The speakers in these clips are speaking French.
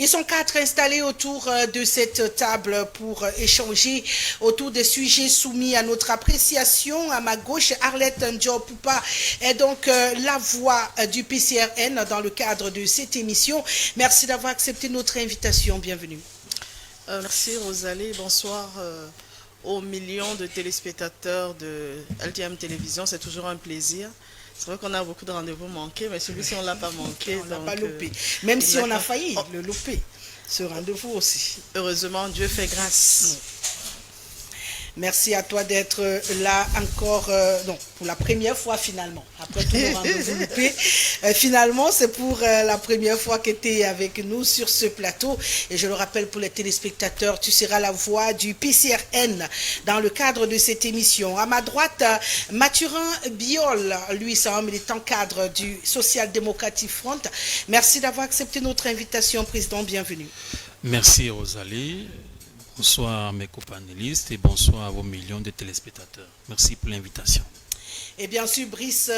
Ils sont quatre installés autour de cette table pour échanger autour des sujets soumis à notre appréciation. À ma gauche, Arlette Ndiopoupa est donc la voix du PCRN dans le cadre de cette émission. Merci d'avoir accepté notre invitation. Bienvenue. Merci Rosalie. Bonsoir aux millions de téléspectateurs de LTM Télévision. C'est toujours un plaisir. C'est vrai qu'on a beaucoup de rendez-vous manqués, mais celui-ci, on ne l'a pas manqué. On ne l'a pas loupé. Même si on a failli le louper, ce rendez-vous aussi. Heureusement, Dieu fait grâce. Oui. Merci à toi d'être là encore, non, pour la première fois finalement. Après tout le rendez-vous loupé, finalement, c'est pour la première fois que tu es avec nous sur ce plateau. Et je le rappelle pour les téléspectateurs, tu seras la voix du PCRN dans le cadre de cette émission. À ma droite, Mathurin Biol, lui, c'est un militant cadre du Social Democratic Front. Merci d'avoir accepté notre invitation, Président. Bienvenue. Merci, Rosalie. Bonsoir à mes co-panélistes et bonsoir à vos millions de téléspectateurs. Merci pour l'invitation. Et bien sûr, Brice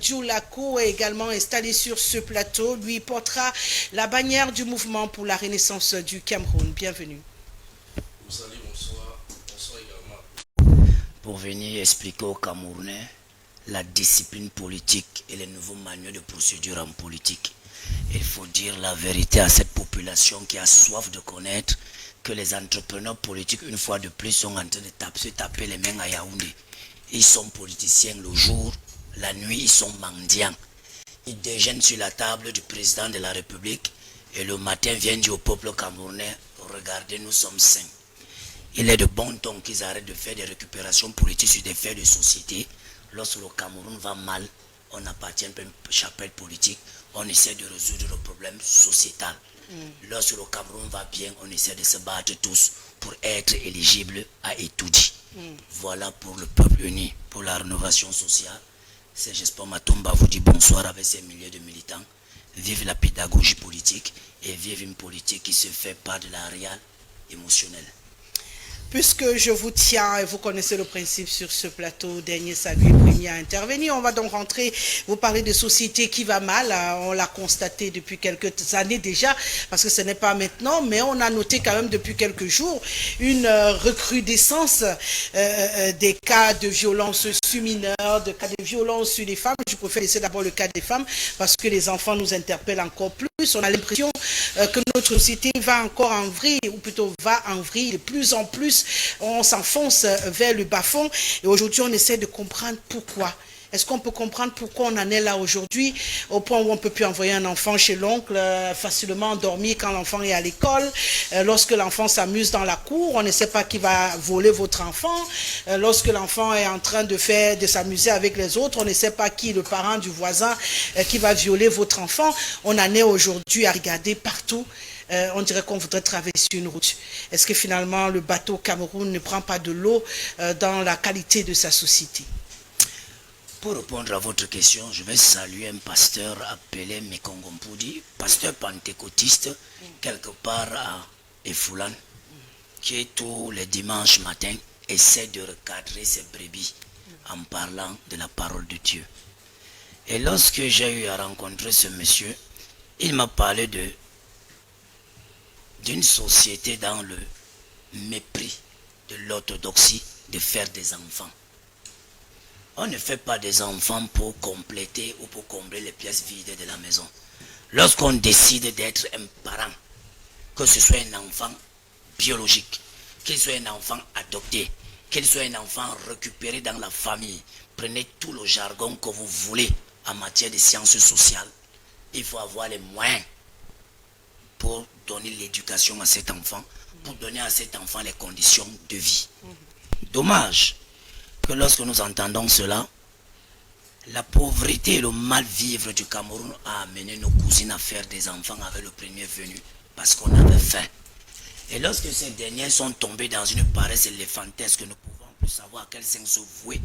Djoulako est également installé sur ce plateau. Lui portera la bannière du mouvement pour la renaissance du Cameroun. Bienvenue. Bonsoir, bonsoir également. Pour venir expliquer aux Camerounais la discipline politique et les nouveaux manuels de procédure en politique. Il faut dire la vérité à cette population qui a soif de connaître que les entrepreneurs politiques, une fois de plus, sont en train de se taper les mains à Yaoundé. Ils sont politiciens le jour, la nuit, ils sont mendiants. Ils déjeunent sur la table du président de la République et le matin viennent dire au peuple camerounais, regardez, nous sommes sains. Il est de bon ton qu'ils arrêtent de faire des récupérations politiques sur des faits de société. Lorsque le Cameroun va mal, on appartient à une chapelle politique, on essaie de résoudre le problème sociétal. Lorsque le Cameroun va bien, on essaie de se battre tous pour être éligible à étudier. Voilà pour le peuple uni, pour la rénovation sociale. C'est Jesper Matomba vous dit bonsoir avec ses milliers de militants. Vive la pédagogie politique et vive une politique qui se fait par de la réelle émotionnelle. Puisque je vous tiens, et vous connaissez le principe sur ce plateau, dernier salut, premier à intervenir, on va donc rentrer, vous parler de société qui va mal, on l'a constaté depuis quelques années déjà, parce que ce n'est pas maintenant, mais on a noté quand même depuis quelques jours une recrudescence des cas de violence sur mineurs, de cas de violence sur les femmes. Je préfère laisser d'abord le cas des femmes, parce que les enfants nous interpellent encore plus. On a l'impression que notre société va encore en vrille, ou plutôt va en vrille, de plus en plus on s'enfonce vers le bas-fond et aujourd'hui on essaie de comprendre pourquoi. Est-ce qu'on peut comprendre pourquoi on en est là aujourd'hui, au point où on ne peut plus envoyer un enfant chez l'oncle, facilement endormi quand l'enfant est à l'école, lorsque l'enfant s'amuse dans la cour, on ne sait pas qui va voler votre enfant, lorsque l'enfant est en train de s'amuser avec les autres, on ne sait pas qui, le parent du voisin, qui va violer votre enfant. On en est aujourd'hui à regarder partout. On dirait qu'on voudrait traverser une route. Est-ce que finalement le bateau Cameroun ne prend pas de l'eau dans la qualité de sa société? Pour répondre à votre question, je vais saluer un pasteur appelé Mekongompoudi, pasteur pentecôtiste, quelque part à Efoulan, qui tous les dimanches matins essaie de recadrer ses brebis en parlant de la parole de Dieu. Et lorsque j'ai eu à rencontrer ce monsieur, il m'a parlé d'une société dans le mépris de l'orthodoxie de faire des enfants. On ne fait pas des enfants pour compléter ou pour combler les pièces vides de la maison. Lorsqu'on décide d'être un parent, que ce soit un enfant biologique, qu'il soit un enfant adopté, qu'il soit un enfant récupéré dans la famille, prenez tout le jargon que vous voulez en matière de sciences sociales. Il faut avoir les moyens pour donner l'éducation à cet enfant, pour donner à cet enfant les conditions de vie. Dommage que lorsque nous entendons cela, la pauvreté et le mal-vivre du Cameroun a amené nos cousines à faire des enfants avec le premier venu parce qu'on avait faim. Et lorsque ces derniers sont tombés dans une paresse éléphantesque, nous ne pouvons plus savoir à quel sens se vouer.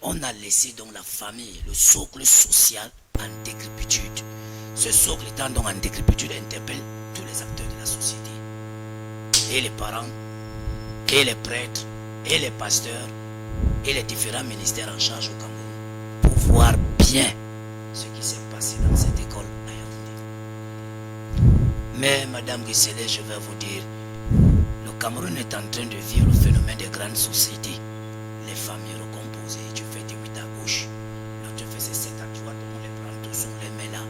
On a laissé donc la famille, le socle social en décrépitude. Ce socle étant donc en décrépitude interpelle tous les acteurs de la société. Et les parents, et les prêtres, et les pasteurs, et les différents ministères en charge au Cameroun, pour voir bien ce qui s'est passé dans cette école à Yaoundé. Mais Madame Gisele, je vais vous dire, le Cameroun est en train de vivre le phénomène des grandes sociétés. Les familles recomposées, tu fais des 8 à gauche, là tu fais ces 7 à droite, on les prend tous, on les met là.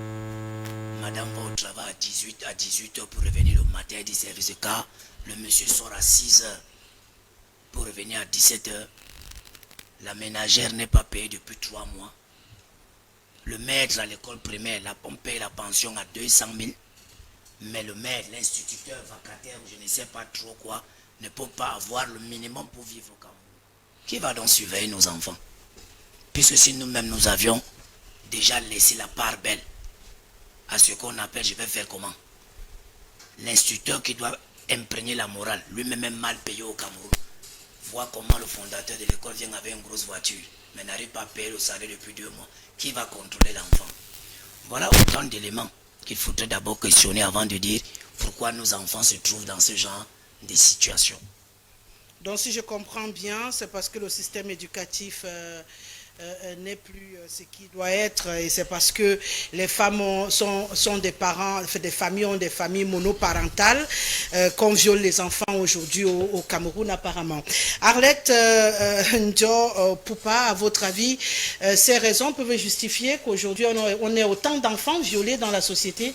Madame va au travail à 18h pour revenir le matin à 10 services car le monsieur sort à 6h pour revenir à 17h. La ménagère n'est pas payée depuis 3 mois. Le maître à l'école primaire, on paye la pension à 200 000. Mais le maître, l'instituteur vacataire, je ne sais pas trop quoi, ne peut pas avoir le minimum pour vivre au Cameroun. Qui va donc surveiller nos enfants? Puisque si nous-mêmes nous avions déjà laissé la part belle à ce qu'on appelle, je vais faire comment? L'instituteur qui doit imprégner la morale, lui-même est mal payé au Cameroun. Vois comment le fondateur de l'école vient avec une grosse voiture, mais n'arrive pas à payer le salaire depuis 2 mois. Qui va contrôler l'enfant? Voilà autant d'éléments qu'il faudrait d'abord questionner avant de dire pourquoi nos enfants se trouvent dans ce genre de situation. Donc si je comprends bien, c'est parce que le système éducatif n'est plus ce qui doit être, et c'est parce que les femmes sont des parents, des familles ont des familles monoparentales qu'on viole les enfants aujourd'hui au Cameroun apparemment. Arlette Njo Poupa, à votre avis, ces raisons peuvent justifier qu'aujourd'hui on ait autant d'enfants violés dans la société?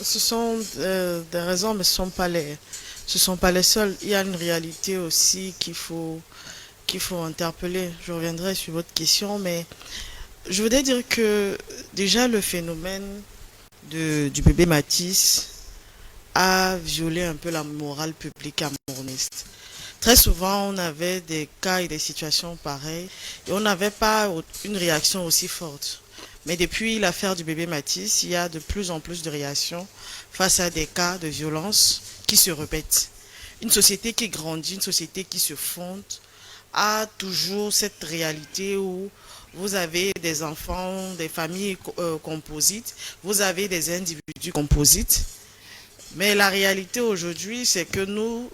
Ce sont des raisons, mais ce ne sont pas les seules. Il y a une réalité aussi qu'il faut interpeller. Je reviendrai sur votre question, mais je voudrais dire que déjà le phénomène du bébé Matisse a violé un peu la morale publique camerouniste. Très souvent, on avait des cas et des situations pareilles et on n'avait pas une réaction aussi forte. Mais depuis l'affaire du bébé Matisse, il y a de plus en plus de réactions face à des cas de violence qui se répètent. Une société qui grandit, une société qui se fonde, a toujours cette réalité où vous avez des enfants, des familles composites, vous avez des individus composites. Mais la réalité aujourd'hui, c'est que nous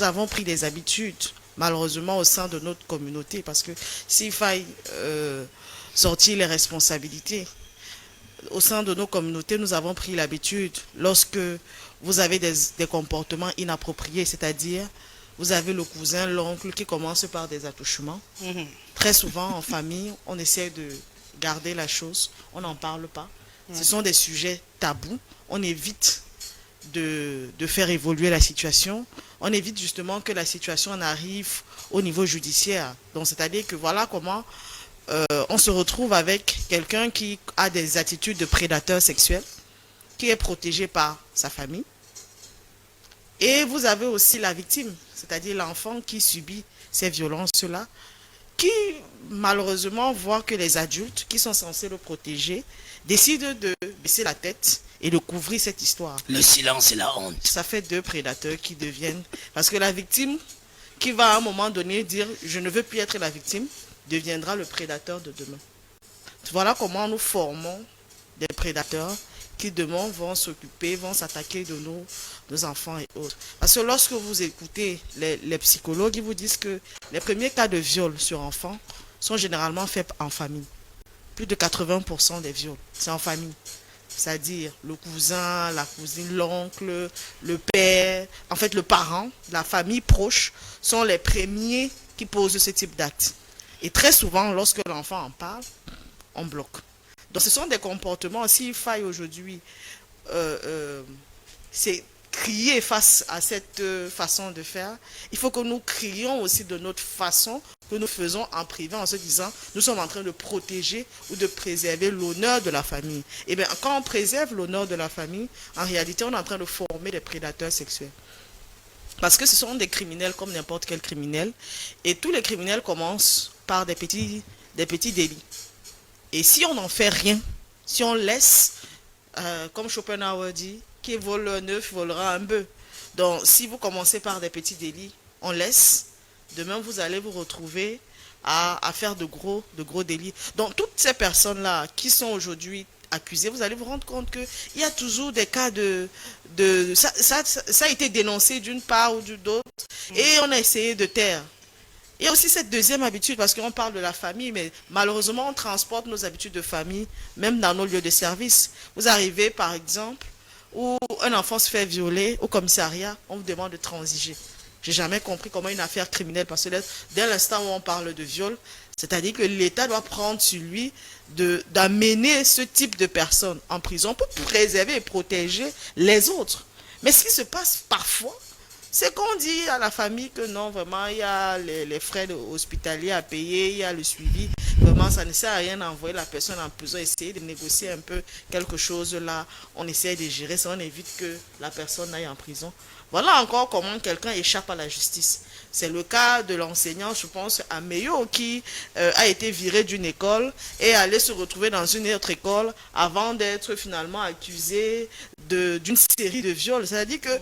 avons pris des habitudes, malheureusement, au sein de notre communauté, parce que s'il faille sortir les responsabilités, au sein de nos communautés, nous avons pris l'habitude, lorsque vous avez des comportements inappropriés, c'est-à-dire vous avez le cousin, l'oncle qui commence par des attouchements. Très souvent, en famille, on essaie de garder la chose, on n'en parle pas. Ce sont des sujets tabous. On évite de faire évoluer la situation. On évite justement que la situation en arrive au niveau judiciaire. Donc, c'est-à-dire que voilà comment on se retrouve avec quelqu'un qui a des attitudes de prédateur sexuel, qui est protégé par sa famille. Et vous avez aussi la victime, c'est-à-dire l'enfant qui subit ces violences-là, qui malheureusement voit que les adultes qui sont censés le protéger décident de baisser la tête et de couvrir cette histoire. Le silence et la honte. Ça fait 2 prédateurs qui deviennent... Parce que la victime qui va à un moment donné dire « je ne veux plus être la victime », deviendra le prédateur de demain. Voilà comment nous formons des prédateurs qui demain vont s'occuper, vont s'attaquer de nos enfants et autres. Parce que lorsque vous écoutez les psychologues, ils vous disent que les premiers cas de viol sur enfants sont généralement faits en famille. Plus de 80% des viols, c'est en famille. C'est-à-dire le cousin, la cousine, l'oncle, le père, en fait le parent, la famille proche sont les premiers qui posent ce type d'actes. Et très souvent, lorsque l'enfant en parle, on bloque. Donc ce sont des comportements, s'il faille aujourd'hui, c'est crier face à cette façon de faire. Il faut que nous crions aussi de notre façon que nous faisons en privé en se disant nous sommes en train de protéger ou de préserver l'honneur de la famille. Et bien quand on préserve l'honneur de la famille, en réalité on est en train de former des prédateurs sexuels. Parce que ce sont des criminels comme n'importe quel criminel. Et tous les criminels commencent par des petits délits. Et si on n'en fait rien, si on laisse, comme Schopenhauer dit, qui vole un œuf volera un bœuf. Donc si vous commencez par des petits délits, on laisse, demain vous allez vous retrouver à faire de gros délits. Donc toutes ces personnes-là qui sont aujourd'hui accusées, vous allez vous rendre compte qu'il y a toujours des cas ça a été dénoncé d'une part ou d'une autre, et on a essayé de taire. Il y a aussi cette deuxième habitude, parce qu'on parle de la famille, mais malheureusement, on transporte nos habitudes de famille, même dans nos lieux de service. Vous arrivez, par exemple, où un enfant se fait violer au commissariat, on vous demande de transiger. J'ai jamais compris comment une affaire criminelle, parce que dès l'instant où on parle de viol, c'est-à-dire que l'État doit prendre sur lui d'amener ce type de personnes en prison pour préserver et protéger les autres. Mais ce qui se passe parfois, c'est qu'on dit à la famille que non, vraiment, il y a les frais hospitaliers à payer, il y a le suivi. Vraiment, ça ne sert à rien d'envoyer la personne en prison, essayer de négocier un peu quelque chose là. On essaie de gérer ça, on évite que la personne aille en prison. Voilà encore comment quelqu'un échappe à la justice. C'est le cas de l'enseignant, je pense, à Meyo, qui a été viré d'une école et allait se retrouver dans une autre école avant d'être finalement accusé d'une série de viols. C'est-à-dire que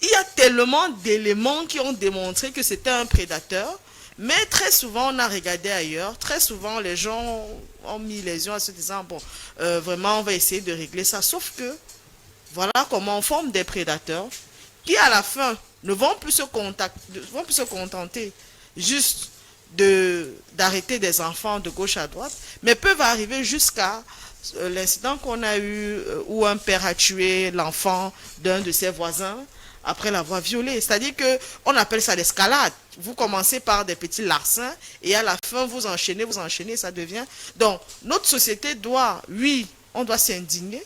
il y a tellement d'éléments qui ont démontré que c'était un prédateur, mais très souvent on a regardé ailleurs, très souvent les gens ont mis les yeux en se disant bon, vraiment on va essayer de régler ça, sauf que voilà comment on forme des prédateurs qui à la fin ne vont plus se contenter juste d'arrêter des enfants de gauche à droite, mais peuvent arriver jusqu'à l'incident qu'on a eu où un père a tué l'enfant d'un de ses voisins après l'avoir violé. C'est-à-dire qu'on appelle ça l'escalade. Vous commencez par des petits larcins et à la fin, vous enchaînez, ça devient... Donc, notre société doit, oui, on doit s'indigner,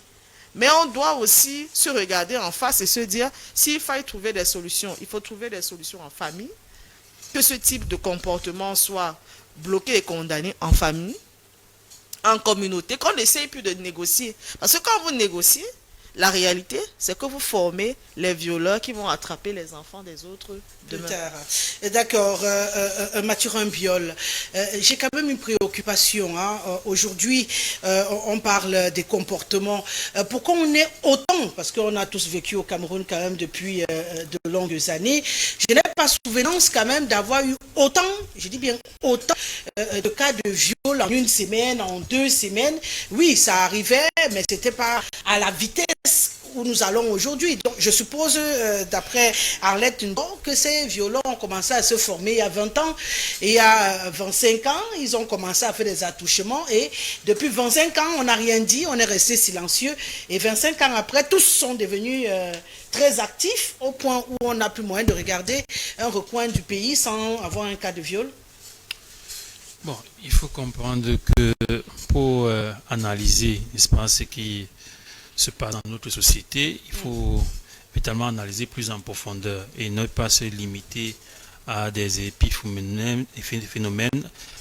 mais on doit aussi se regarder en face et se dire, s'il faut trouver des solutions, il faut trouver des solutions en famille, que ce type de comportement soit bloqué et condamné en famille, en communauté, qu'on n'essaye plus de négocier. Parce que quand vous négociez, la réalité, c'est que vous formez les violeurs qui vont attraper les enfants des autres demain. D'accord, Mathurin Biol, j'ai quand même une préoccupation. Hein. Aujourd'hui, on parle des comportements. Pourquoi on est autant, parce qu'on a tous vécu au Cameroun quand même depuis de longues années, je n'ai pas souvenance quand même d'avoir eu autant, je dis bien autant, de cas de viol en une semaine, en 2 semaines. Oui, ça arrivait, mais ce n'était pas à la vitesse où nous allons aujourd'hui. Donc, je suppose, d'après Arlette Ngo, que ces violents ont commencé à se former il y a 20 ans. Et il y a 25 ans, ils ont commencé à faire des attouchements. Et depuis 25 ans, on n'a rien dit, on est resté silencieux. Et 25 ans après, tous sont devenus très actifs au point où on n'a plus moyen de regarder un recoin du pays sans avoir un cas de viol. Bon, il faut comprendre que pour analyser, n'est-ce pas, ce qui se passe dans notre société, il faut véritablement analyser plus en profondeur et ne pas se limiter à des épiphénomènes,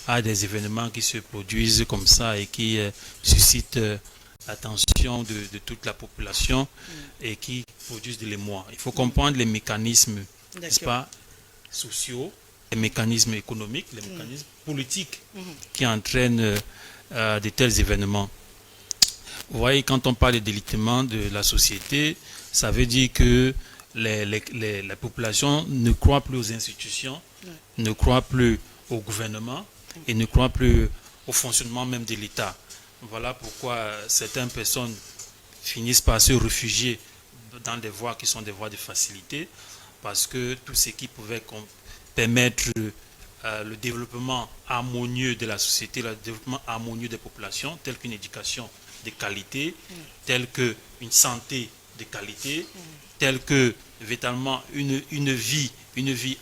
à des événements qui se produisent comme ça et qui suscitent l'attention de toute la population et qui produisent de l'émoi. Il faut comprendre les mécanismes, n'est-ce pas, sociaux, les mécanismes économiques, les mécanismes politiques qui entraînent de tels événements. Vous voyez, quand on parle de délitement de la société, ça veut dire que la population ne croit plus aux institutions, ne croit plus au gouvernement et ne croit plus au fonctionnement même de l'État. Voilà pourquoi certaines personnes finissent par se réfugier dans des voies qui sont des voies de facilité, parce que tout ce qui pouvait permettre le développement harmonieux de la société, le développement harmonieux des populations, tel qu'une éducation de qualité, telle qu'une santé de qualité, telle que véritablement une vie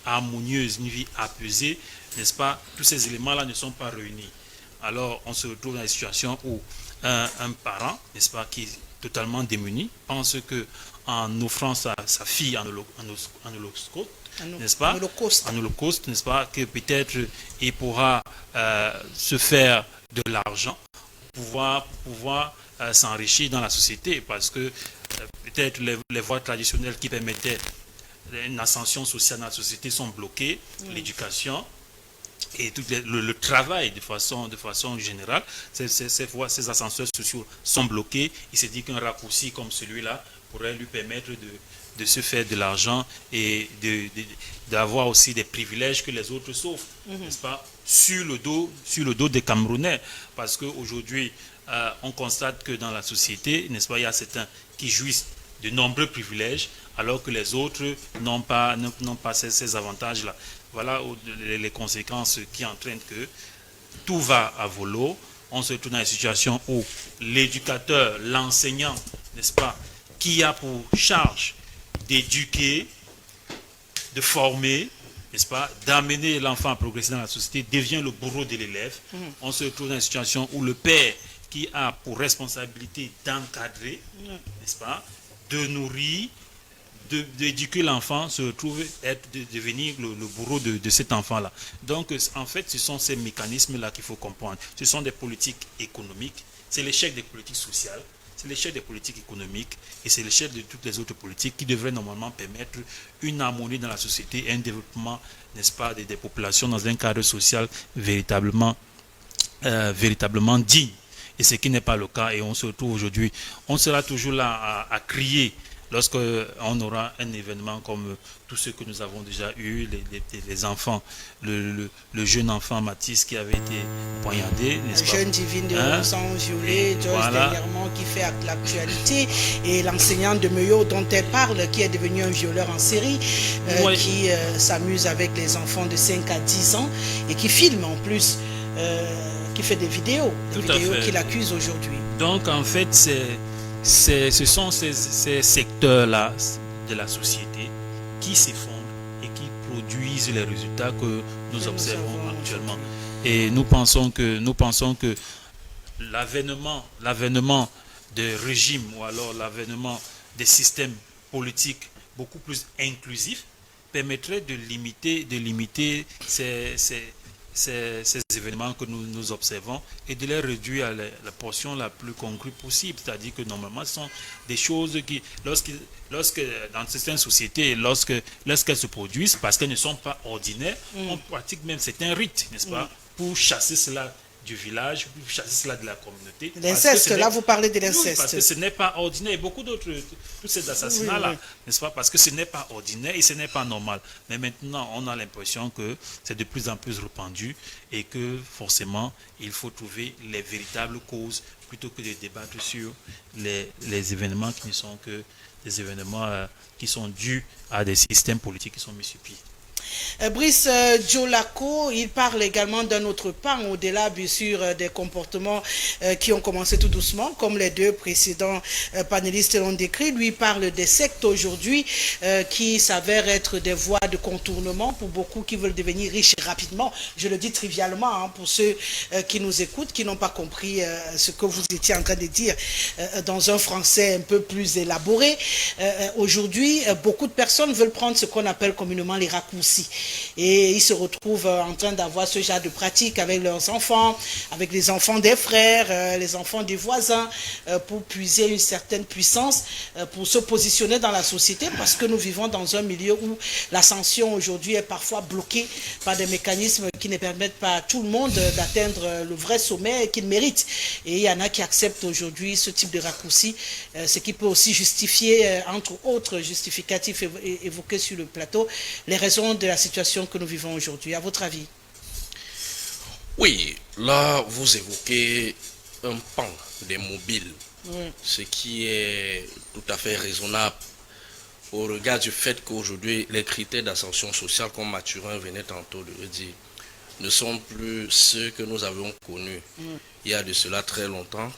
harmonieuse, une vie apaisée, n'est-ce pas? Tous ces éléments-là ne sont pas réunis. Alors on se retrouve dans une situation où un parent, n'est-ce pas, qui est totalement démuni, pense que en offrant sa fille en holocauste, n'est-ce pas, en holocauste, n'est-ce pas, que peut-être il pourra se faire de l'argent, pouvoir s'enrichir dans la société, parce que peut-être les voies traditionnelles qui permettaient une ascension sociale dans la société sont bloquées, l'éducation et tout le travail de façon générale, ces ascenseurs sociaux sont bloqués. Il se dit qu'un raccourci comme celui-là pourrait lui permettre de se faire de l'argent et d'avoir aussi des privilèges que les autres souffrent, n'est-ce pas, sur le dos des Camerounais. Parce qu'aujourd'hui, on constate que dans la société, n'est-ce pas, il y a certains qui jouissent de nombreux privilèges, alors que les autres n'ont pas ces avantages-là. Voilà les conséquences qui entraînent que tout va à volo. On se retrouve dans une situation où l'éducateur, l'enseignant, n'est-ce pas, qui a pour charge d'éduquer, de former, n'est-ce pas, d'amener l'enfant à progresser dans la société, devient le bourreau de l'élève. On se retrouve dans une situation où le père, qui a pour responsabilité d'encadrer, n'est-ce pas, de nourrir, d'éduquer l'enfant, se retrouve devenir le bourreau de cet enfant-là. Donc, en fait, ce sont ces mécanismes-là qu'il faut comprendre. Ce sont des politiques économiques, c'est l'échec des politiques sociales, c'est l'échec des politiques économiques et c'est l'échec de toutes les autres politiques qui devraient normalement permettre une harmonie dans la société et un développement, n'est-ce pas, des populations dans un cadre social véritablement digne. Et ce qui n'est pas le cas, et on se retrouve aujourd'hui, on sera toujours là à crier lorsqu'on aura un événement comme tous ceux que nous avons déjà eu, les enfants, le jeune enfant Mathis qui avait été poignardé, n'est-ce pas? Jeune divine de 11 ans violée, Joyce dernièrement qui fait l'actualité, et l'enseignante de Meyo dont elle parle, qui est devenu un violeur en série, qui s'amuse avec les enfants de 5 à 10 ans et qui filme en plus. Qui fait des vidéos qu'il accuse aujourd'hui. Donc en fait, ce sont ces secteurs-là de la société qui s'effondrent et qui produisent les résultats que nous observons actuellement. Et nous pensons que l'avènement de régimes ou alors l'avènement des systèmes politiques beaucoup plus inclusifs permettrait de limiter ces événements que nous observons et de les réduire à la portion la plus congrue possible. C'est-à-dire que normalement, ce sont des choses qui, lorsque dans certaines sociétés, lorsqu'elles se produisent, parce qu'elles ne sont pas ordinaires, on pratique même certains rites, n'est-ce pas, pour chasser cela du village, pour chasser cela de la communauté. L'inceste, là vous parlez de l'inceste. Oui, parce que ce n'est pas ordinaire. Et beaucoup d'autres, tous ces assassinats-là, n'est-ce pas, parce que ce n'est pas ordinaire et ce n'est pas normal. Mais maintenant, on a l'impression que c'est de plus en plus répandu et que forcément, il faut trouver les véritables causes plutôt que de débattre sur les événements qui ne sont que des événements qui sont dus à des systèmes politiques qui sont mis sur pied. Brice Djolako, il parle également d'un autre pan, au-delà bien sûr des comportements qui ont commencé tout doucement, comme les deux précédents panélistes l'ont décrit. Lui parle des sectes aujourd'hui qui s'avèrent être des voies de contournement pour beaucoup qui veulent devenir riches rapidement. Je le dis trivialement pour ceux qui nous écoutent, qui n'ont pas compris ce que vous étiez en train de dire dans un français un peu plus élaboré. Aujourd'hui, beaucoup de personnes veulent prendre ce qu'on appelle communément les raccourcis. Et ils se retrouvent en train d'avoir ce genre de pratique avec leurs enfants, avec les enfants des frères, les enfants des voisins, pour puiser une certaine puissance, pour se positionner dans la société, parce que nous vivons dans un milieu où l'ascension aujourd'hui est parfois bloquée par des mécanismes qui ne permettent pas à tout le monde d'atteindre le vrai sommet qu'il mérite. Et il y en a qui acceptent aujourd'hui ce type de raccourci, ce qui peut aussi justifier, entre autres justificatifs évoqués sur le plateau, les raisons de la situation que nous vivons aujourd'hui. À votre avis? Oui, là, vous évoquez un pan des mobiles, ce qui est tout à fait raisonnable au regard du fait qu'aujourd'hui, les critères d'ascension sociale, comme Mathurin venait tantôt de le dire, ne sont plus ceux que nous avions connus il y a de cela très longtemps,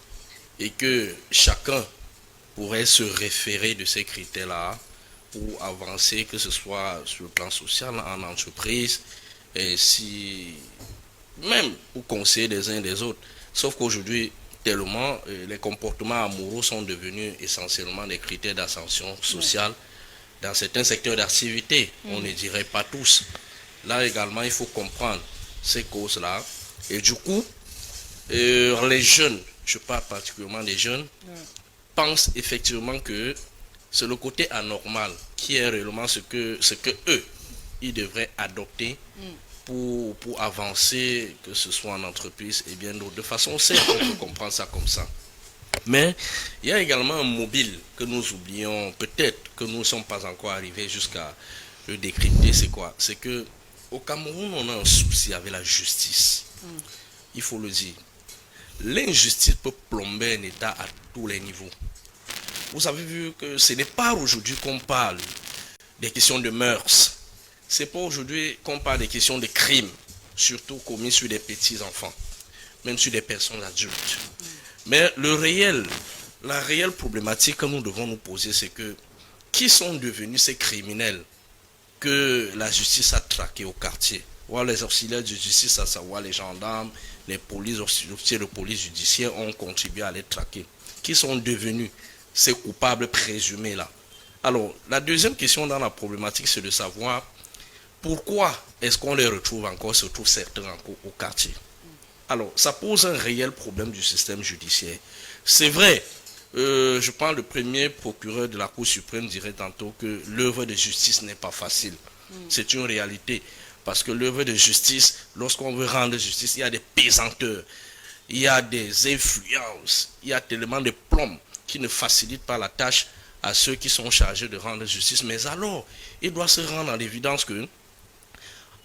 et que chacun pourrait se référer de ces critères-là pour avancer, que ce soit sur le plan social, en entreprise, et même pour conseiller des uns et des autres. Sauf qu'aujourd'hui, tellement, les comportements amoureux sont devenus essentiellement des critères d'ascension sociale dans certains secteurs d'activité. On ne dirait pas tous. Là également, il faut comprendre ces causes-là. Et du coup, les jeunes, je parle particulièrement des jeunes, pensent effectivement que c'est le côté anormal qui est réellement ce que eux, ils devraient adopter pour avancer, que ce soit en entreprise et bien d'autres. De façon simple, on peut comprendre ça comme ça. Mais il y a également un mobile que nous oublions, peut-être que nous ne sommes pas encore arrivés jusqu'à le décrypter. C'est quoi? C'est que au Cameroun, on a un souci avec la justice. Il faut le dire. L'injustice peut plomber un État à tous les niveaux. Vous avez vu que ce n'est pas aujourd'hui qu'on parle des questions de mœurs. Ce n'est pas aujourd'hui qu'on parle des questions de crimes, surtout commis sur des petits enfants, même sur des personnes adultes. Mais le réel la réelle problématique que nous devons nous poser, c'est que qui sont devenus ces criminels que la justice a traqués au quartier? Voilà, les auxiliaires de justice, à savoir les gendarmes, les officiers de police judiciaire ont contribué à les traquer. Qui sont devenus ces coupables présumés là? Alors, la deuxième question dans la problématique, c'est de savoir pourquoi est-ce qu'on les retrouve encore, surtout certains encore au quartier. Alors, ça pose un réel problème du système judiciaire. C'est vrai, je pense le premier procureur de la Cour suprême dirait tantôt que l'œuvre de justice n'est pas facile. C'est une réalité. Parce que l'œuvre de justice, lorsqu'on veut rendre justice, il y a des pesanteurs, il y a des influences, il y a tellement de plomb qui ne facilitent pas la tâche à ceux qui sont chargés de rendre justice. Mais alors, il doit se rendre en évidence que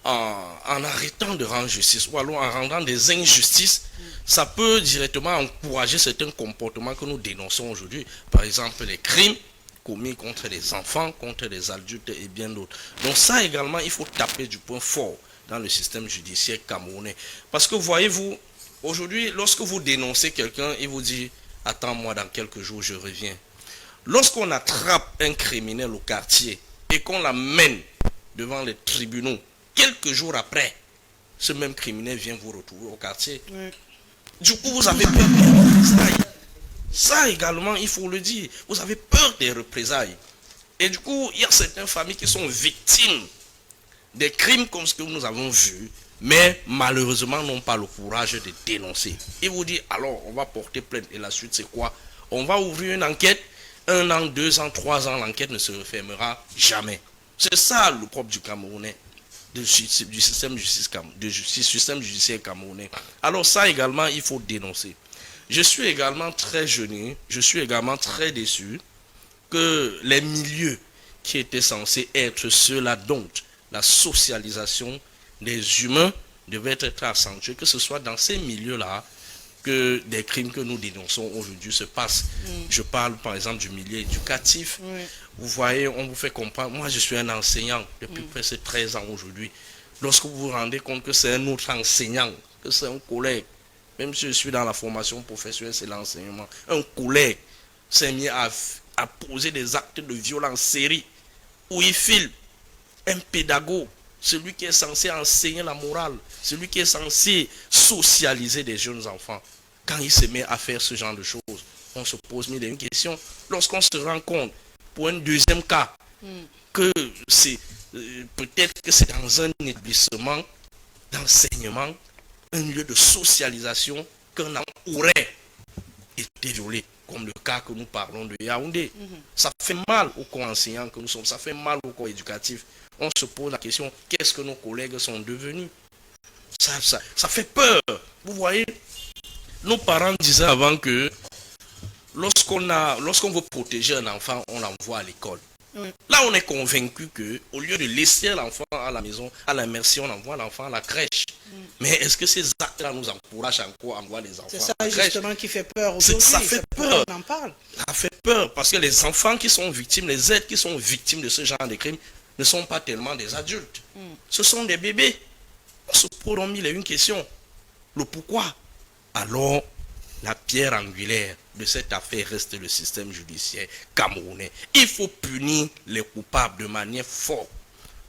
en arrêtant de rendre justice ou alors en rendant des injustices, ça peut directement encourager certains comportements que nous dénonçons aujourd'hui. Par exemple, les crimes commis contre les enfants, contre les adultes et bien d'autres. Donc ça également, il faut taper du point fort dans le système judiciaire camerounais. Parce que voyez-vous, aujourd'hui, lorsque vous dénoncez quelqu'un, il vous dit « Attends-moi, dans quelques jours, je reviens ». Lorsqu'on attrape un criminel au quartier et qu'on l'amène devant les tribunaux, quelques jours après, ce même criminel vient vous retrouver au quartier. Oui. Du coup, vous avez peur des représailles. Ça également, il faut le dire. Vous avez peur des représailles. Et du coup, il y a certaines familles qui sont victimes des crimes comme ce que nous avons vu, mais malheureusement n'ont pas le courage de dénoncer. Il vous dit, alors, on va porter plainte. Et la suite, c'est quoi? On va ouvrir une enquête. 1 an, 2 ans, 3 ans, l'enquête ne se refermera jamais. C'est ça le propre du Camerounais. Du système judiciaire camerounais. Alors ça également, il faut dénoncer. Je suis également très gêné, je suis également très déçu que les milieux qui étaient censés être ceux-là dont la socialisation des humains devait être accentuée, que ce soit dans ces milieux-là que des crimes que nous dénonçons aujourd'hui se passent. Je parle par exemple du milieu éducatif. Vous voyez, on vous fait comprendre. Moi, je suis un enseignant depuis presque 13 ans aujourd'hui. Lorsque vous vous rendez compte que c'est un autre enseignant, que c'est un collègue, même si je suis dans la formation professionnelle, c'est l'enseignement, un collègue s'est mis à poser des actes de violence série, où il filme un pédagogue, celui qui est censé enseigner la morale, celui qui est censé socialiser des jeunes enfants. Quand il se met à faire ce genre de choses, on se pose mille et une questions. Lorsqu'on se rend compte, pour un deuxième cas, que c'est peut-être que c'est dans un établissement d'enseignement, un lieu de socialisation, qu'un enfant aurait été violé, comme le cas que nous parlons de Yaoundé. Ça fait mal aux corps enseignants que nous sommes, ça fait mal aux corps éducatifs. On se pose la question, qu'est-ce que nos collègues sont devenus? Ça fait peur. Vous voyez, nos parents disaient avant que lorsqu'on veut protéger un enfant, on l'envoie à l'école. Là, on est convaincu que au lieu de laisser l'enfant à la maison, à la merci, on envoie l'enfant à la crèche. Mais est-ce que ces actes-là nous encouragent encore à envoyer les enfants à la crèche? C'est ça justement qui fait peur aujourd'hui. Ça fait peur. On en parle. Ça fait peur parce que les enfants qui sont victimes, les êtres qui sont victimes de ce genre de crimes ne sont pas tellement des adultes. Ce sont des bébés. On se pose mille et une questions. Le pourquoi? Alors, la pierre angulaire de cette affaire reste le système judiciaire camerounais. Il faut punir les coupables de manière forte.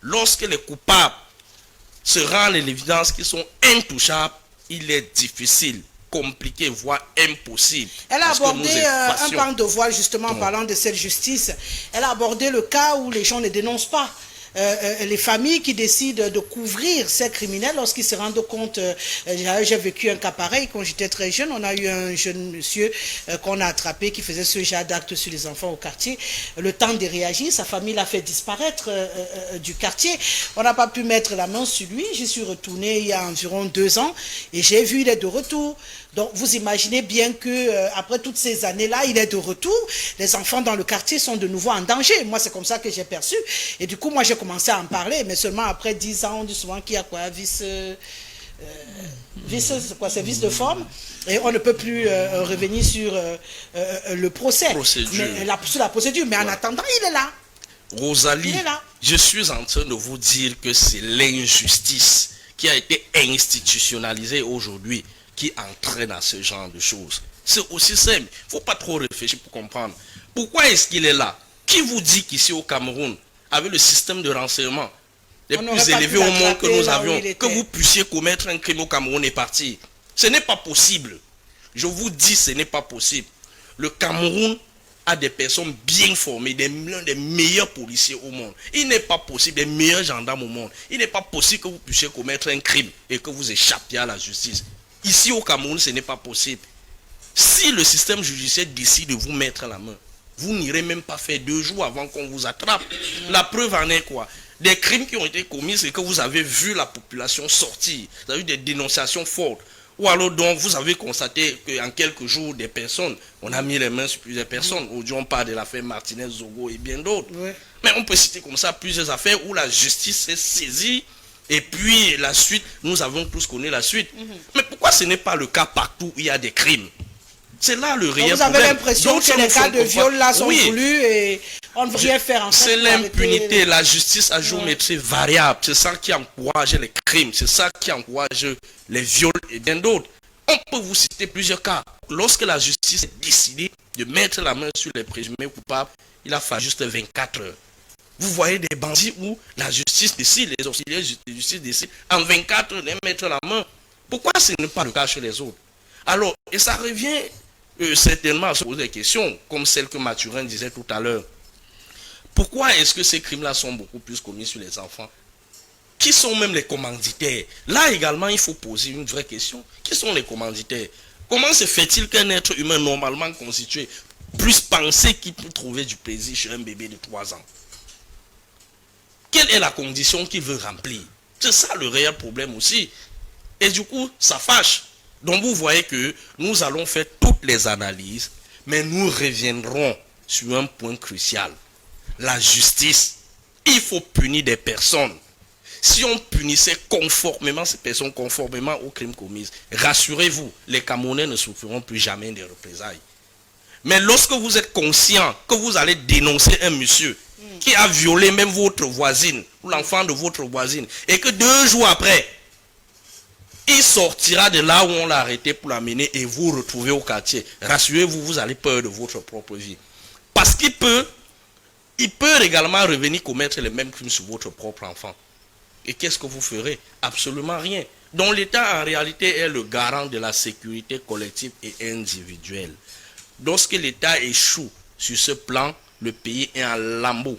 Lorsque les coupables se rendent à l'évidence qu'ils sont intouchables, il est difficile, compliqué, voire impossible. Elle a abordé un pan de voile justement en parlant de cette justice. Elle a abordé le cas où les gens ne dénoncent pas. Les familles qui décident de couvrir ces criminels lorsqu'ils se rendent compte. J'ai vécu un cas pareil quand j'étais très jeune. On a eu un jeune monsieur qu'on a attrapé qui faisait ce genre d'actes sur les enfants au quartier. Le temps de réagir, sa famille l'a fait disparaître du quartier. On n'a pas pu mettre la main sur lui. J'y suis retournée il y a environ 2 ans et j'ai vu il est de retour. Donc vous imaginez bien que après toutes ces années-là, il est de retour. Les enfants dans le quartier sont de nouveau en danger. Moi, c'est comme ça que j'ai perçu. Et du coup, moi, j'ai commencé à en parler. Mais seulement après 10 ans, on dit souvent qu'il y a quoi, vice de forme. Et on ne peut plus revenir sur le procès. Sur la procédure. Mais en attendant, il est là. Rosalie, il est là. Je suis en train de vous dire que c'est l'injustice qui a été institutionnalisée aujourd'hui qui entraîne à ce genre de choses. C'est aussi simple. Il ne faut pas trop réfléchir pour comprendre. Pourquoi est-ce qu'il est là? Qui vous dit qu'ici au Cameroun, avec le système de renseignement les plus élevés au monde que nous avions, que vous puissiez commettre un crime au Cameroun et partir? Ce n'est pas possible. Je vous dis, ce n'est pas possible. Le Cameroun a des personnes bien formées, l'un des meilleurs policiers au monde. Il n'est pas possible, des meilleurs gendarmes au monde. Il n'est pas possible que vous puissiez commettre un crime et que vous échappiez à la justice. Ici au Cameroun, ce n'est pas possible. Si le système judiciaire décide de vous mettre la main, vous n'irez même pas faire 2 jours avant qu'on vous attrape. La preuve en est quoi? Des crimes qui ont été commis, c'est que vous avez vu la population sortir. Vous avez eu des dénonciations fortes. Ou alors donc vous avez constaté qu'en quelques jours, des personnes, on a mis les mains sur plusieurs personnes. Aujourd'hui on parle de l'affaire Martinez, Zogo et bien d'autres. Mais on peut citer comme ça plusieurs affaires où la justice s'est saisie. Et puis la suite, nous avons tous connu la suite. Mais pourquoi ce n'est pas le cas partout où il y a des crimes? C'est là le réel problème. Vous avez l'impression que les cas de viol là sont voulus et on ne veut rien faire en fait. C'est l'impunité. La justice a géométrie variable. C'est ça qui encourage les crimes. C'est ça qui encourage les viols et bien d'autres. On peut vous citer plusieurs cas. Lorsque la justice a décidé de mettre la main sur les présumés coupables, il a fallu juste 24 heures. Vous voyez des bandits où la justice décide, les auxiliaires de justice décident en 24 heures de mettre la main. Pourquoi ce n'est pas le cas chez les autres? Alors, et ça revient certainement à se poser des questions, comme celle que Mathurin disait tout à l'heure. Pourquoi est-ce que ces crimes-là sont beaucoup plus commis sur les enfants? Qui sont même les commanditaires? Là également, il faut poser une vraie question. Qui sont les commanditaires? Comment se fait-il qu'un être humain normalement constitué puisse penser qu'il peut trouver du plaisir chez un bébé de 3 ans? Quelle est la condition qu'il veut remplir? C'est ça le réel problème aussi. Et du coup, ça fâche. Donc vous voyez que nous allons faire toutes les analyses, mais nous reviendrons sur un point crucial. La justice. Il faut punir des personnes. Si on punissait conformément ces personnes, conformément aux crimes commis, rassurez-vous, les Camerounais ne souffriront plus jamais des représailles. Mais lorsque vous êtes conscient que vous allez dénoncer un monsieur qui a violé même votre voisine, ou l'enfant de votre voisine, et que 2 jours après, il sortira de là où on l'a arrêté pour l'amener et vous retrouver au quartier. Rassurez-vous, vous allez peur de votre propre vie. Parce qu'il peut également revenir commettre les mêmes crimes sur votre propre enfant. Et qu'est-ce que vous ferez? Absolument rien. Donc l'État en réalité est le garant de la sécurité collective et individuelle. Lorsque l'État échoue sur ce plan, le pays est en lambeaux.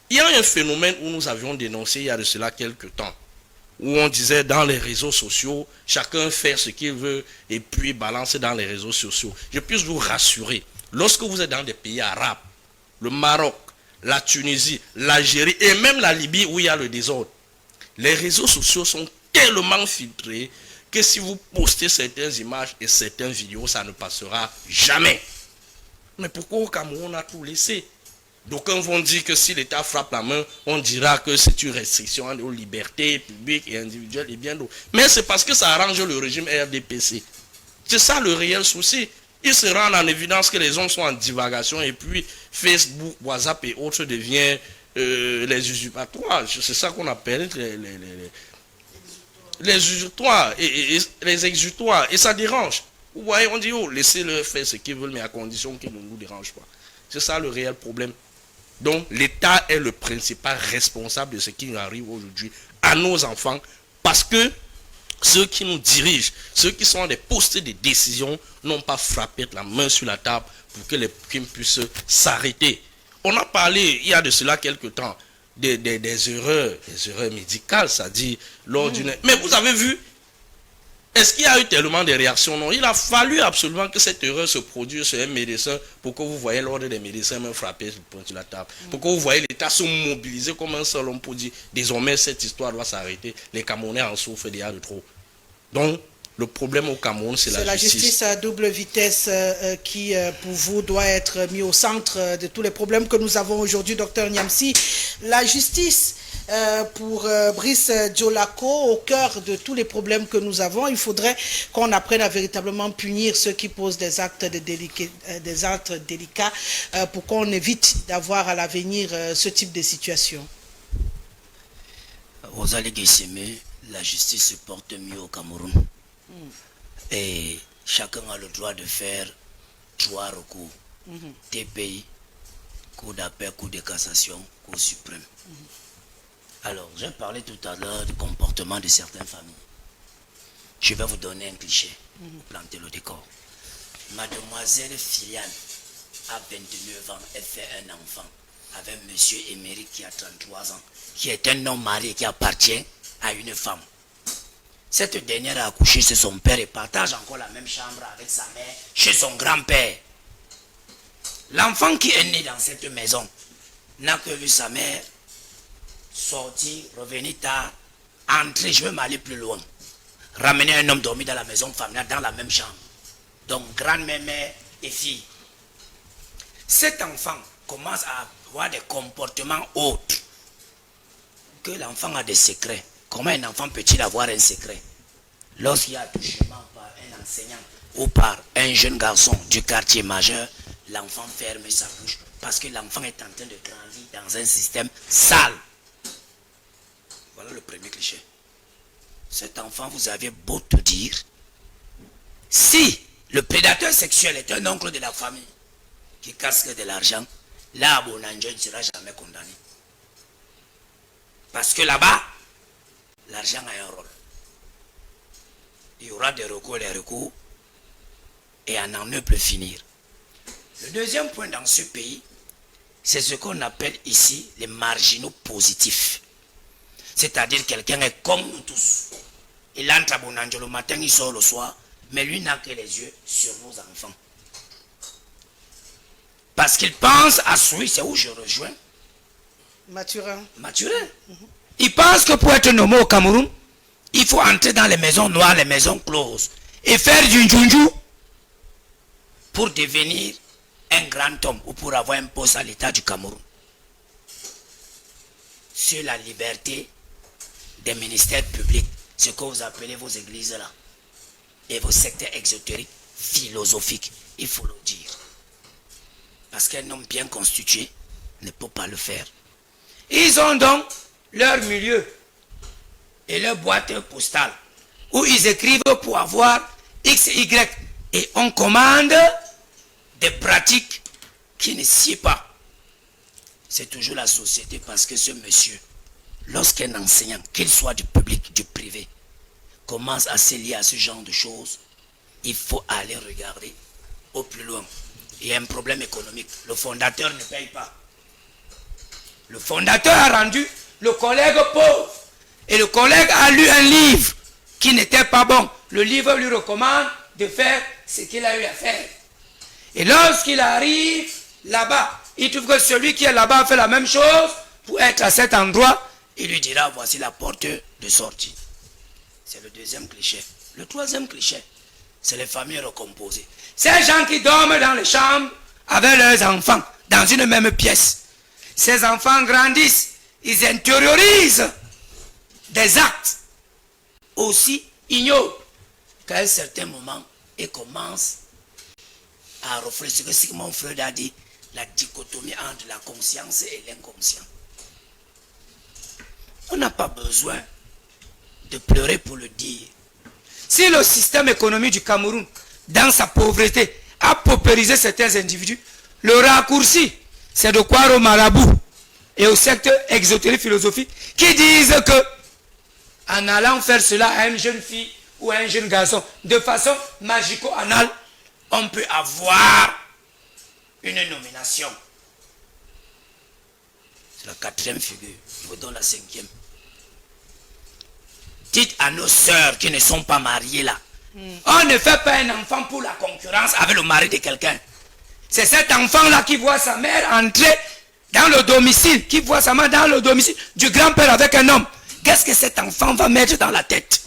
Il y a un phénomène où nous avions dénoncé il y a de cela quelques temps, où on disait dans les réseaux sociaux, chacun fait ce qu'il veut et puis balancer dans les réseaux sociaux. Je puis vous rassurer, lorsque vous êtes dans des pays arabes, le Maroc, la Tunisie, l'Algérie et même la Libye où il y a le désordre, les réseaux sociaux sont tellement filtrés que si vous postez certaines images et certaines vidéos, ça ne passera jamais. Mais pourquoi au Cameroun on a tout laissé? D'aucuns vont dire que si l'État frappe la main, on dira que c'est une restriction aux libertés publiques et individuelles et bien d'autres. Mais c'est parce que ça arrange le régime RDPC. C'est ça le réel souci. Ils se rendent en évidence que les gens sont en divagation et puis Facebook, WhatsApp et autres deviennent les usurpatoires. C'est ça qu'on appelle les usurpatoires et les exutoires. Et ça dérange. Vous voyez, on dit, oh, laissez-le faire ce qu'ils veulent, mais à condition qu'ils ne nous dérangent pas. C'est ça le réel problème. Donc, l'État est le principal responsable de ce qui nous arrive aujourd'hui à nos enfants, parce que ceux qui nous dirigent, ceux qui sont à des postes de décision, n'ont pas frappé la main sur la table pour que les crimes puissent s'arrêter. On a parlé, il y a de cela quelque temps, des erreurs médicales, c'est-à-dire lors d'une... Mais vous avez vu, est-ce qu'il y a eu tellement de réactions? Non, il a fallu absolument que cette erreur se produise sur un médecin pour que vous voyez l'ordre des médecins même frapper sur la table. Pour que vous voyez l'État se mobiliser comme un seul homme pour dire désormais cette histoire doit s'arrêter. Les Camerounais en souffrent déjà de trop. Donc, le problème au Cameroun, c'est la justice. C'est la justice à double vitesse qui, pour vous, doit être mis au centre de tous les problèmes que nous avons aujourd'hui, docteur Niamsi. La justice, pour Brice Djolako, au cœur de tous les problèmes que nous avons, il faudrait qu'on apprenne à véritablement punir ceux qui posent des actes délicats pour qu'on évite d'avoir à l'avenir ce type de situation. Rosalie Guessemé, la justice se porte mieux au Cameroun. Et chacun a le droit de faire 3 recours. TPI, Cour d'appel, Cour de cassation, Cour suprême. Alors, j'ai parlé tout à l'heure du comportement de certaines familles. Je vais vous donner un cliché pour planter le décor. Mademoiselle Filiane a 29 ans, elle fait un enfant avec monsieur Émeric qui a 33 ans, qui est un homme marié qui appartient à une femme. Cette dernière a accouché chez son père et partage encore la même chambre avec sa mère chez son grand-père. L'enfant qui est né dans cette maison n'a que vu sa mère sortir, revenir tard, entrer, je vais m'aller plus loin. Ramener un homme dormi dans la maison familiale, dans la même chambre. Donc grand-mère, mère et fille. Cet enfant commence à avoir des comportements autres. Que l'enfant a des secrets. Comment un enfant peut-il avoir un secret? Lorsqu'il y a attouchement par un enseignant ou par un jeune garçon du quartier majeur, l'enfant ferme sa bouche parce que l'enfant est en train de grandir dans un système sale. Voilà le premier cliché. Cet enfant, vous avez beau te dire, si le prédateur sexuel est un oncle de la famille qui casque de l'argent, là, Bonanjo ne sera jamais condamné. Parce que là-bas, l'argent a un rôle. Il y aura des recours, et on n'en peut finir. Le deuxième point dans ce pays, c'est ce qu'on appelle ici les marginaux positifs. C'est-à-dire quelqu'un est comme nous tous. Il entre à Bonanjo le matin, il sort le soir, mais lui n'a que les yeux sur nos enfants. Parce qu'il pense à celui, c'est où je rejoins Mathurin. Il pense que pour être nommé au Cameroun, il faut entrer dans les maisons noires, les maisons closes, et faire du njunju pour devenir un grand homme ou pour avoir un poste à l'État du Cameroun. Sur la liberté des ministères publics, ce que vous appelez vos églises là, et vos secteurs exotériques, philosophiques, il faut le dire. Parce qu'un homme bien constitué ne peut pas le faire. Ils ont donc leur milieu et leur boîte postale où ils écrivent pour avoir X, Y et on commande des pratiques qui ne s'y pas. C'est toujours la société parce que ce monsieur, lorsqu'un enseignant, qu'il soit du public, du privé, commence à se lier à ce genre de choses, il faut aller regarder au plus loin. Il y a un problème économique. Le fondateur ne paye pas. Le fondateur a rendu le collègue pauvre. Et le collègue a lu un livre qui n'était pas bon. Le livre lui recommande de faire ce qu'il a eu à faire. Et lorsqu'il arrive là-bas, il trouve que celui qui est là-bas a fait la même chose pour être à cet endroit. Il lui dira, voici la porte de sortie. C'est le deuxième cliché. Le troisième cliché, c'est les familles recomposées. Ces gens qui dorment dans les chambres avec leurs enfants, dans une même pièce. Ces enfants grandissent, ils intériorisent des actes aussi ignobles qu'à un certain moment, ils commencent à refléter ce que Sigmund Freud a dit, la dichotomie entre la conscience et l'inconscient. On n'a pas besoin de pleurer pour le dire. Si le système économique du Cameroun, dans sa pauvreté, a paupérisé certains individus, le raccourci, c'est de croire aux marabouts et aux sectes exotériques philosophiques qui disent que en allant faire cela à une jeune fille ou à un jeune garçon de façon magico-anale, on peut avoir une nomination. C'est la quatrième figure. Je vous donne la cinquième. Dites à nos sœurs qui ne sont pas mariées là, on ne fait pas un enfant pour la concurrence avec le mari de quelqu'un. C'est cet enfant-là qui voit sa mère entrer dans le domicile, qui voit sa mère dans le domicile du grand-père avec un homme. Qu'est-ce que cet enfant va mettre dans la tête?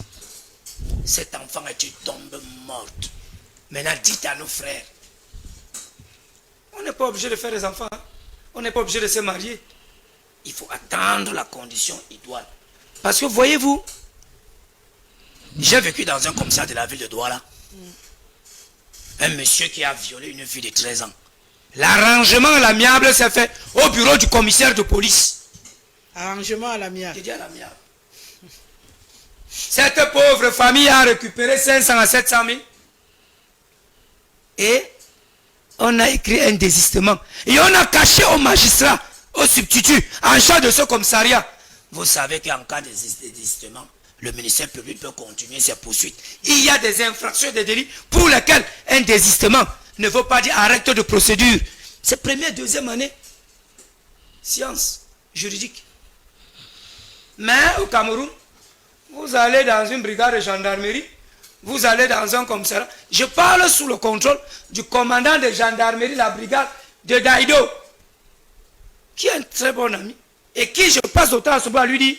Cet enfant est une tombe morte. Maintenant, dites à nos frères, on n'est pas obligé de faire des enfants. Hein? On n'est pas obligé de se marier. Il faut attendre la condition idoine. Parce que voyez-vous, j'ai vécu dans un commissariat de la ville de Douala. Un monsieur qui a violé une fille de 13 ans. L'arrangement à l'amiable s'est fait au bureau du commissaire de police. Arrangement à l'amiable. J'ai dit à l'amiable. Cette pauvre famille a récupéré 500 à 700 000. Et on a écrit un désistement. Et on a caché au magistrat, au substitut, en charge de ce commissariat. Vous savez qu'en cas de désistement, le ministère public peut continuer ses poursuites. Il y a des infractions, des délits pour lesquels un désistement ne veut pas dire arrêt de procédure. C'est première, deuxième année. Science juridique. Mais au Cameroun, vous allez dans une brigade de gendarmerie, vous allez dans un commissariat. Je parle sous le contrôle du commandant de gendarmerie, la brigade de Daïdo, qui est un très bon ami, et qui, je passe autant à ce bout, lui dit,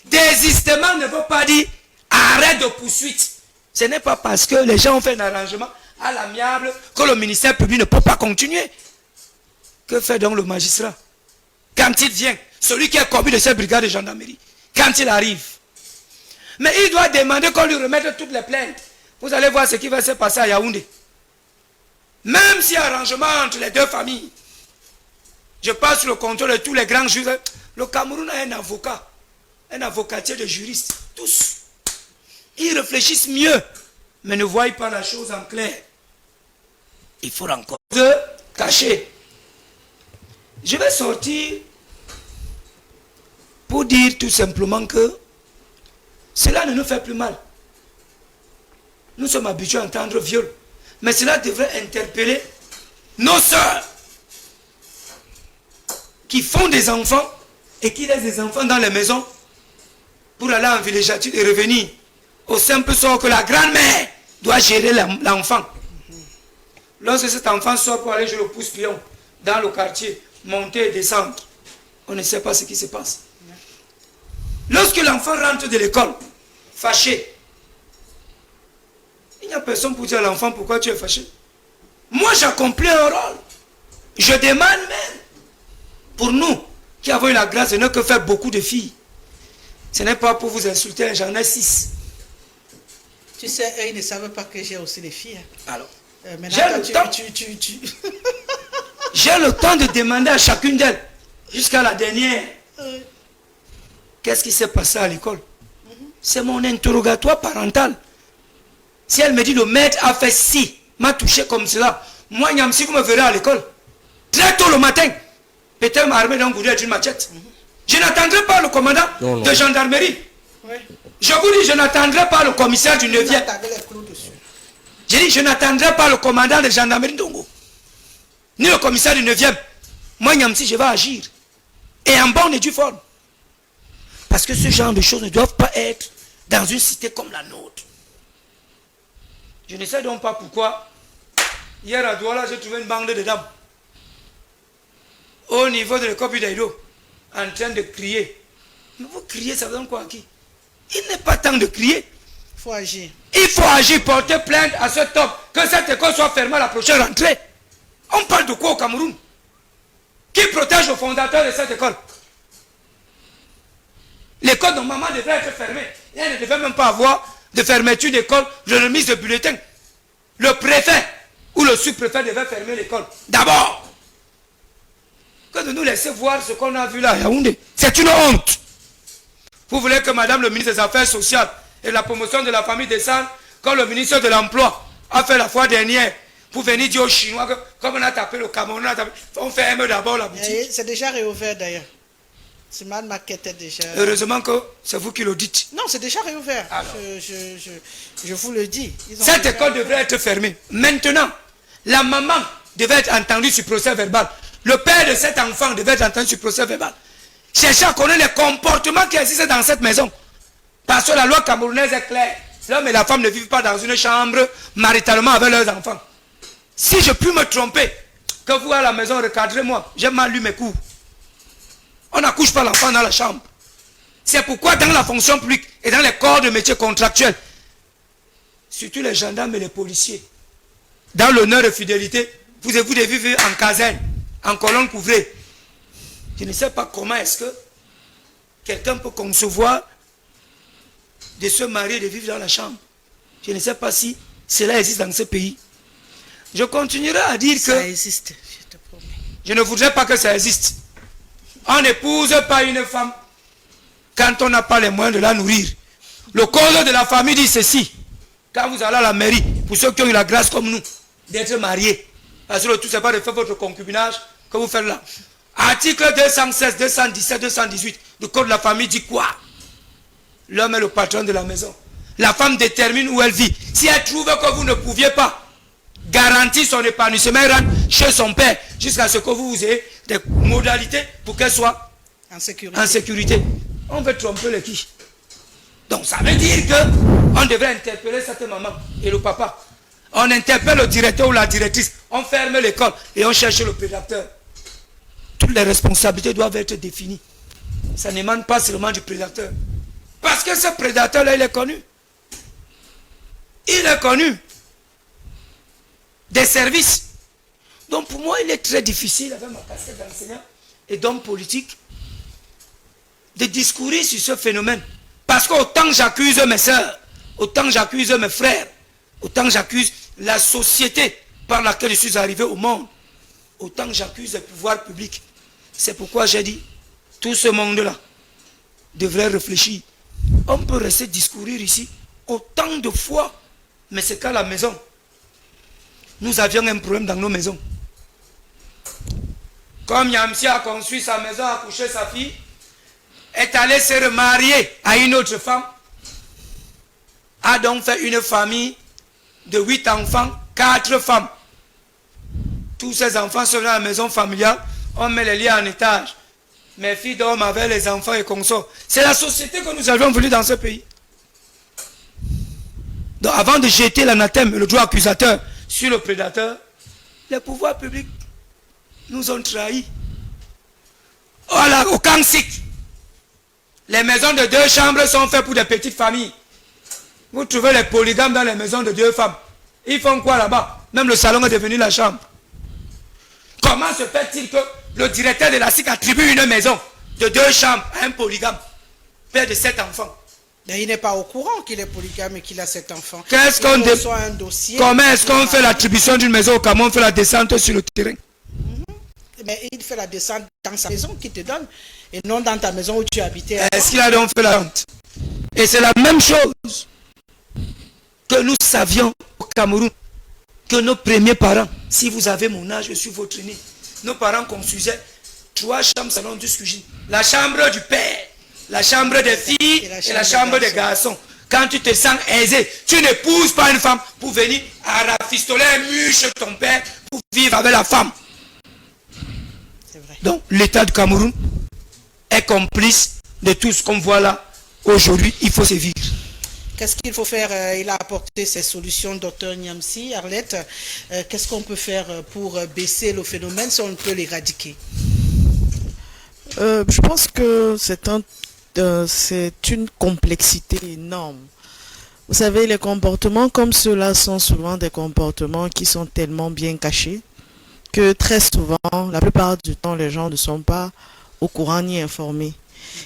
désistement ne veut pas dire arrêt de poursuite. Ce n'est pas parce que les gens ont fait un arrangement à l'amiable que le ministère public ne peut pas continuer. Que fait donc le magistrat? Quand il vient, celui qui est commis de cette brigade de gendarmerie, quand il arrive, mais il doit demander qu'on lui remette toutes les plaintes. Vous allez voir ce qui va se passer à Yaoundé. Même s'il y a arrangement entre les deux familles, je passe sous le contrôle de tous les grands juges. Le Cameroun a un avocatier de juristes, tous. Ils réfléchissent mieux, mais ne voient pas la chose en clair. Il faut encore se cacher. Je vais sortir pour dire tout simplement que cela ne nous fait plus mal. Nous sommes habitués à entendre viol. Mais cela devrait interpeller nos sœurs qui font des enfants et qui laissent des enfants dans les maisons pour aller en villégiature et revenir au simple sort que la grand-mère doit gérer l'enfant. Lorsque cet enfant sort pour aller jouer le pouce-pion dans le quartier, monter et descendre, on ne sait pas ce qui se passe. Lorsque l'enfant rentre de l'école, fâché, il n'y a personne pour dire à l'enfant pourquoi tu es fâché. Moi j'accomplis un rôle. Je demande même, pour nous qui avons eu la grâce de ne que faire beaucoup de filles, ce n'est pas pour vous insulter, j'en ai 6. Tu sais, eux, ils ne savent pas que j'ai aussi des filles. Alors, Maintenant, j'ai le temps de demander à chacune d'elles, jusqu'à la dernière, qu'est-ce qui s'est passé à l'école? C'est mon interrogatoire parental. Si elle me dit le maître a fait ci, m'a touché comme cela, moi, Nyamsi, vous me verrez à l'école. Très tôt le matin, peut-être m'armer d'un goudin d'une machette. Je n'attendrai pas le commandant de gendarmerie. Oui. Je vous dis, je n'attendrai pas le commissaire du 9e. J'ai dit, je n'attendrai pas le commandant de gendarmerie d'Ongo. Ni le commissaire du 9e. Moi, Nyamsi, je vais agir. Et en bonne et due forme. Parce que ce genre de choses ne doivent pas être dans une cité comme la nôtre. Je ne sais donc pas pourquoi. Hier à Douala, j'ai trouvé une bande de dames. Au niveau de l'école d'Aïdo. En train de crier. Mais vous criez, ça veut dire quoi à qui? Il n'est pas temps de crier. Il faut agir. Il faut agir, porter plainte à ce homme. Que cette école soit fermée à la prochaine rentrée. On parle de quoi au Cameroun? Qui protège le fondateur de cette école? L'école normalement devrait être fermée. Et elle ne devait même pas avoir de fermeture d'école, de remise de bulletins. Le préfet ou le sous-préfet devait fermer l'école. D'abord. Que de nous laisser voir ce qu'on a vu là à Yaoundé. C'est une honte. Vous voulez que madame le ministre des Affaires sociales et de la promotion de la famille descende quand le ministre de l'Emploi a fait la fois dernière pour venir dire aux Chinois que comme on a tapé le Cameroun, on ferme d'abord la boutique. C'est déjà réouvert d'ailleurs. C'est mal maquetté déjà. Heureusement que c'est vous qui le dites. Non, c'est déjà réouvert. Je vous le dis. Cette école devrait être fermée. Maintenant, la maman devait être entendue sur procès verbal. Le père de cet enfant devait être entendu sur procès verbal. Cherchez à connaître les comportements qui existent dans cette maison. Parce que la loi camerounaise est claire. L'homme et la femme ne vivent pas dans une chambre maritalement avec leurs enfants. Si je puis me tromper, que vous à la maison, recadrez-moi. J'ai mal lu mes cours. On n'accouche pas l'enfant dans la chambre. C'est pourquoi dans la fonction publique et dans les corps de métier contractuels, surtout les gendarmes et les policiers, dans l'honneur et fidélité, vous devez vivre en caserne, en colonne couvrée. Je ne sais pas comment est-ce que quelqu'un peut concevoir de se marier et de vivre dans la chambre. Je ne sais pas si cela existe dans ce pays. Je continuerai à dire que ça existe, je te promets. Je ne voudrais pas que ça existe. On n'épouse pas une femme quand on n'a pas les moyens de la nourrir. Le code de la famille dit ceci. Quand vous allez à la mairie, pour ceux qui ont eu la grâce comme nous, d'être marié. Parce que le tout, c'est pas de faire votre concubinage que vous faites là. Article 216, 217, 218 du Code de la famille dit quoi? L'homme est le patron de la maison. La femme détermine où elle vit. Si elle trouve que vous ne pouviez pas garantir son épanouissement, elle rentre chez son père jusqu'à ce que vous ayez des modalités pour qu'elle soit en sécurité. On veut tromper les qui? Donc ça veut dire que on devrait interpeller cette maman et le papa. On interpelle le directeur ou la directrice. On ferme l'école et on cherche le prédateur. Toutes les responsabilités doivent être définies. Ça n'émane pas seulement du prédateur. Parce que ce prédateur-là, il est connu. Il est connu des services. Donc pour moi, il est très difficile, avec ma casquette d'enseignant et d'homme politique, de discourir sur ce phénomène. Parce qu'autant j'accuse mes soeurs, autant j'accuse mes frères, autant j'accuse la société par laquelle je suis arrivé au monde, autant j'accuse les pouvoirs publics. C'est pourquoi j'ai dit, tout ce monde-là devrait réfléchir. On peut rester discourir ici autant de fois, mais c'est qu'à la maison, nous avions un problème dans nos maisons. Comme Yamsi a construit sa maison, a couché sa fille, est allé se remarier à une autre femme, a donc fait une famille de 8 enfants, 4 femmes. Tous ces enfants sont dans la maison familiale, on met les liens en étage. Mes filles dorment avec les enfants et consorts. C'est la société que nous avions voulu dans ce pays. Donc avant de jeter l'anathème et le droit accusateur sur le prédateur, les pouvoirs publics nous ont trahis. Voilà, au Kangsik, les maisons de 2 chambres sont faites pour des petites familles. Vous trouvez les polygames dans les maisons de 2 femmes. Ils font quoi là-bas? Même le salon est devenu la chambre. Comment se fait-il que le directeur de la SIC attribue une maison de 2 chambres à un polygame, père de 7 enfants? Mais il n'est pas au courant qu'il est polygame et qu'il a 7 enfants. Qu'est-ce qu'on reçoit un dossier. Comment est-ce qu'on fait l'attribution d'une maison au Cameroun? On fait la descente sur le terrain. Mais il fait la descente dans sa maison qu'il te donne et non dans ta maison où tu habitais. Est-ce qu'il a donc fait la vente? Et c'est la même chose que nous savions au Cameroun, que nos premiers parents, si vous avez mon âge, je suis votre aîné, nos parents construisaient 3 chambres, salon, 12 cuisines. La chambre du père, la chambre des filles et la chambre des garçons. Quand tu te sens aisé, tu n'épouses pas une femme pour venir à rafistoler un mur chez ton père pour vivre avec la femme. C'est vrai. Donc l'État du Cameroun est complice de tout ce qu'on voit là. Aujourd'hui, il faut sévir. Qu'est-ce qu'il faut faire? Il a apporté ses solutions, docteur Niamsi. Arlette, qu'est-ce qu'on peut faire pour baisser le phénomène si on peut l'éradiquer? Je pense que c'est une complexité énorme. Vous savez, les comportements comme ceux-là sont souvent des comportements qui sont tellement bien cachés que très souvent, la plupart du temps, les gens ne sont pas au courant ni informés.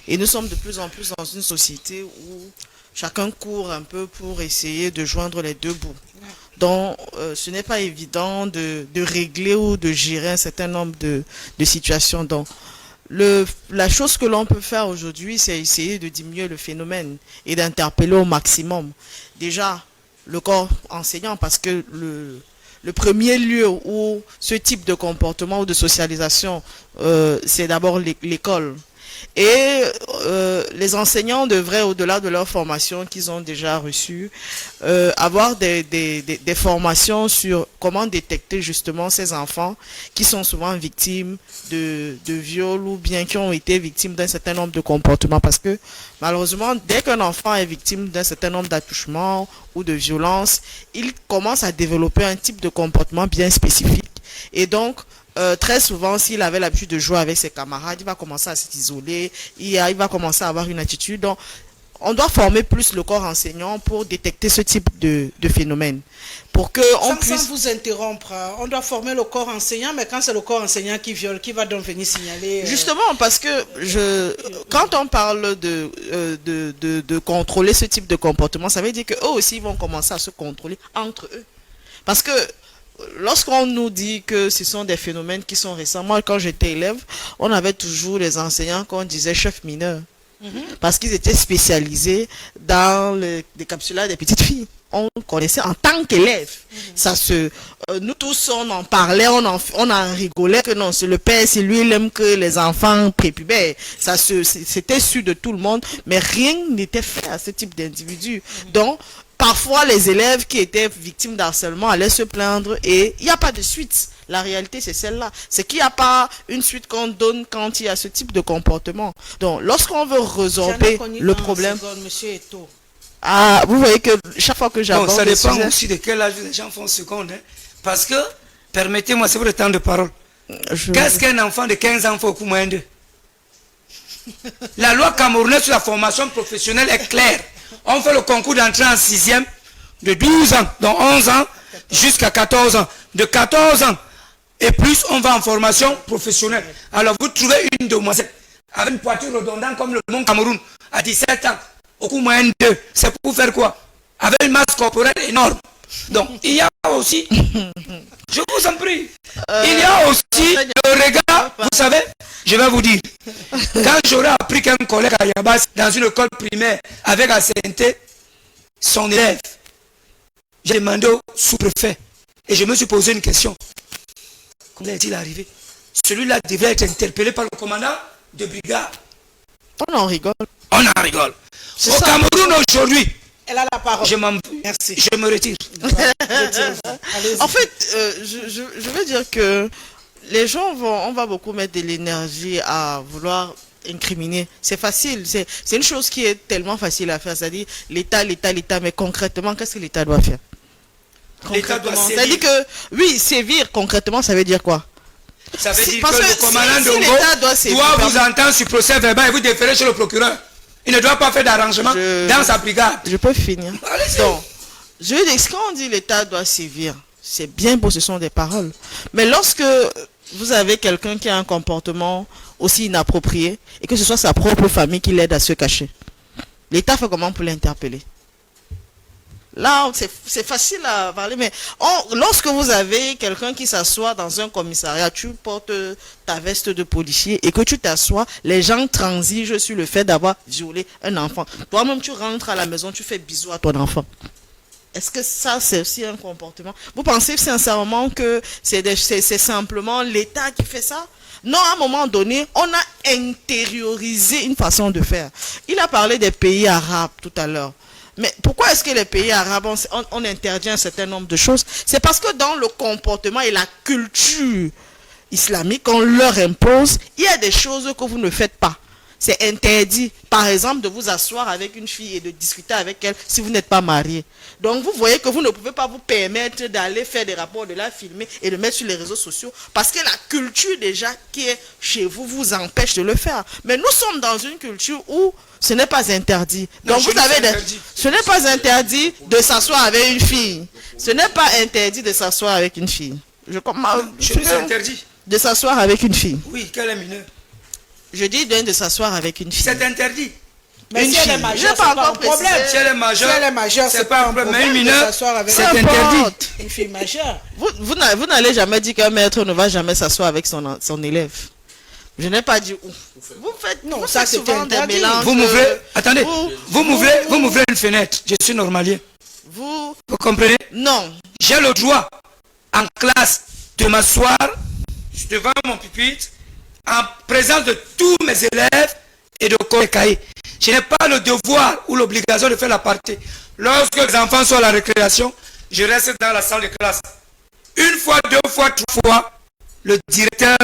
Et nous sommes de plus en plus dans une société où chacun court un peu pour essayer de joindre les 2 bouts. Donc, ce n'est pas évident de régler ou de gérer un certain nombre de situations. Donc, la chose que l'on peut faire aujourd'hui, c'est essayer de diminuer le phénomène et d'interpeller au maximum. Déjà, le corps enseignant, parce que le premier lieu où ce type de comportement ou de socialisation, c'est d'abord l'école. Et les enseignants devraient, au-delà de leur formation qu'ils ont déjà reçue, avoir des formations sur comment détecter justement ces enfants qui sont souvent victimes de viols ou bien qui ont été victimes d'un certain nombre de comportements. Parce que malheureusement, dès qu'un enfant est victime d'un certain nombre d'attouchements ou de violences, il commence à développer un type de comportement bien spécifique. Et donc, très souvent, s'il avait l'habitude de jouer avec ses camarades, il va commencer à s'isoler, il va commencer à avoir une attitude. Donc, on doit former plus le corps enseignant pour détecter ce type de phénomène. Pour que on puisse... Sans vous interrompre, on doit former le corps enseignant, mais quand c'est le corps enseignant qui viole, qui va donc venir signaler... Justement, parce que quand on parle de contrôler ce type de comportement, ça veut dire qu'eux aussi ils vont commencer à se contrôler entre eux. Parce que lorsqu'on nous dit que ce sont des phénomènes qui sont récents, moi quand j'étais élève, on avait toujours les enseignants qu'on disait chefs mineurs. Parce qu'ils étaient spécialisés dans le décapsulage des petites filles. On connaissait en tant qu'élève. Nous tous, on en parlait, on en rigolait que non, c'est le père, c'est lui, il aime que les enfants prépubères. C'était sûr de tout le monde, mais rien n'était fait à ce type d'individu. Donc, parfois, les élèves qui étaient victimes d'harcèlement allaient se plaindre et il n'y a pas de suite. La réalité, c'est celle-là. C'est qu'il n'y a pas une suite qu'on donne quand il y a ce type de comportement. Donc, lorsqu'on veut résorber le problème... Monsieur Eto. Ah, vous voyez que chaque fois que j'aborde... Bon, ça le dépend sujet, aussi de quel âge les gens font seconde. Parce que, permettez-moi, c'est pour le temps de parole. Qu'est-ce qu'un enfant de 15 ans fait au coup moyen d'eux? La loi camerounaise sur la formation professionnelle est claire. On fait le concours d'entrée en 6e de 12 ans, donc 11 ans jusqu'à 14 ans. De 14 ans et plus, on va en formation professionnelle. Alors vous trouvez une demoiselle avec une poitrine redondante comme le Mont Cameroun à 17 ans, au coût moyen de 2. C'est pour faire quoi? Avec une masse corporelle énorme. Donc il y a aussi, je vous en prie, il y a aussi le regard, vous savez, je vais vous dire, quand j'aurais appris qu'un collègue à Yabas dans une école primaire avec ancienneté, son élève, j'ai demandé au sous-préfet et je me suis posé une question. Comment est-il arrivé? Celui-là devait être interpellé par le commandant de brigade. on en rigole. On en rigole. Au Cameroun aujourd'hui, elle a la parole. Merci. Je me retire. En fait, je veux dire que les gens on va beaucoup mettre de l'énergie à vouloir incriminer. C'est facile. C'est une chose qui est tellement facile à faire. C'est-à-dire l'État, mais concrètement, qu'est-ce que l'État doit faire? L'État doit sévir. C'est-à-dire que, oui, sévir concrètement, ça veut dire quoi? Ça veut dire parce que que le commandant si l'État doit vous entendre sur procès verbal et vous déférer chez le procureur. Il ne doit pas faire d'arrangement dans sa brigade. Je peux finir. Donc, je veux dire, quand on dit l'État doit sévir, c'est bien beau, ce sont des paroles. Mais lorsque vous avez quelqu'un qui a un comportement aussi inapproprié et que ce soit sa propre famille qui l'aide à se cacher, l'État fait comment pour l'interpeller? Là, c'est facile à parler, mais lorsque vous avez quelqu'un qui s'assoit dans un commissariat, tu portes ta veste de policier et que tu t'assois, les gens transigent sur le fait d'avoir violé un enfant. Toi-même, tu rentres à la maison, tu fais bisous à ton enfant. Est-ce que ça, c'est aussi un comportement? Vous pensez sincèrement que c'est simplement l'État qui fait ça? Non, à un moment donné, on a intériorisé une façon de faire. Il a parlé des pays arabes tout à l'heure. Mais pourquoi est-ce que les pays arabes, on interdit un certain nombre de choses? C'est parce que dans le comportement et la culture islamique, on leur impose, il y a des choses que vous ne faites pas. C'est interdit, par exemple, de vous asseoir avec une fille et de discuter avec elle si vous n'êtes pas marié. Donc vous voyez que vous ne pouvez pas vous permettre d'aller faire des rapports, de la filmer et de mettre sur les réseaux sociaux parce que la culture déjà qui est chez vous vous empêche de le faire. Mais nous sommes dans une culture où ce n'est pas interdit. Donc vous avez ce n'est pas interdit de s'asseoir avec une fille. Ce n'est pas interdit de s'asseoir avec une fille. C'est interdit. De s'asseoir avec une fille. Oui, qu'elle est mineure. Je dis de s'asseoir avec une fille. C'est interdit. Mais si elle est majeure, c'est pas un problème. Si elle est majeure, c'est pas un problème. Mais une mineure, c'est interdit. Une fille majeure. Vous n'allez jamais dire qu'un maître ne va jamais s'asseoir avec son élève. Je n'ai pas dit où. Vous faites non, ça c'est souvent des mélanges. Vous m'ouvrez, attendez, vous m'ouvrez une fenêtre. Je suis normalien. Vous comprenez? Non. J'ai le droit en classe de m'asseoir devant mon pupitre en présence de tous mes élèves et de cahiers. Je n'ai pas le devoir ou l'obligation de faire la partie. Lorsque les enfants sont à la récréation, je reste dans la salle de classe. Une fois, deux fois, trois fois, le directeur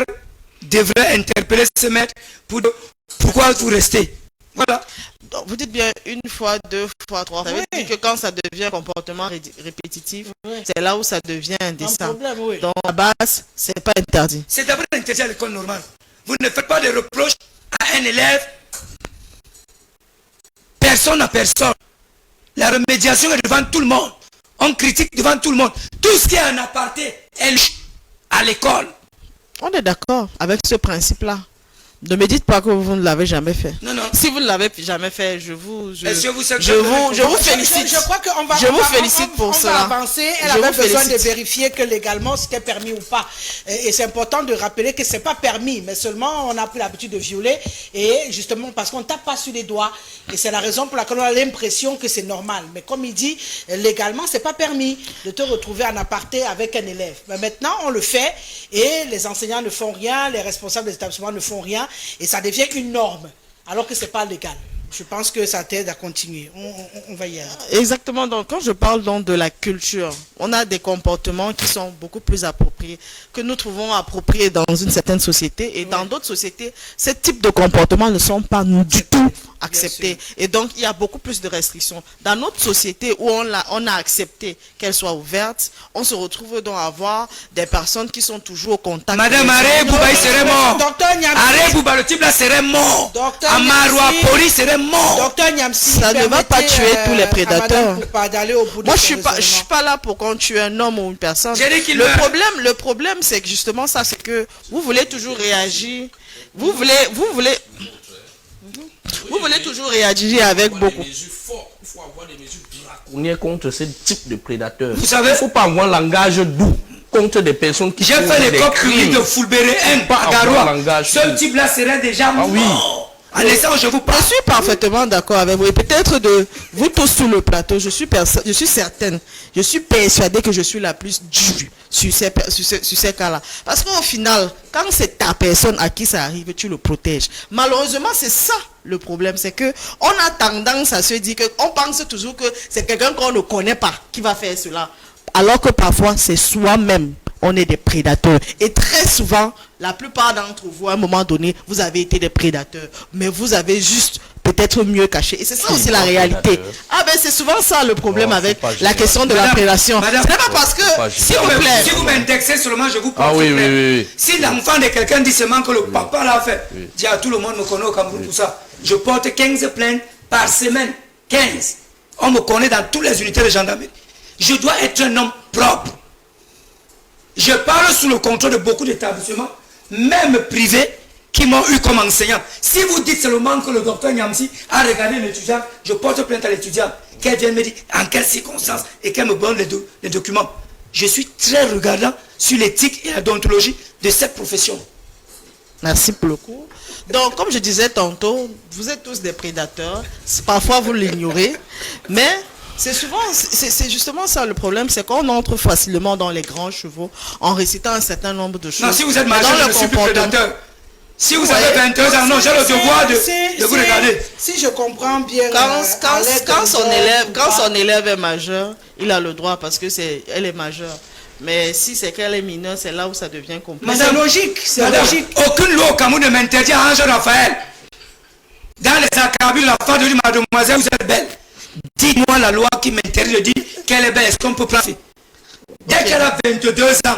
devrait interpeller ce maître pour dire pourquoi vous restez. Voilà. Donc, vous dites bien une fois, deux fois, trois fois. Ça veut dire que quand ça devient un comportement répétitif, c'est là où ça devient indécent. Donc à la base, c'est pas interdit. C'est d'abord interdit à l'école normale. Vous ne faites pas de reproches à un élève. Personne à personne. La remédiation est devant tout le monde. On critique devant tout le monde. Tout ce qui est en aparté est à l'école. On est d'accord avec ce principe-là. Ne me dites pas que vous ne l'avez jamais fait. Non, non. Si vous ne l'avez jamais fait, je vous félicite. Je crois qu'on va, Je vous félicite pour on cela. va avancer. Elle Je avait vous besoin de félicite. vérifier que légalement c'était permis ou pas. Et c'est important de rappeler que c'est pas permis, mais seulement on a pris l'habitude de violer et justement parce qu'on tape pas sur les doigts. Et c'est la raison pour laquelle on a l'impression que c'est normal. Mais comme il dit, légalement c'est pas permis de te retrouver en aparté avec un élève. Mais maintenant on le fait et les enseignants ne font rien, les responsables des établissements ne font rien et ça devient une norme alors que c'est pas légal. Je pense que ça t'aide à continuer. On va y aller. Exactement. Donc, quand je parle donc de la culture, on a des comportements qui sont beaucoup plus appropriés, que nous trouvons appropriés dans une certaine société. Et dans d'autres sociétés, ce type de comportements ne sont pas du tout acceptés. Et donc, il y a beaucoup plus de restrictions. Dans notre société où on a accepté qu'elle soit ouverte, on se retrouve donc à avoir des personnes qui sont toujours au contact. Madame Aré Bouba, il serait mort. Docteur Niamsi. Aré Bouba, le type là serait mort. Docteur Amaroua Niamsi. Pori serait mort. Docteur Niamsi, Ça ne va pas permettez, tuer tous les à prédateurs. Madame Poupa d'aller au bout de Moi, je son suis raisonnement. pas là pour qu'on tue un homme ou une personne. J'ai dit qu'il Le meurt. problème, c'est que justement ça, c'est que vous voulez toujours réagir. Vous voulez toujours réagir avec beaucoup. Il faut avoir des mesures draconiennes contre ce type de prédateurs. Vous savez, Il ne faut pas avoir un langage doux contre des personnes qui j'ai font fait des l'école publique crimes. de Fulbéré 1 Pas à avoir Garoua. langage. Ce type là serait déjà mort. oui. En laissant, je vous parle. Je suis parfaitement d'accord avec vous. Et peut-être de vous tous sur le plateau, je suis certaine, je suis persuadée que je suis la plus dure sur ces cas-là. Parce qu'au final, quand c'est ta personne à qui ça arrive, tu le protèges. Malheureusement, c'est ça le problème. C'est que on a tendance à se dire qu'on pense toujours que c'est quelqu'un qu'on ne connaît pas qui va faire cela. Alors que parfois, c'est soi-même. On est des prédateurs. Et très souvent, la plupart d'entre vous, à un moment donné, vous avez été des prédateurs. Mais vous avez juste peut-être mieux caché. Et c'est ça aussi la réalité. prédateur. Ah ben c'est souvent ça le problème Non, avec faut pas la juger. question de la Madame, prédation. madame, Ce n'est pas parce que, faut pas s'il juger. vous plaît, Si vous m'indexez seulement, je vous porte Ah oui, plainte. oui. Si l'enfant de quelqu'un dit seulement que le papa l'a fait, dis à tout le monde me connaît au Cameroun pour ça. Je porte 15 plaintes par semaine. 15. On me connaît dans toutes les unités de gendarmerie. Je dois être un homme propre. Je parle sous le contrôle de beaucoup d'établissements, même privés, qui m'ont eu comme enseignant. Si vous dites seulement que le docteur Niamsi a regardé l'étudiant, je porte plainte à l'étudiant, qu'elle vienne me dire en quelles circonstances et qu'elle me donne les documents. Je suis très regardant sur l'éthique et la déontologie de cette profession. merci pour le coup. Donc, comme je disais tantôt, vous êtes tous des prédateurs. Parfois, vous l'ignorez. Mais c'est souvent, c'est justement ça le problème, c'est qu'on entre facilement dans les grands chevaux en récitant un certain nombre de choses. Non, si vous êtes Mais majeur, dans je le suis plus comportement- prédateur. Si vous avez 22 ans, non, j'ai le devoir de vous regarder. Si je comprends bien. Quand son élève est majeur, il a le droit parce que elle est majeure. Mais si c'est qu'elle est mineure, c'est là où ça devient compliqué. Mais c'est logique, c'est Madame, logique. aucune loi au Cameroun ne m'interdit à Ange Raphaël. Dans les accablures, la femme de dire, mademoiselle, vous êtes belle. Dites-moi la loi qui m'interdit de dire qu'elle est belle. Est-ce qu'on peut prendre? Dès qu'elle a 22 ans,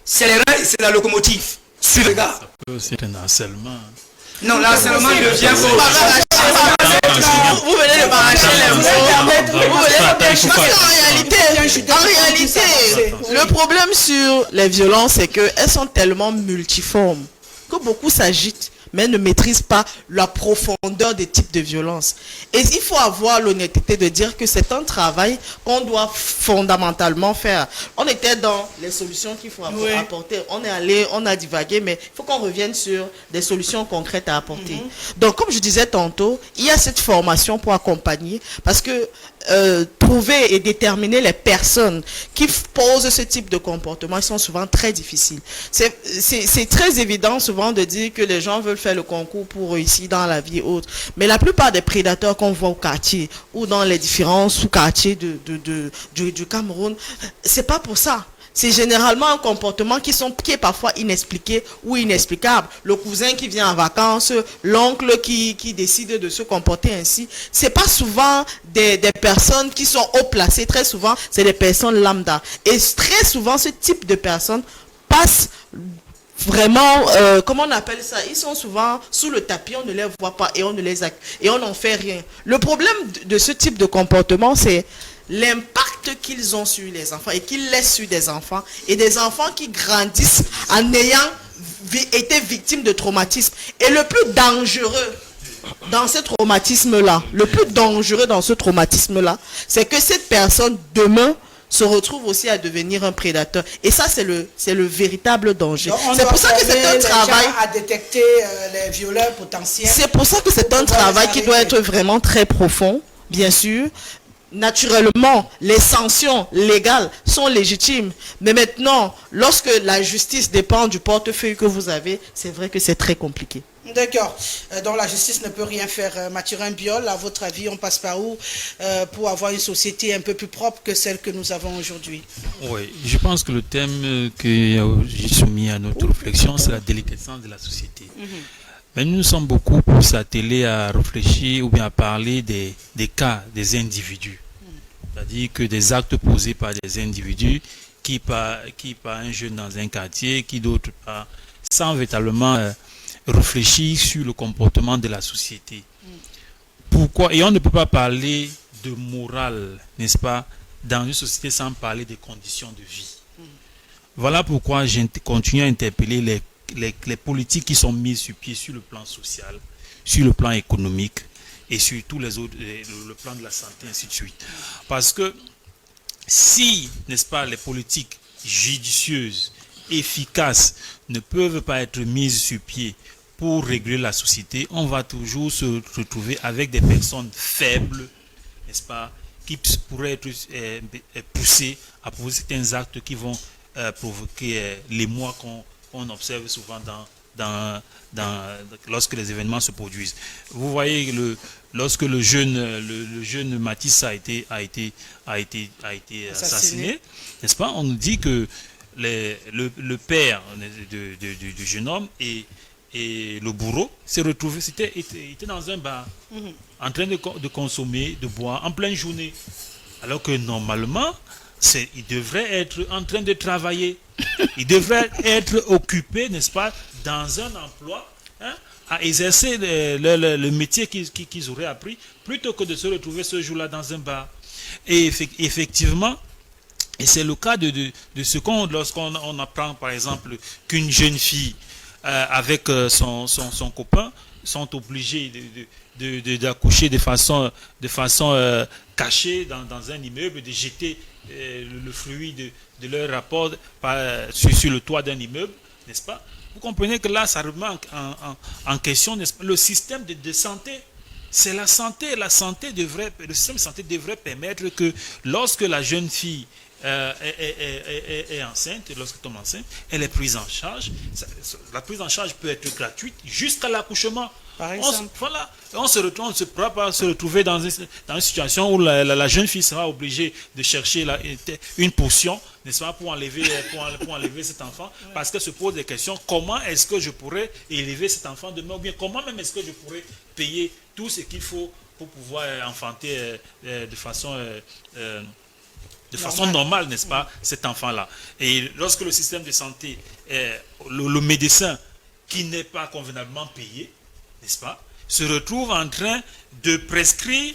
c'est les reins et c'est la locomotive. Sur le gars. C'est un harcèlement. Non, là, seulement devient Vous faux. venez de m'arracher les mots. Vous venez de Attends, il faut pas- En réalité, le problème sur les violences, c'est qu'elles sont tellement multiformes que beaucoup s'agitent, mais ne maîtrisent pas la profondeur des types de violences. Et il faut avoir l'honnêteté de dire que c'est un travail qu'on doit fondamentalement faire. On était dans les solutions qu'il faut apporter. On est allé, on a divagué, mais il faut qu'on revienne sur des solutions concrètes à apporter. Donc, comme je disais tantôt, il y a cette formation pour accompagner, parce que trouver et déterminer les personnes qui posent ce type de comportement, ils sont souvent très difficiles. C'est très évident souvent de dire que les gens veulent faire le concours pour réussir dans la vie et autres. Mais la plupart des prédateurs qu'on voit au quartier ou dans les différents sous-quartiers du Cameroun, c'est pas pour ça. C'est généralement un comportement qui est parfois inexpliqué ou inexplicable. Le cousin qui vient en vacances, l'oncle qui décide de se comporter ainsi. C'est pas souvent des personnes qui sont haut placées. Très souvent, c'est des personnes lambda. Et très souvent, ce type de personnes passent vraiment, comment on appelle ça? Ils sont souvent sous le tapis, on ne les voit pas et on n'en fait rien. Le problème de ce type de comportement, c'est l'impact qu'ils ont sur les enfants et qu'ils laissent sur des enfants et des enfants qui grandissent en ayant été victime de traumatisme. Et le plus dangereux dans ce traumatisme-là, c'est que cette personne, demain, se retrouve aussi à devenir un prédateur. Et ça, c'est le véritable danger. C'est pour ça que c'est un travail à détecter les violeurs potentiels. C'est pour ça que c'est un travail qui doit être vraiment très profond, bien sûr. Naturellement, les sanctions légales sont légitimes. Mais maintenant, lorsque la justice dépend du portefeuille que vous avez, c'est vrai que c'est très compliqué. D'accord. Donc la justice ne peut rien faire. Mathurin Biol, à votre avis, on passe par où pour avoir une société un peu plus propre que celle que nous avons aujourd'hui? Oui, je pense que le thème que j'ai soumis à notre réflexion, c'est la déliquescence de la société. Mais nous sommes beaucoup pour s'atteler à réfléchir ou bien à parler des cas des individus. C'est-à-dire que des actes posés par des individus qui par un jeune dans un quartier, qui d'autre part, sans véritablement réfléchir sur le comportement de la société. Pourquoi? Et on ne peut pas parler de morale, n'est-ce pas, dans une société sans parler des conditions de vie. Voilà pourquoi je continue à interpeller les politiques qui sont mises sur pied sur le plan social, sur le plan économique et sur tous les autres, le plan de la santé, ainsi de suite. Parce que si, n'est-ce pas, les politiques judicieuses, efficaces, ne peuvent pas être mises sur pied pour réguler la société, on va toujours se retrouver avec des personnes faibles, n'est-ce pas, qui pourraient être poussées à poser certains actes qui vont provoquer l'émoi qu'on observe souvent lorsque les événements se produisent. Vous voyez, lorsque le jeune Matisse a été assassiné, n'est-ce pas, on nous dit que le père du jeune homme et le bourreau s'est retrouvé, était dans un bar, en train de consommer, de boire en pleine journée. Alors que normalement, il devrait être en train de travailler. Il devrait être occupé, n'est-ce pas, dans un emploi, à exercer le métier qu'ils auraient appris, plutôt que de se retrouver ce jour-là dans un bar. Et effectivement, et c'est le cas de ce lorsqu'on apprend par exemple qu'une jeune fille avec son copain sont obligés d'accoucher de façon cachée dans un immeuble, de jeter le fruit de leur rapport sur le toit d'un immeuble, n'est-ce pas? Vous comprenez que là, ça remet en question, n'est-ce pas, le système de santé. C'est la santé. Le système de santé devrait permettre que lorsque la jeune fille est enceinte, lorsqu'elle tombe enceinte, elle est prise en charge. La prise en charge peut être gratuite jusqu'à l'accouchement. Par exemple. On ne pourra pas se retrouver dans une situation où la jeune fille sera obligée de chercher une potion, n'est-ce pas, pour enlever cet enfant, parce qu'elle se pose des questions. Comment est-ce que je pourrais élever cet enfant demain, ou bien comment même est-ce que je pourrais payer tout ce qu'il faut pour pouvoir enfanter de façon normale, n'est-ce pas, cet enfant-là. Et lorsque le système de santé, le médecin qui n'est pas convenablement payé, n'est-ce pas, se retrouve en train de prescrire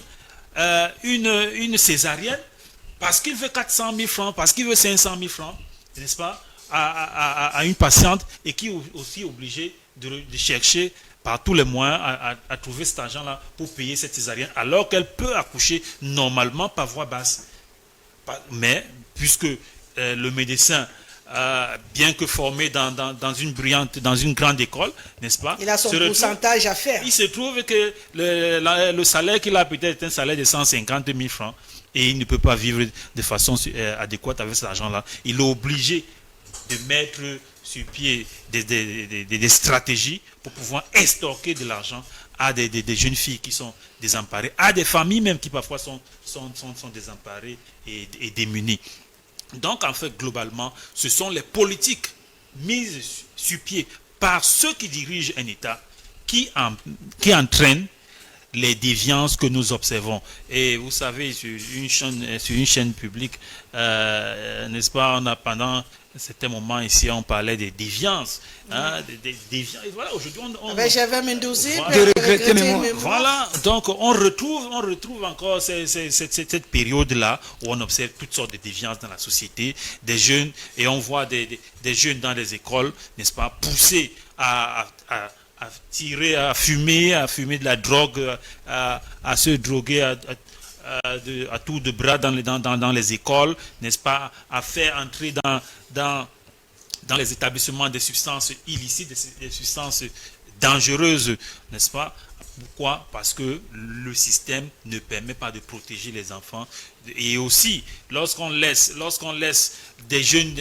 une césarienne parce qu'il veut 400 000 francs, parce qu'il veut 500 000 francs, n'est-ce pas, à une patiente, et qui est aussi obligé de chercher par tous les moyens à trouver cet argent-là pour payer cette césarienne, alors qu'elle peut accoucher normalement par voie basse. Mais puisque le médecin, bien que formé dans une grande école, n'est-ce pas, il a son pourcentage à faire. Il se trouve que le salaire qu'il a peut-être un salaire de 150 000 francs et il ne peut pas vivre de façon adéquate avec cet argent-là. Il est obligé de mettre sur pied des stratégies pour pouvoir extorquer de l'argent à des jeunes filles qui sont désemparées, à des familles même qui parfois sont désemparées et démunies. Donc en fait, globalement, ce sont les politiques mises sur pied par ceux qui dirigent un État qui entraînent les déviances que nous observons. Et vous savez, sur une chaîne publique, n'est-ce pas, on a pendant certains moments ici, on parlait des déviances. Hein, des déviances. Et voilà, aujourd'hui, j'avais Mendozé, voilà, donc on retrouve encore cette période-là où on observe toutes sortes de déviances dans la société, des jeunes, et on voit des jeunes dans les écoles, n'est-ce pas, poussés à tirer, à fumer de la drogue, à se droguer à tour de bras dans les écoles, n'est-ce pas, à faire entrer dans les établissements des substances illicites, des substances dangereuses, n'est-ce pas? Pourquoi? Parce que le système ne permet pas de protéger les enfants. Et aussi, lorsqu'on laisse des jeunes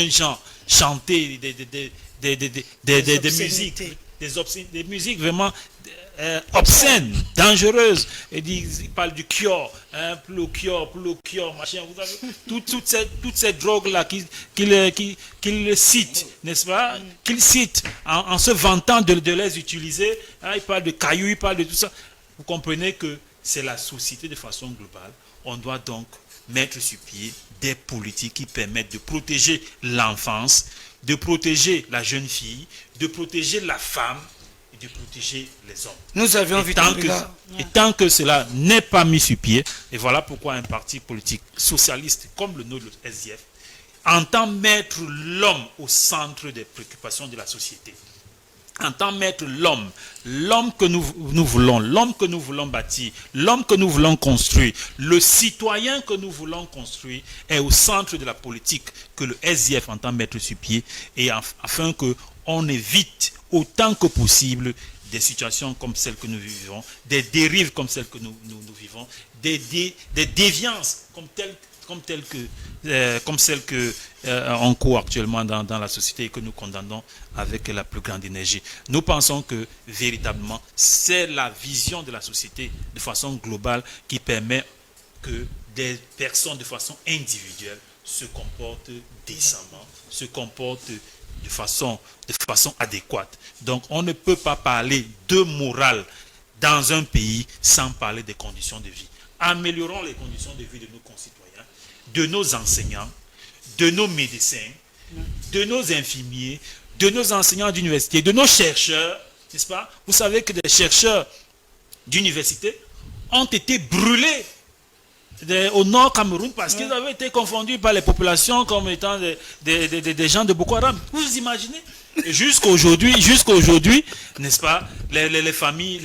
gens chanter des musiques vraiment obscènes, dangereuses, et ils parlent du cure, hein, plus le cure, machin, vous savez, toute cette drogue-là qu'il cite, n'est-ce pas, qu'il cite en se vantant de les utiliser, hein, il parle de cailloux, il parle de tout ça. Vous comprenez que c'est la société de façon globale. On doit donc mettre sur pied des politiques qui permettent de protéger l'enfance, de protéger la jeune fille, de protéger la femme, de protéger les hommes. Nous avions vu et tant que cela n'est pas mis sur pied, et voilà pourquoi un parti politique socialiste comme le nôtre, le SDF, entend mettre l'homme au centre des préoccupations de la société. Entend mettre l'homme que nous voulons, l'homme que nous voulons bâtir, l'homme que nous voulons construire, le citoyen que nous voulons construire est au centre de la politique que le SDF entend mettre sur pied, et afin qu'on évite autant que possible des situations comme celles que nous vivons, des dérives comme celles que nous vivons, des déviances comme celles que on court actuellement dans la société et que nous condamnons avec la plus grande énergie. Nous pensons que véritablement c'est la vision de la société de façon globale qui permet que des personnes de façon individuelle se comportent décemment, se comportent de façon adéquate. Donc on ne peut pas parler de morale dans un pays sans parler des conditions de vie. Améliorons les conditions de vie de nos concitoyens, de nos enseignants, de nos médecins, de nos infirmiers, de nos enseignants d'université, de nos chercheurs, n'est-ce pas? Vous savez que des chercheurs d'université ont été brûlés au nord Cameroun parce qu'ils avaient été confondus par les populations comme étant des gens de Boko Haram. Vous imaginez? Et jusqu'à aujourd'hui, n'est-ce pas, les familles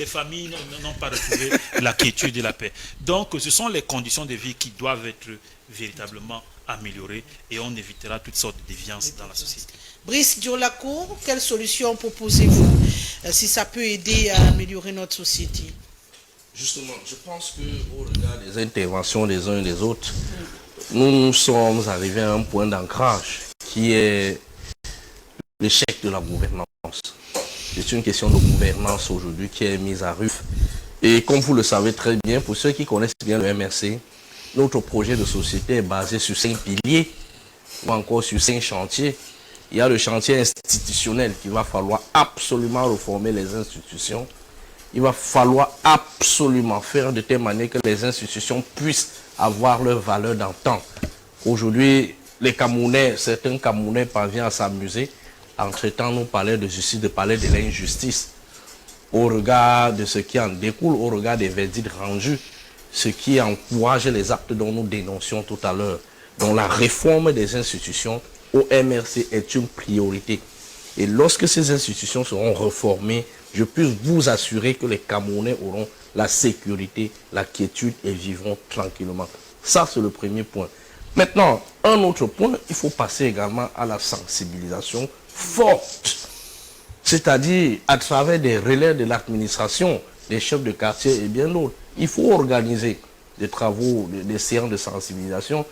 n'ont pas retrouvé la quiétude et la paix. Donc ce sont les conditions de vie qui doivent être véritablement améliorées, et on évitera toutes sortes de déviances dans la société. Brice Diolacour, quelle solution proposez-vous si ça peut aider à améliorer notre société? Justement, je pense qu'au regard des interventions des uns et des autres, nous sommes arrivés à un point d'ancrage qui est l'échec de la gouvernance. C'est une question de gouvernance aujourd'hui qui est mise à rude. Et comme vous le savez très bien, pour ceux qui connaissent bien le MRC, notre projet de société est basé sur 5 piliers ou encore sur 5 chantiers. Il y a le chantier institutionnel qu'il va falloir absolument reformer les institutions. Il va falloir absolument faire de telle manière que les institutions puissent avoir leur valeur d'antan. Aujourd'hui, les Camerounais, certains Camerounais parviennent à s'amuser en traitant nous parler de justice, de parler de l'injustice. Au regard de ce qui en découle, au regard des verdicts rendus, ce qui encourage les actes dont nous dénoncions tout à l'heure. Donc la réforme des institutions au MRC est une priorité. Et lorsque ces institutions seront réformées, je puis vous assurer que les Camerounais auront la sécurité, la quiétude et vivront tranquillement. Ça, c'est le premier point. Maintenant, un autre point, il faut passer également à la sensibilisation forte. C'est-à-dire à travers des relais de l'administration, des chefs de quartier et bien d'autres. Il faut organiser des travaux, des séances de sensibilisation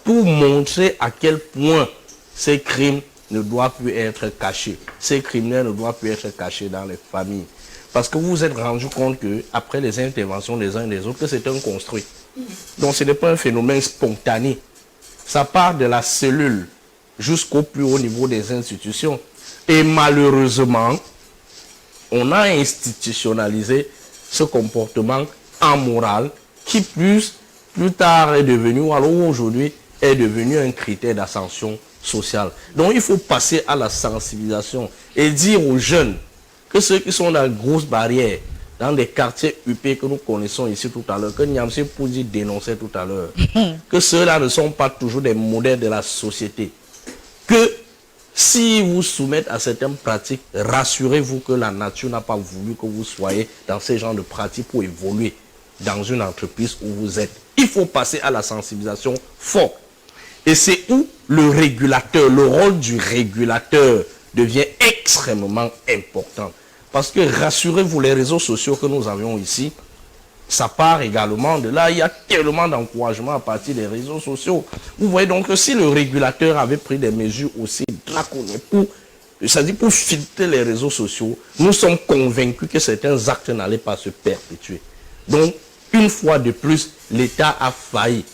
pour montrer à quel point ces crimes ne doivent plus être cachés. Ces criminels ne doivent plus être cachés dans les familles. Parce que vous vous êtes rendu compte qu'après les interventions des uns et des autres, que c'est un construit. Donc ce n'est pas un phénomène spontané. Ça part de la cellule jusqu'au plus haut niveau des institutions. Et malheureusement, on a institutionnalisé ce comportement amoral qui plus tard est devenu, ou alors aujourd'hui est devenu un critère d'ascension sociale. Donc il faut passer à la sensibilisation et dire aux jeunes que ceux qui sont dans la grosse barrière, dans des quartiers huppés que nous connaissons ici tout à l'heure, que Niamsi Pouzi dénonçait tout à l'heure, que ceux-là ne sont pas toujours des modèles de la société. Que si vous soumettez à certaines pratiques, rassurez-vous que la nature n'a pas voulu que vous soyez dans ces genres de pratiques pour évoluer dans une entreprise où vous êtes. Il faut passer à la sensibilisation forte. Et c'est où le régulateur, le rôle du régulateur devient extrêmement important. Parce que rassurez-vous, les réseaux sociaux que nous avions ici, ça part également de là. Il y a tellement d'encouragement à partir des réseaux sociaux. Vous voyez donc que si le régulateur avait pris des mesures aussi draconiennes pour filtrer les réseaux sociaux, nous sommes convaincus que certains actes n'allaient pas se perpétuer. Donc, une fois de plus, l'État a failli.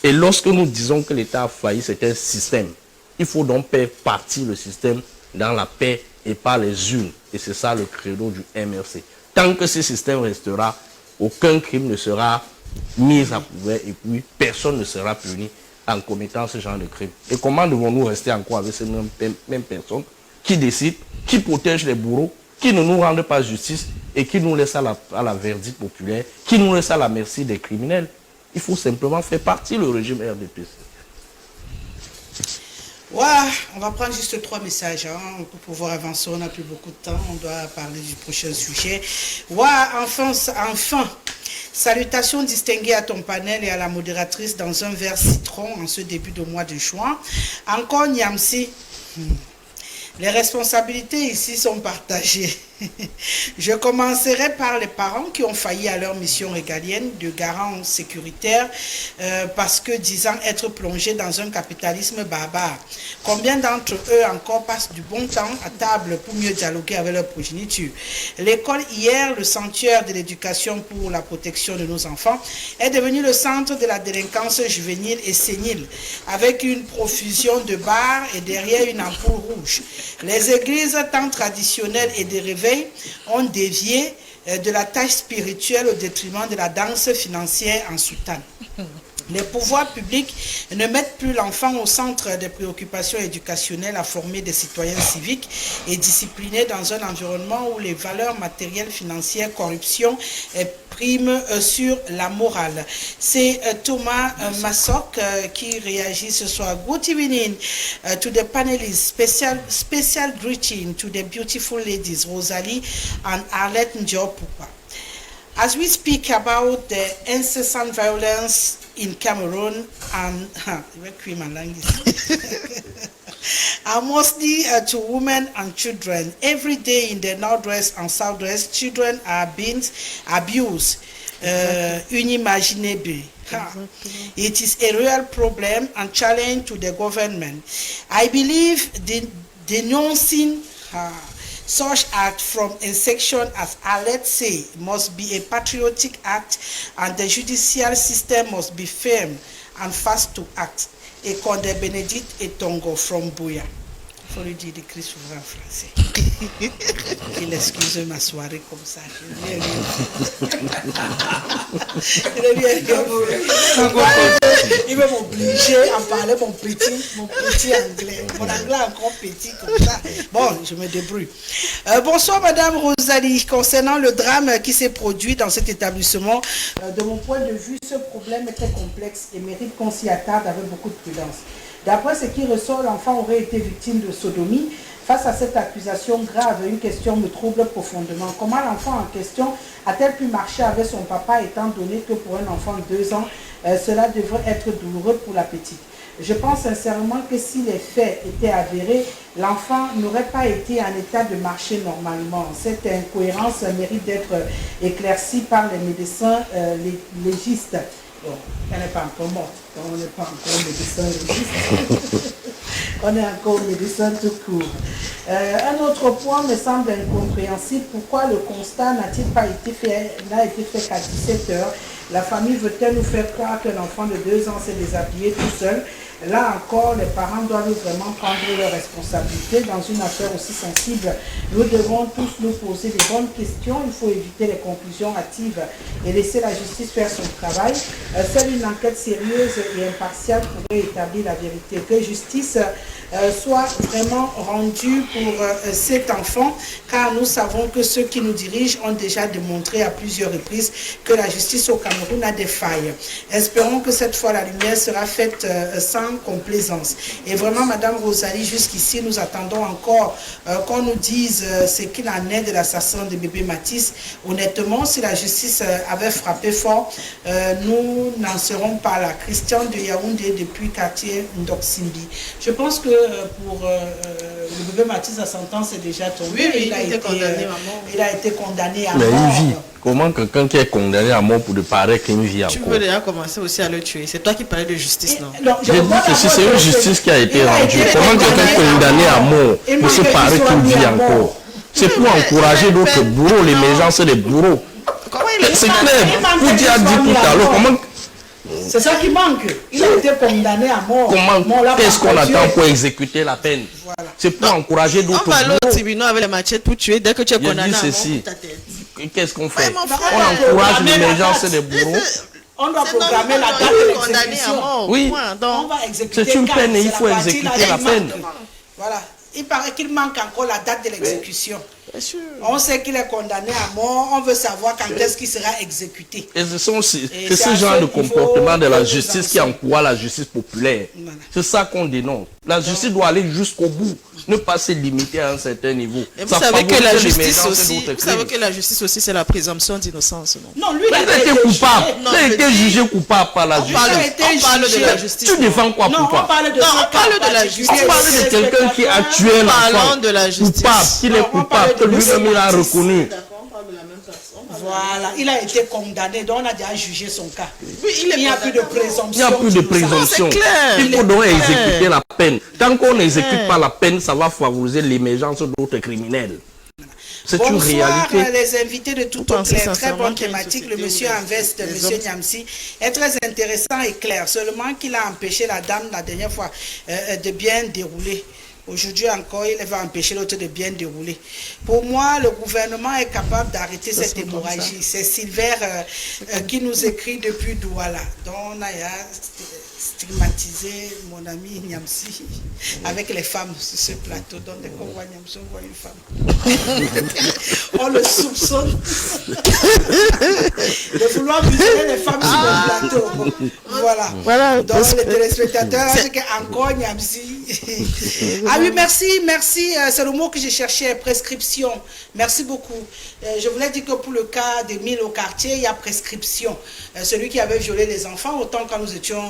Et lorsque nous disons que l'État a failli, c'est un système. Il faut donc faire partie le système dans la paix et pas les urnes. Et c'est ça le credo du MRC. Tant que ce système restera, aucun crime ne sera mis à couvert et puis personne ne sera puni en commettant ce genre de crime. Et comment devons-nous rester encore avec ces mêmes personnes qui décident, qui protègent les bourreaux, qui ne nous rendent pas justice et qui nous laissent à la verdict populaire, qui nous laissent à la merci des criminels? Il faut simplement faire partie du régime RDPC. Ouais, on va prendre juste 3 messages pour pouvoir avancer. On n'a plus beaucoup de temps. On doit parler du prochain sujet. Ouais, enfin. Salutations distinguées à ton panel et à la modératrice dans un verre citron en ce début de mois de juin. Encore Niamsi. Les responsabilités ici sont partagées. Je commencerai par les parents qui ont failli à leur mission régalienne de garant sécuritaire parce que disant être plongés dans un capitalisme barbare. Combien d'entre eux encore passent du bon temps à table pour mieux dialoguer avec leur progéniture? L'école hier, le sanctuaire de l'éducation pour la protection de nos enfants, est devenu le centre de la délinquance juvénile et sénile, avec une profusion de bars et derrière une ampoule rouge. Les églises tant traditionnelles et des réveils ont dévié de la tâche spirituelle au détriment de la danse financière en soutane. Les pouvoirs publics ne mettent plus l'enfant au centre des préoccupations éducationnelles à former des citoyens civiques et disciplinés dans un environnement où les valeurs matérielles, financières, corruption priment sur la morale. C'est Thomas Massok qui réagit ce soir. Good evening to the panelists. Special greeting to the beautiful ladies, Rosalie and Arlette Ndiopupa. As we speak about the incessant violence in Cameroon and mostly to women and children, every day in the northwest and southwest, children are being abused unimaginably. It is a real problem and challenge to the government. I believe denouncing such act from a section, as Arlette say, must be a patriotic act and the judicial system must be firm and fast to act. Et Condé Bénédicte et Tongo from Bouya. Il faut lui dire d'écrire souvent en français. Il excuse ma soirée comme ça. Il va m'obliger à parler mon petit anglais. Mon anglais est encore petit comme ça. Bon, je me débrouille. Bonsoir Madame Rosalie. Concernant le drame qui s'est produit dans cet établissement, de mon point de vue, ce problème est très complexe et mérite qu'on s'y attarde avec beaucoup de prudence. D'après ce qui ressort, l'enfant aurait été victime de sodomie. Face à cette accusation grave, une question me trouble profondément. Comment l'enfant en question a-t-elle pu marcher avec son papa, étant donné que pour un enfant de 2 ans, cela devrait être douloureux pour la petite? Je pense sincèrement que si les faits étaient avérés, l'enfant n'aurait pas été en état de marcher normalement. Cette incohérence mérite d'être éclaircie par les médecins légistes. Bon, elle n'est pas encore morte, on n'est pas encore médecin légiste. On est encore médecin tout court. Un autre point me semble incompréhensible. Pourquoi le constat n'a-t-il pas été fait qu'à 17 heures? La famille veut-elle nous faire croire que l'enfant de 2 ans s'est déshabillé tout seul? Là encore, les parents doivent vraiment prendre leurs responsabilités dans une affaire aussi sensible. Nous devons tous nous poser des bonnes questions. Il faut éviter les conclusions hâtives et laisser la justice faire son travail. Seule une enquête sérieuse et impartiale pourrait établir la vérité. Que justice soit vraiment rendue pour cet enfant, car nous savons que ceux qui nous dirigent ont déjà démontré à plusieurs reprises que la justice au Cameroun a des failles. Espérons que cette fois la lumière sera faite sans complaisance. Et vraiment, Madame Rosalie, jusqu'ici, nous attendons encore qu'on nous dise ce qu'il en est de l'assassin de bébé Matisse. Honnêtement, si la justice avait frappé fort, nous n'en serons pas là. Christian de Yaoundé depuis quartier Ndoksimbi. Je pense que pour le bébé Matisse, la sentence est déjà tombée. Oui, il a été condamné à mort. Il a été condamné à Mais mort. une vie. Comment quelqu'un qui est condamné à mort pour de pareil qu'une vie Tu encore? veux déjà commencer aussi à le tuer. C'est toi qui parlais de justice, non? J'ai dit que si c'est une justice qui a été rendue, comment quelqu'un condamné à mort pour se parer qu'une vie encore? C'est pour encourager d'autres bourreaux, l'émergence des bourreaux. Comment il est C'est clair. Vous a dit tout à l'heure, comment, C'est ça qui manque. Il a été condamné à mort. qu'est-ce qu'on attend pour exécuter la peine? Voilà. C'est pour encourager On d'autres va aller au bourreaux. tribunal avec les machettes pour tuer dès que tu es Il a condamné dit à mort ceci. pour ta tête. Qu'est-ce qu'on fait? Ouais, mon frère, On encourage l'émergence des bourreaux. On doit C'est programmer la normal, date il est de condamné à l'exécution. mort. Oui. Point. On Donc, va exécuter C'est une quand peine et il c'est faut la partie exécuter là, la il peine. manque. Voilà. Il paraît qu'il manque encore la date de l'exécution. bien sûr. On sait qu'il est condamné à mort. On veut savoir quand est-ce qu'il sera exécuté. Et c'est c'est ce à genre ce de niveau comportement de la que justice nous qui en encourage la justice populaire. Voilà. C'est ça qu'on dénonce. La justice doit aller jusqu'au bout, ne pas se limiter à un certain niveau. Et vous Ça savez que la favorise justice l'émergence aussi, d'autres vous savez crimes. que la justice aussi, c'est la présomption d'innocence, non? Non, lui, Mais il a été coupable. Non, Il a je été dis- jugé coupable par la On parle, justice. été on parle de jugé. la justice. Tu défends quoi Non, on coupable? parle de Non, ce on cas parle de la particulier. justice. On parle de quelqu'un qui a tué un Parlons enfant. de la justice. Coupable, qu'il est Non, on coupable, parle que de lui-même il a justice. reconnu. D'accord, on parle de la même personne. Voilà, il a été condamné, donc on a déjà jugé son cas. Oui, Il n'y a plus de présomption. Il n'y a plus de présomption. c'est clair. Il faut donc exécuter la peine. Tant qu'on n'exécute clair. pas la peine, ça va favoriser l'émergence d'autres criminels. C'est une Bonsoir, réalité. les invités de tout Vous au pensez clair. Très sincèrement bonne qu'il y a une thématique. Le société monsieur où en veste, les monsieur hommes- Niamsi, est très intéressant et clair. Seulement qu'il a empêché la dame la dernière fois de bien dérouler. Aujourd'hui encore, il va empêcher l'autre de bien dérouler. Pour moi, le gouvernement est capable d'arrêter cette se comprend, hémorragie. C'est Silver qui nous écrit depuis Douala. Donc, on a stigmatisé mon ami Niamsi avec les femmes sur ce plateau. Donc, dès qu'on voit Niamsi, on voit une femme. On le soupçonne de vouloir museler les femmes sur le plateau. Voilà. Voilà. Donc, les téléspectateurs, c'est qu'encore Niamsi. Ah oui, merci. C'est le mot que je cherchais, prescription. Merci beaucoup. Je voulais dire que pour le cas d'Émile au quartier, il y a prescription. Celui qui avait violé les enfants, autant quand nous étions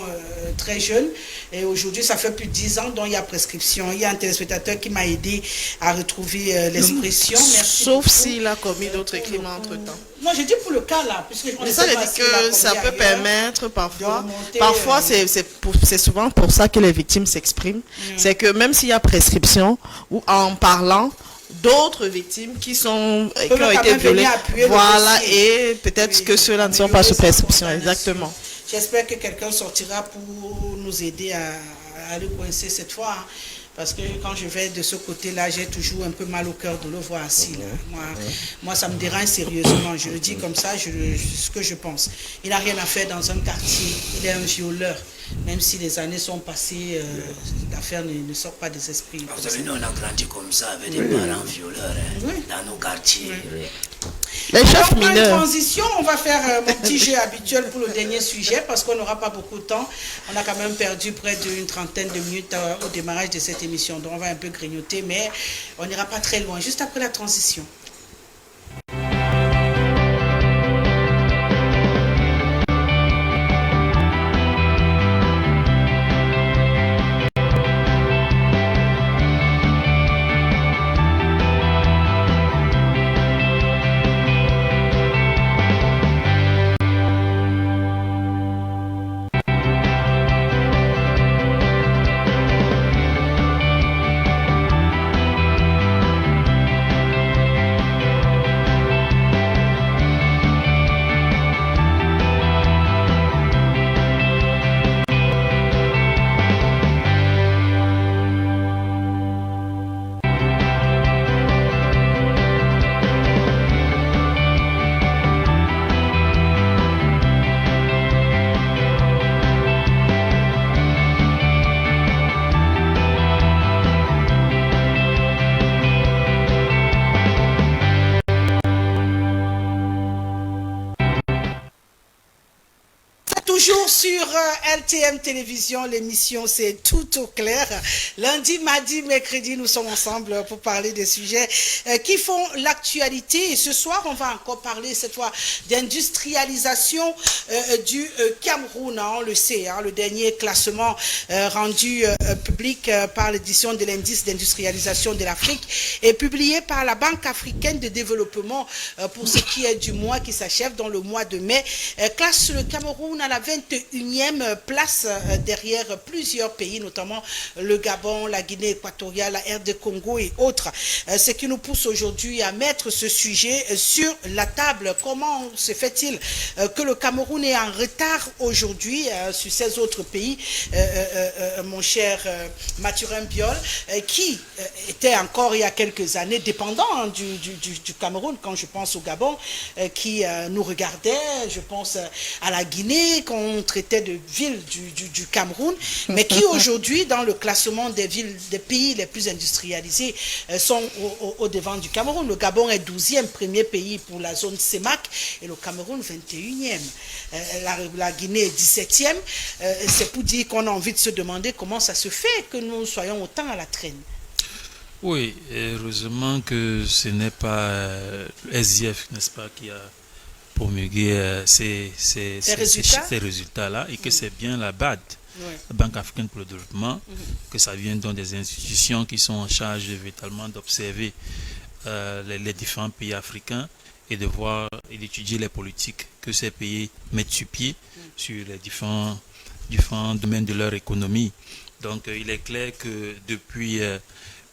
très jeunes. Et aujourd'hui, ça fait plus de 10 ans, donc il y a prescription. Il y a un téléspectateur qui m'a aidé à retrouver l'expression. Merci Sauf beaucoup. s'il a commis d'autres crimes entre-temps. Non, je dis pour le cas là, puisque on ne Ça sait veut pas dire s'il a que commis ça peut ailleurs. permettre parfois. remonter, Parfois, c'est souvent pour ça que les victimes s'expriment. C'est que même s'il y a prescription, ou en parlant, d'autres victimes qui ont quand été même violées, venir appuyer le voilà, dossier. et peut-être Oui, que ceux-là ne sont améliorer pas sous sa prescription, condamnation. exactement. J'espère que quelqu'un sortira pour nous aider à le coincer cette fois. Hein. Parce que quand je vais de ce côté-là, j'ai toujours un peu mal au cœur de le voir assis. Là. Moi, ça me dérange sérieusement. Je le dis comme ça, ce que je pense. Il n'a rien à faire dans un quartier. Il est un violeur. Même si les années sont passées, l'affaire ne sort pas des esprits. Vous savez, nous, on a grandi comme ça avec des parents violeurs hein, Oui. dans nos quartiers. Les Alors, chefs on prend une mineurs. transition, on va faire mon petit jeu habituel pour le dernier sujet parce qu'on n'aura pas beaucoup de temps. On a quand même perdu près d'une trentaine de minutes au démarrage de cette émission. Donc on va un peu grignoter, mais on n'ira pas très loin. Juste après la transition. Toujours sur LTM Télévision, l'émission c'est Tout au clair. Lundi, mardi, mercredi, nous sommes ensemble pour parler des sujets qui font l'actualité. Et ce soir, on va encore parler cette fois d'industrialisation du Cameroun. On le sait, le dernier classement rendu public par l'édition de l'indice d'industrialisation de l'Afrique est publié par la Banque africaine de développement pour ce qui est du mois qui s'achève dans le mois de mai, classe le Cameroun à la 21e place derrière plusieurs pays, notamment le Gabon, la Guinée équatoriale, la RD Congo et autres. Ce qui nous pousse aujourd'hui à mettre ce sujet sur la table. Comment se fait-il que le Cameroun est en retard aujourd'hui sur ces autres pays, mon cher Mathurin Biol, qui était encore il y a quelques années dépendant du Cameroun, quand je pense au Gabon, qui nous regardait, je pense à la Guinée, qu'on traitait de ville du Cameroun, mais qui aujourd'hui, dans le classement des villes, des pays les plus industrialisés, sont au devant du Cameroun. Le Gabon est 12e, premier pays pour la zone CEMAC, et le Cameroun 21e. La Guinée est 17e. C'est pour dire qu'on a envie de se demander comment ça se fait que nous soyons autant à la traîne. Oui, heureusement que ce n'est pas SIF, n'est-ce pas, qui a promulgué ces résultats-là, et que c'est bien la BAD, la Banque africaine pour le développement, que ça vient dans des institutions qui sont en charge véritablement d'observer les différents pays africains et de voir et d'étudier les politiques que ces pays mettent sur pied sur les différents domaines de leur économie. Donc il est clair que depuis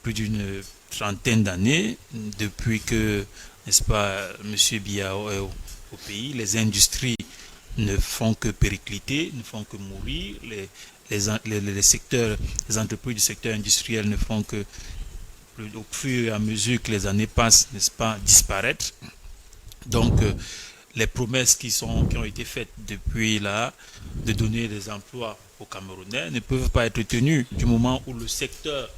plus d'une trentaine d'années, depuis que, n'est-ce pas, M. Biao est au pays, les industries ne font que péricliter, ne font que mourir, les secteurs, les entreprises du secteur industriel ne font que, au fur et à mesure que les années passent, n'est-ce pas, disparaître. Donc, les promesses qui ont été faites depuis là, de donner des emplois aux Camerounais, ne peuvent pas être tenues du moment où le secteur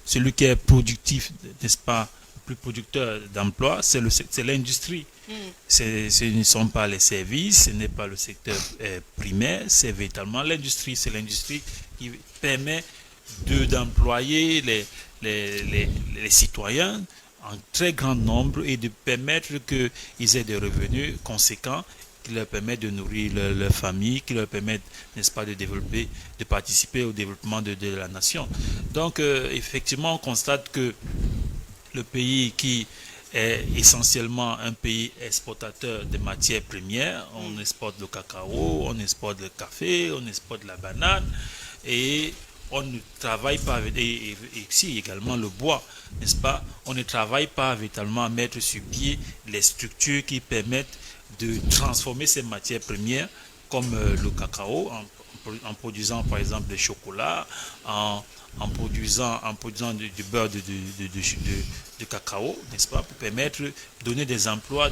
celui qui est productif, n'est-ce pas, le plus producteur d'emplois, c'est l'industrie. Ce ne sont pas les services, ce n'est pas le secteur primaire, c'est véritablement l'industrie. C'est l'industrie qui permet d'employer les citoyens en très grand nombre et de permettre qu'ils aient des revenus conséquents qui leur permettent de nourrir leur famille, qui leur permettent, n'est-ce pas, de développer, de participer au développement de la nation. Donc, effectivement, on constate que le pays qui est essentiellement un pays exportateur de matières premières, on exporte le cacao, on exporte le café, on exporte la banane, et on ne travaille pas, et ici également le bois, n'est-ce pas, on ne travaille pas véritablement à mettre sur pied les structures qui permettent de transformer ces matières premières comme le cacao en produisant par exemple du chocolat, en produisant du beurre de cacao, n'est-ce pas, pour permettre de donner des emplois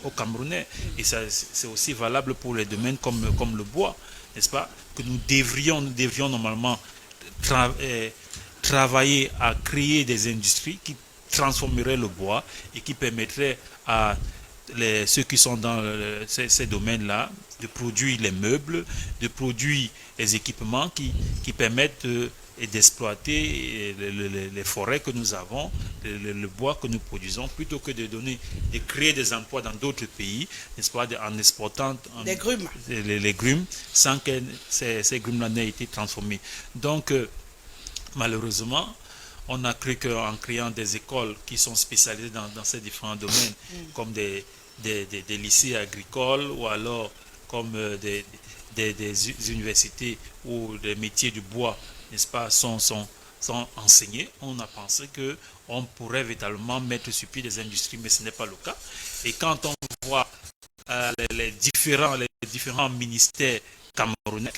aux Camerounais. Et ça, c'est aussi valable pour les domaines comme le bois, n'est-ce pas, que nous devrions normalement travailler à créer des industries qui transformeraient le bois et qui permettraient à ceux qui sont dans ces domaines-là de produire les meubles, de produire les équipements qui permettent d'exploiter les forêts que nous avons, le bois que nous produisons, plutôt que de créer des emplois dans d'autres pays, n'est-ce pas, en exportant les grumes, les grumes, sans que ces grumes-là n'aient été transformées. Donc, malheureusement, on a cru qu'en créant des écoles qui sont spécialisées dans ces différents domaines, comme des lycées agricoles ou alors comme des universités où les métiers du bois, n'est-ce pas, sont enseignés, on a pensé qu'on pourrait véritablement mettre sur pied des industries, mais ce n'est pas le cas. Et quand on voit les différents ministères camerounais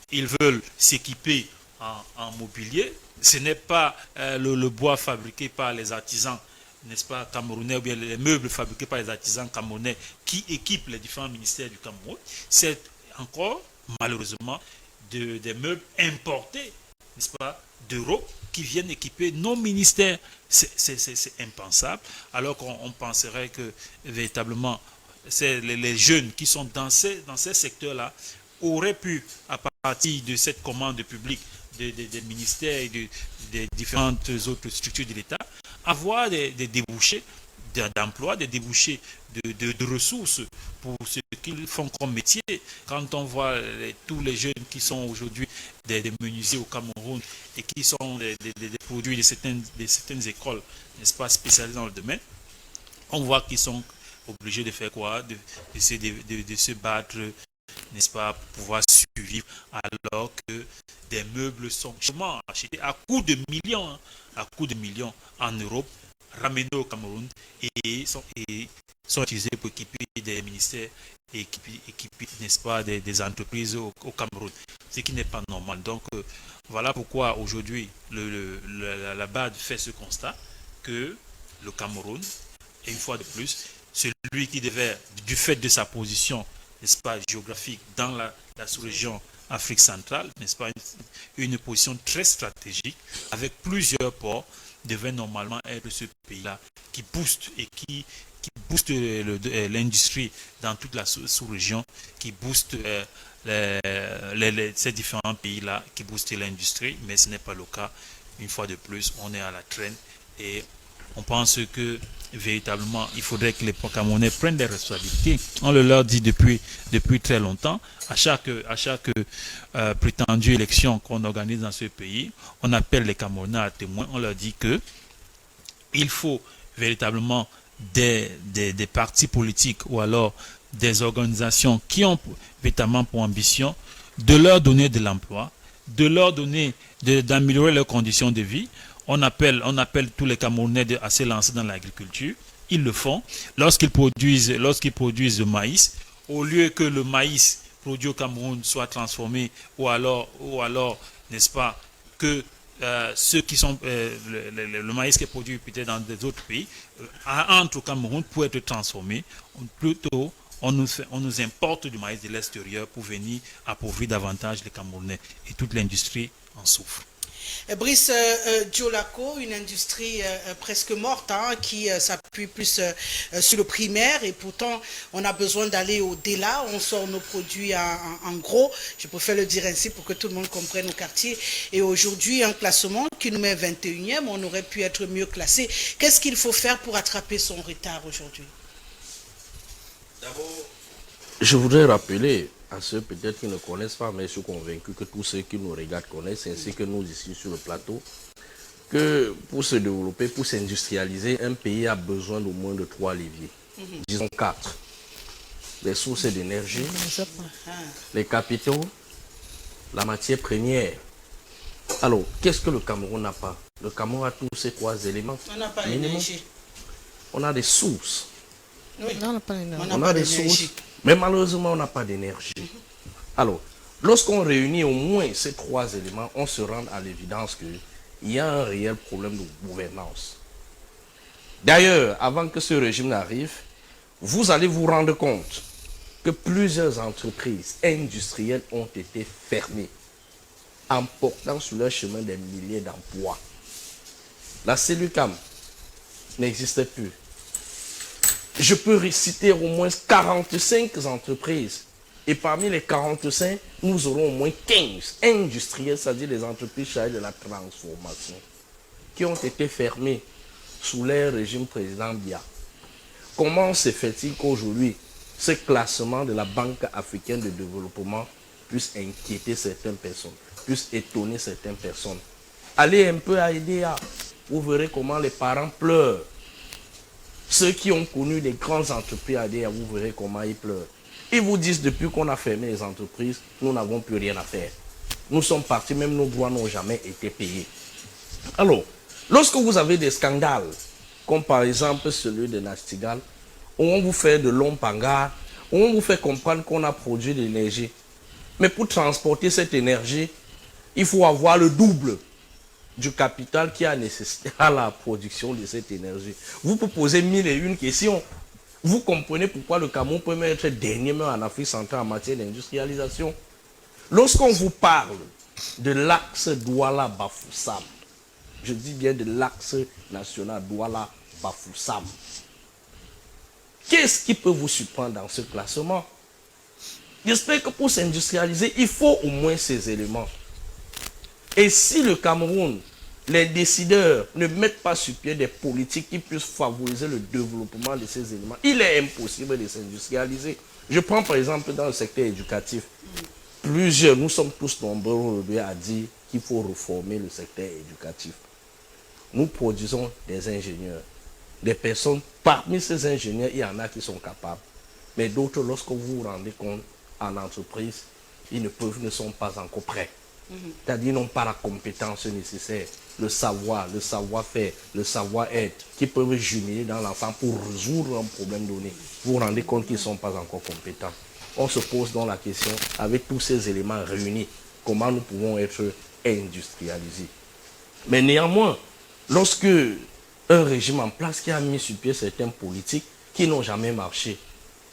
qu'ils veulent s'équiper en mobilier, ce n'est pas le bois fabriqué par les artisans, n'est-ce pas, camerounais, ou bien les meubles fabriqués par les artisans camerounais qui équipent les différents ministères du Cameroun. C'est encore, malheureusement, des meubles importés, n'est-ce pas, d'Europe, qui viennent équiper nos ministères. C'est impensable, alors qu'on penserait que, véritablement, les jeunes qui sont dans ces secteurs-là auraient pu, à partir de cette commande publique des ministères et des différentes autres structures de l'État, avoir des débouchés d'emploi, des débouchés de ressources pour ce qu'ils font comme métier. Quand on voit tous les jeunes qui sont aujourd'hui des menuisiers au Cameroun et qui sont des produits de certaines écoles, n'est-ce pas, spécialisées dans le domaine, on voit qu'ils sont obligés de faire quoi? De se battre, n'est-ce pas, pour pouvoir survivre, alors que des meubles sont achetés à coût de millions, en Europe, ramenés au Cameroun et sont utilisés pour équiper des ministères et équiper, n'est-ce pas, des entreprises au Cameroun, ce qui n'est pas normal. Donc voilà pourquoi aujourd'hui la BAD fait ce constat que le Cameroun, et une fois de plus, celui qui devait, du fait de sa position, n'est-ce pas, géographique dans la sous-région Afrique centrale, n'est-ce pas, une position très stratégique avec plusieurs ports, devait normalement être ce pays-là qui booste et qui booste l'industrie dans toute la sous-région, qui booste ces différents pays-là, qui boostent l'industrie, mais ce n'est pas le cas. Une fois de plus, on est à la traîne et on pense que véritablement, il faudrait que les Camerounais prennent des responsabilités. On le leur dit depuis très longtemps. À chaque prétendue élection qu'on organise dans ce pays, on appelle les Camerounais à témoin. On leur dit que il faut véritablement des partis politiques ou alors des organisations qui ont véritablement pour ambition de leur donner de l'emploi, de leur donner, d'améliorer leurs conditions de vie. On appelle tous les Camerounais à se lancer dans l'agriculture. Ils le font. Lorsqu'ils produisent le maïs, au lieu que le maïs produit au Cameroun soit transformé, ou alors, n'est-ce pas, que ceux qui sont le maïs qui est produit peut-être dans des autres pays entre au Cameroun pour être transformé, plutôt on nous importe du maïs de l'extérieur pour venir appauvrir davantage les Camerounais, et toute l'industrie en souffre. Brice Diolako, une industrie presque morte, hein, qui s'appuie plus sur le primaire, et pourtant on a besoin d'aller au-delà. On sort nos produits en gros, je préfère le dire ainsi pour que tout le monde comprenne nos quartiers. Et aujourd'hui, un classement qui nous met 21e, on aurait pu être mieux classé. Qu'est-ce qu'il faut faire pour attraper son retard aujourd'hui? D'abord, je voudrais rappeler à ceux peut-être qui ne connaissent pas, mais je suis convaincu que tous ceux qui nous regardent connaissent, ainsi que nous ici sur le plateau, que pour se développer, pour s'industrialiser, un pays a besoin d'au moins de 3 leviers, disons 4. Les sources d'énergie, les capitaux, la matière première. Alors, qu'est-ce que le Cameroun n'a pas? Le Cameroun a tous ces 3 éléments. On n'a pas d'énergie. On a des sources. Oui. Non, on n'a pas d'énergie. On a des sources, mais malheureusement, on n'a pas d'énergie. Alors, lorsqu'on réunit au moins ces 3 éléments, on se rend à l'évidence qu'il y a un réel problème de gouvernance. D'ailleurs, avant que ce régime n'arrive, vous allez vous rendre compte que plusieurs entreprises industrielles ont été fermées, emportant sur leur chemin des milliers d'emplois. La Cellucam n'existait plus. Je peux réciter au moins 45 entreprises. Et parmi les 45, nous aurons au moins 15 industriels, c'est-à-dire les entreprises chargées de la transformation, qui ont été fermées sous l'ère régime président Biya. Comment se fait-il qu'aujourd'hui, ce classement de la Banque africaine de développement puisse inquiéter certaines personnes, puisse étonner certaines personnes? Allez un peu à IDEA, vous verrez comment les parents pleurent. Ceux qui ont connu des grandes entreprises à IDEA, vous verrez comment ils pleurent. Ils vous disent depuis qu'on a fermé les entreprises, nous n'avons plus rien à faire. Nous sommes partis, même nos droits n'ont jamais été payés. Alors, lorsque vous avez des scandales, comme par exemple celui de Nastigal, où on vous fait de longs pangas, où on vous fait comprendre qu'on a produit de l'énergie. Mais pour transporter cette énergie, il faut avoir le double du capital qui a nécessité à la production de cette énergie. Vous pouvez poser 1001 questions. Vous comprenez pourquoi le Cameroun peut même être dernier même en Afrique centrale en matière d'industrialisation. Lorsqu'on vous parle de l'axe Douala-Bafoussam, je dis bien de l'axe national Douala-Bafoussam, Qu'est-ce qui peut vous surprendre dans ce classement? J'espère que pour s'industrialiser, il faut au moins ces éléments. Et si le Cameroun, les décideurs ne mettent pas sur pied des politiques qui puissent favoriser le développement de ces éléments, il est impossible de s'industrialiser. Je prends par exemple dans le secteur éducatif. Nous sommes tous nombreux aujourd'hui à dire qu'il faut réformer le secteur éducatif. Nous produisons des ingénieurs, des personnes, parmi ces ingénieurs, il y en a qui sont capables. Mais d'autres, lorsque vous vous rendez compte en entreprise, ils ne sont pas encore prêts. C'est-à-dire qu'ils n'ont pas la compétence nécessaire, le savoir, le savoir-faire, le savoir-être, qui peuvent jumeler dans l'ensemble pour résoudre un problème donné. Vous vous rendez compte qu'ils ne sont pas encore compétents. On se pose donc la question, avec tous ces éléments réunis, comment nous pouvons être industrialisés. Mais néanmoins, lorsque un régime en place qui a mis sur pied certaines politiques qui n'ont jamais marché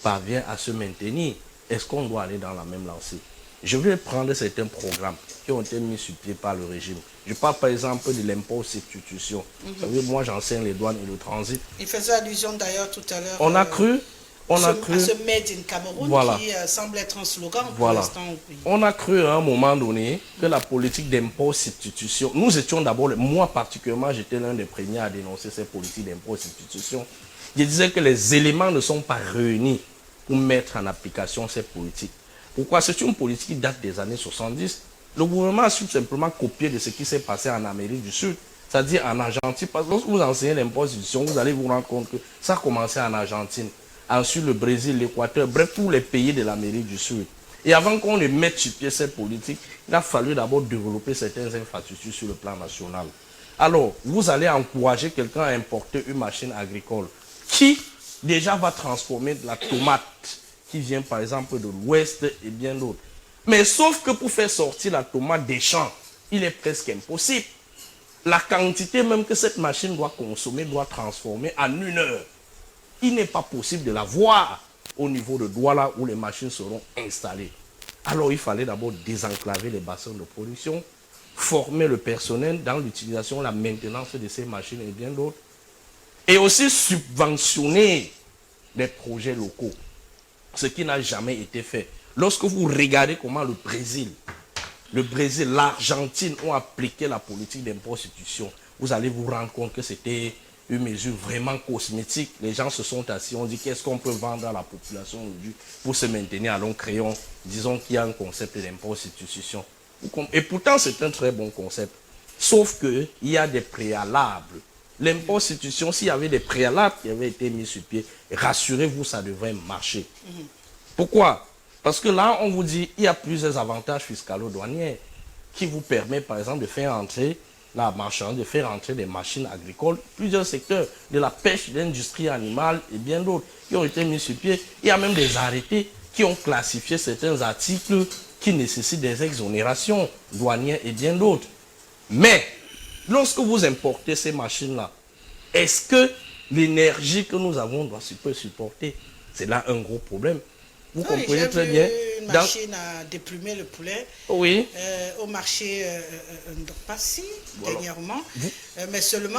parvient à se maintenir, est-ce qu'on doit aller dans la même lancée? Je vais prendre certains programmes qui ont été mis sur pied par le régime. Je parle par exemple de l'impôt aux substitutions. Vous savez, moi j'enseigne les douanes et le transit. Il faisait allusion d'ailleurs tout à l'heure. On a cru à ce Made in Cameroun, voilà, qui semble être un slogan pour voilà, l'instant au pays. On a cru à un moment donné que la politique d'impôt aux substitutions, nous étions d'abord, moi particulièrement, j'étais l'un des premiers à dénoncer cette politique d'impôt aux substitutions. Je disais que les éléments ne sont pas réunis pour mettre en application cette politique. Pourquoi? C'est une politique qui date des années 70. Le gouvernement a tout simplement copié de ce qui s'est passé en Amérique du Sud, c'est-à-dire en Argentine. Parce que lorsque vous enseignez l'impôt aux substitutions, vous allez vous rendre compte que ça a commencé en Argentine. Ensuite, le Brésil, l'Équateur, bref, tous les pays de l'Amérique du Sud. Et avant qu'on ne mette sur pied cette politique, il a fallu d'abord développer certaines infrastructures sur le plan national. Alors, vous allez encourager quelqu'un à importer une machine agricole qui déjà va transformer de la tomate qui vient par exemple de l'Ouest et bien d'autres. Mais sauf que pour faire sortir la tomate des champs, il est presque impossible. La quantité même que cette machine doit consommer, doit transformer en 1 heure. Il n'est pas possible de la voir au niveau de Douala où les machines seront installées. Alors il fallait d'abord désenclaver les bassins de production, former le personnel dans l'utilisation, la maintenance de ces machines et bien d'autres. Et aussi subventionner des projets locaux, ce qui n'a jamais été fait. Lorsque vous regardez comment le Brésil, l'Argentine ont appliqué la politique d'impôt aux substitutions, vous allez vous rendre compte que c'était une mesure vraiment cosmétique. Les gens se sont assis, on dit qu'est-ce qu'on peut vendre à la population aujourd'hui pour se maintenir. Alors créons, disons qu'il y a un concept d'impôt aux substitutions. Et pourtant c'est un très bon concept. Sauf qu'il y a des préalables. L'impôt aux substitutions, s'il y avait des préalables qui avaient été mis sur pied, rassurez-vous, ça devrait marcher. Pourquoi? Parce que là, on vous dit il y a plusieurs avantages fiscalo-douaniers qui vous permettent, par exemple, de faire entrer la marchandise, de faire entrer des machines agricoles, plusieurs secteurs, de la pêche, de l'industrie animale et bien d'autres qui ont été mis sur pied. Il y a même des arrêtés qui ont classifié certains articles qui nécessitent des exonérations douanières et bien d'autres. Mais, lorsque vous importez ces machines-là, est-ce que l'énergie que nous avons peut supporter? C'est là un gros problème. Vous comprenez très bien. Une machine à déplumer le poulet au marché de Passy dernièrement. Mais seulement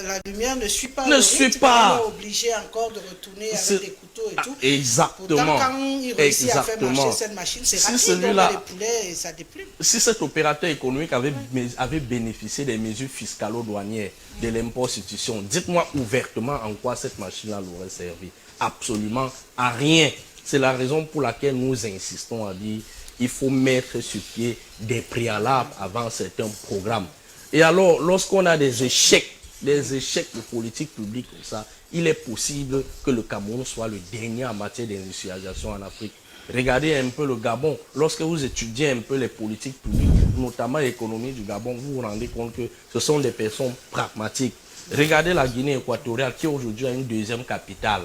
la lumière ne suit pas. On est obligé encore de retourner avec des couteaux et tout. Exactement. Pourtant, quand il réussit à faire marcher cette machine, c'est rapide dans les poulets et ça déplume. Si cet opérateur économique avait bénéficié des mesures fiscalo-douanières de l'impôt aux substitutions, dites-moi ouvertement en quoi cette machine-là l'aurait servi. Absolument à rien. C'est la raison pour laquelle nous insistons à dire qu'il faut mettre sur pied des préalables avant certains programmes. Et alors, lorsqu'on a des échecs de politique publique comme ça, il est possible que le Cameroun soit le dernier en matière d'industrialisation en Afrique. Regardez un peu le Gabon. Lorsque vous étudiez un peu les politiques publiques, notamment l'économie du Gabon, vous vous rendez compte que ce sont des personnes pragmatiques. Regardez la Guinée équatoriale qui aujourd'hui a une deuxième capitale.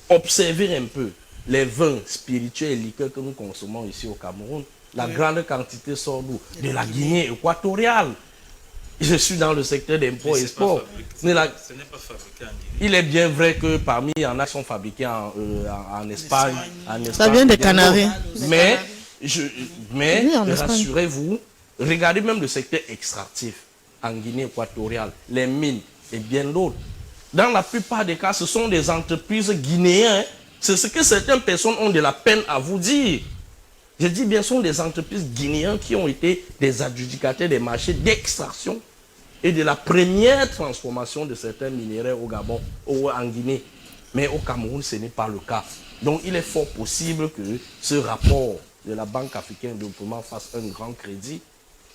Observez un peu les vins spirituels et liqueurs que nous consommons ici au Cameroun. La grande quantité sort d'où? De la Guinée équatoriale. Je suis dans le secteur d'import et export. Ce n'est pas fabriqué en Guinée. Il est bien vrai que parmi il y en a qui sont fabriqués en Espagne. Ça vient des Canaries. Mais rassurez-vous, regardez même le secteur extractif en Guinée équatoriale, les mines et bien d'autres. dans la plupart des cas, ce sont des entreprises guinéennes. C'est ce que certaines personnes ont de la peine à vous dire. Je dis bien, ce sont des entreprises guinéennes qui ont été des adjudicataires des marchés d'extraction et de la première transformation de certains minerais au Gabon ou en Guinée. Mais au Cameroun, ce n'est pas le cas. Donc, il est fort possible que ce rapport de la Banque africaine de développement fasse un grand crédit.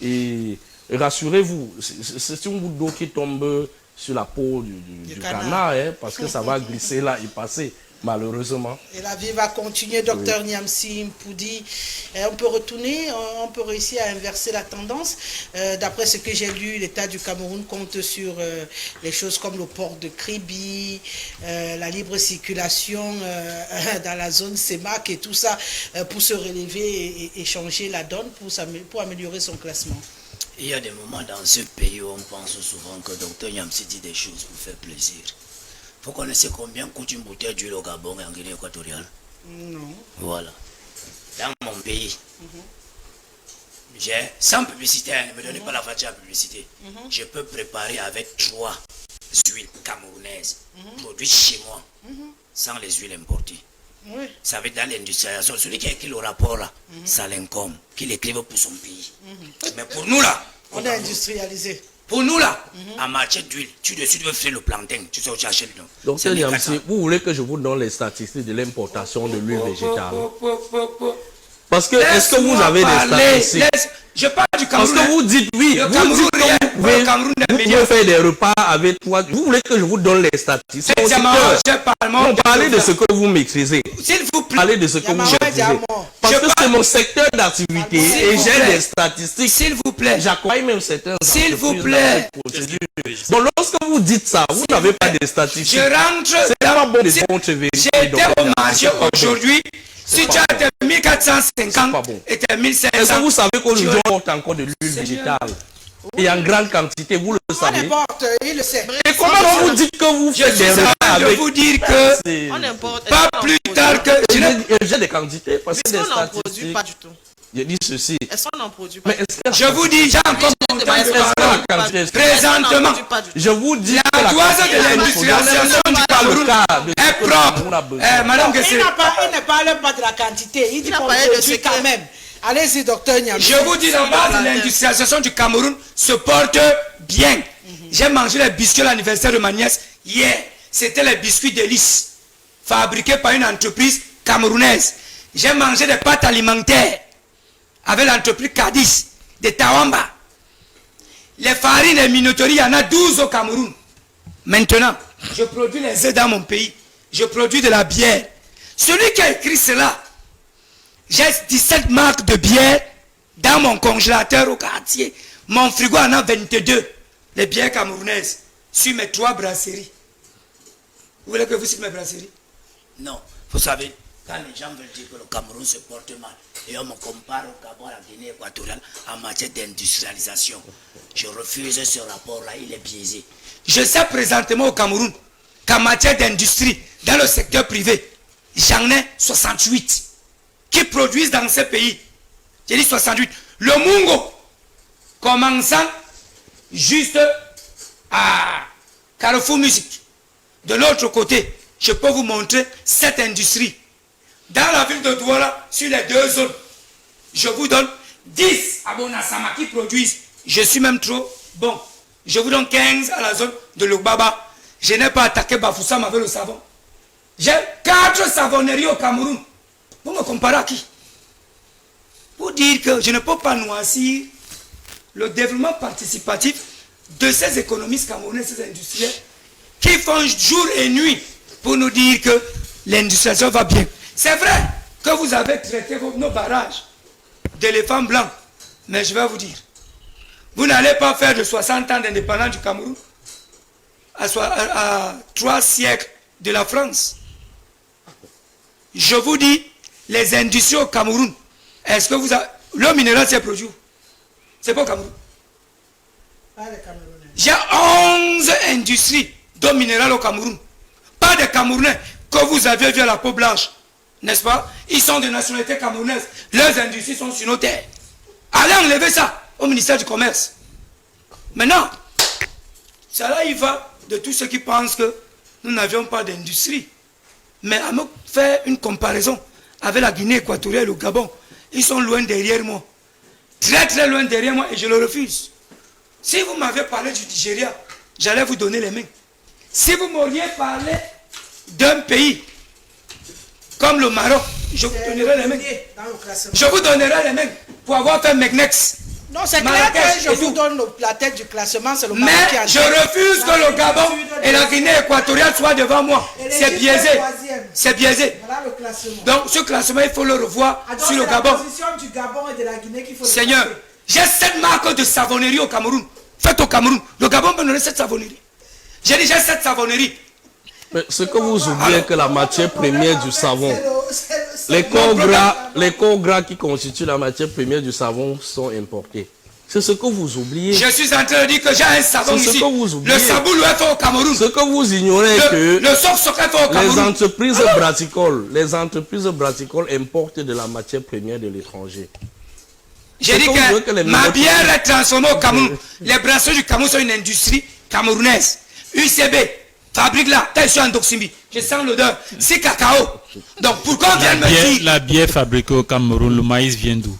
Et rassurez-vous, c'est une goutte d'eau qui tombe sur la peau du canard, hein, parce que ça va glisser là et passer, malheureusement. Et la vie va continuer, docteur Niamsi Mpoudi. On peut retourner, on peut réussir à inverser la tendance. D'après ce que j'ai lu, l'État du Cameroun compte sur les choses comme le port de Kribi, la libre circulation dans la zone CEMAC et tout ça pour se relever et changer la donne pour améliorer son classement. Il y a des moments dans ce pays où on pense souvent que docteur Niamsi dit des choses pour faire plaisir. Vous connaissez combien coûte une bouteille d'huile au Gabon et en Guinée équatoriale? Non. Voilà. Dans mon pays, j'ai, sans publicité, ne me donnez pas la voiture à publicité, je peux préparer avec 3 huiles camerounaises produites chez moi, sans les huiles importées. Oui. Ça veut dire dans l'industrialisation, celui qui a écrit le rapport là, ça l'incombe, qu'il écrive pour son pays. Mais pour nous là, On est industrialisé. pour nous là, en marché d'huile, tu veux faire le plantain, tu sais où tu achètes le nom. Donc, vous voulez que je vous donne les statistiques de l'importation de l'huile végétale? Parce que, est-ce que vous avez des statistiques? Je parle du Parce Cameroun. que vous dites oui, vous dites que vous pouvez faire des repas avec toi. Vous voulez que je vous donne les statistiques? Non, parlez de ce que vous maîtrisez. S'il vous plaît. Parlez de ce que vous maîtrisez. Parce que c'est mon secteur d'activité et j'ai des statistiques. S'il vous plaît. J'accompagne même certains. S'il vous plaît. Donc lorsque vous dites ça, vous n'avez pas de statistiques. Je rentre. C'est pas bon de contre vérifier. J'étais au marché aujourd'hui. Si tu as été 1450 et t'es 1500. Est-ce que vous savez qu'aujourd'hui on porte encore de l'huile végétale? Et en grande quantité, vous le savez. Il le sait. Et comment vous dites que vous faites des repas avec? Je vous dire que On importe. pas plus tard que j'ai des quantités parce que des Est-ce qu'on n'en produit statistiques. pas du tout? Je dis ceci. Est-ce qu'on n'en produit pas? Mais est-ce que je vous dis, j'ai encore mon temps de parler. Présentement, je vous dis que la toise de l'industrialisation du Cameroun est propre. Madame Il Gessé, ne parle pas de la quantité, il dit qu'on produit quand même. Allez-y, docteur Niamsi. je vous dis, la base de l'industrialisation du Cameroun se porte bien. J'ai mangé les biscuits à l'anniversaire de ma nièce hier. C'était les biscuits délices, fabriqués par une entreprise camerounaise. J'ai mangé des pâtes alimentaires avec l'entreprise Cadiz de Tawamba. Les farines et minoteries, il y en a 12 au Cameroun. Maintenant, je produis les œufs dans mon pays. Je produis de la bière. Celui qui a écrit cela, j'ai 17 marques de bière dans mon congélateur au quartier. Mon frigo en a 22. Les bières camerounaises sur mes 3 brasseries. Vous voulez que vous cite mes brasseries? Non, vous savez, quand les gens veulent dire que le Cameroun se porte mal, et on me compare au Gabon, à la Guinée équatoriale, en matière d'industrialisation, je refuse ce rapport-là, il est biaisé. Je sais présentement au Cameroun qu'en matière d'industrie, dans le secteur privé, j'en ai 68 qui produisent dans ces pays. J'ai dit 68. Le Mungo, commençant juste à Carrefour Musique. De l'autre côté, je peux vous montrer cette industrie. Dans la ville de Douala, sur les 2 zones, je vous donne 10 à Bonasama qui produisent. Je suis même trop bon. Je vous donne 15 à la zone de Lubaba. Je n'ai pas attaqué Bafoussam avec le savon. J'ai 4 savonneries au Cameroun. Vous me comparez à qui? Pour dire que je ne peux pas noircir le développement participatif de ces économistes camerounais, ces industriels, qui font jour et nuit pour nous dire que l'industrialisation va bien. C'est vrai que vous avez traité nos barrages d'éléphants blancs, mais je vais vous dire, vous n'allez pas faire de 60 ans d'indépendance du Cameroun à 3 siècles de la France. Je vous dis, les industries au Cameroun, est-ce que vous avez... Le minéral s'est produit. C'est pas au Cameroun. J'ai 11 industries d'eau minérale au Cameroun. Pas des Camerounais que vous avez vu à la peau blanche. N'est-ce pas? Ils sont de nationalité camerounaise. Leurs industries sont sur nos terres. Allez enlever ça au ministère du Commerce. Maintenant, ça là, il va de tous ceux qui pensent que nous n'avions pas d'industrie. Mais à me faire une comparaison avec la Guinée équatoriale et le Gabon, ils sont loin derrière moi. Très très loin derrière moi et je le refuse. Si vous m'avez parlé du Nigeria, j'allais vous donner les mains. Si vous m'auriez parlé d'un pays comme le Maroc, je vous donnerai les mains. Je vous donnerai les mains pour avoir fait Meknex. Non, c'est clair que je vous donne la tête du classement, c'est le Maroc qui a... Mais je refuse que le Gabon et la Guinée équatoriale soient devant moi. C'est biaisé. C'est biaisé. Voilà le classement. Donc ce classement, il faut le revoir sur le Gabon. C'est la position du Gabon et de la Guinée qu'il faut... Seigneur, j'ai 7 marques de savonnerie au Cameroun. Faites au Cameroun. Le Gabon peut donner 7 savonneries. J'ai déjà 7 savonneries. Mais ce que vous oubliez, que la matière première du savon, les corps gras qui constituent la matière première du savon sont importés. C'est ce que vous oubliez. Je suis en train de dire que j'ai un savon C'est ce ici. que vous oubliez. Le sabou est fait au Cameroun. Ce que vous ignorez est que le soc est fait au les Cameroun. entreprises braticoles importent de la matière première de l'étranger. J'ai dit que ma bière est transformée au Cameroun. Les brasseries du Cameroun sont une industrie camerounaise. UCB fabrique là, tel sur Andoximbi. Je sens l'odeur. C'est cacao. Donc pourquoi on vient me dire... La bière fabriquée au Cameroun, le maïs vient d'où?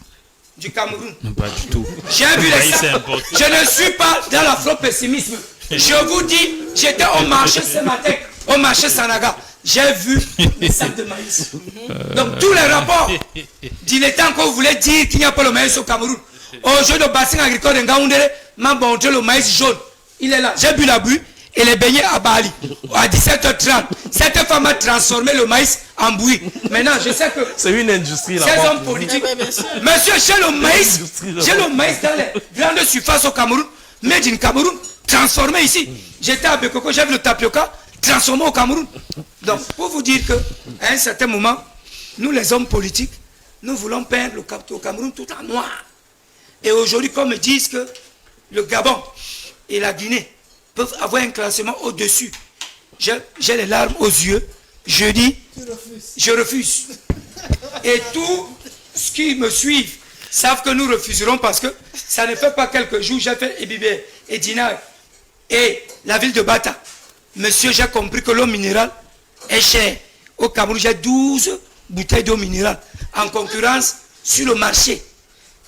Du Cameroun. Non, pas du tout. J'ai vu Le les maïs est sacs. importé. Je ne suis pas dans l'afro-pessimisme. Je vous dis, j'étais au marché ce matin, au marché Sanaga. J'ai vu les sacs de maïs. Donc tous les rapports dilettants que vous voulez dire qu'il n'y a pas le maïs au Cameroun. Aujourd'hui, le bassin agricole de Ngaoundéré m'a montré le maïs jaune. Il est là. J'ai bu la bulle et les beignets à Bali. À 17h30, cette femme a transformé le maïs en bouillie. Maintenant, je sais que C'est une industrie ces là-bas. hommes politiques. Eh ben, bien sûr. Monsieur, j'ai le maïs dans les grandes surfaces au Cameroun, made in Cameroun, transformé ici. J'étais à Bekoko, j'ai vu le tapioca transformé au Cameroun. Donc, pour vous dire qu'à un certain moment, nous les hommes politiques, nous voulons peindre le Cameroun tout en noir. Et aujourd'hui, comme ils disent que le Gabon et la Guinée peuvent avoir un classement au-dessus, j'ai les larmes aux yeux, je dis, je refuse. Et tous ceux qui me suivent savent que nous refuserons parce que ça ne fait pas quelques jours, j'ai fait Ebibé et Dina et la ville de Bata. Monsieur, j'ai compris que l'eau minérale est chère. Au Cameroun, j'ai 12 bouteilles d'eau minérale en concurrence sur le marché.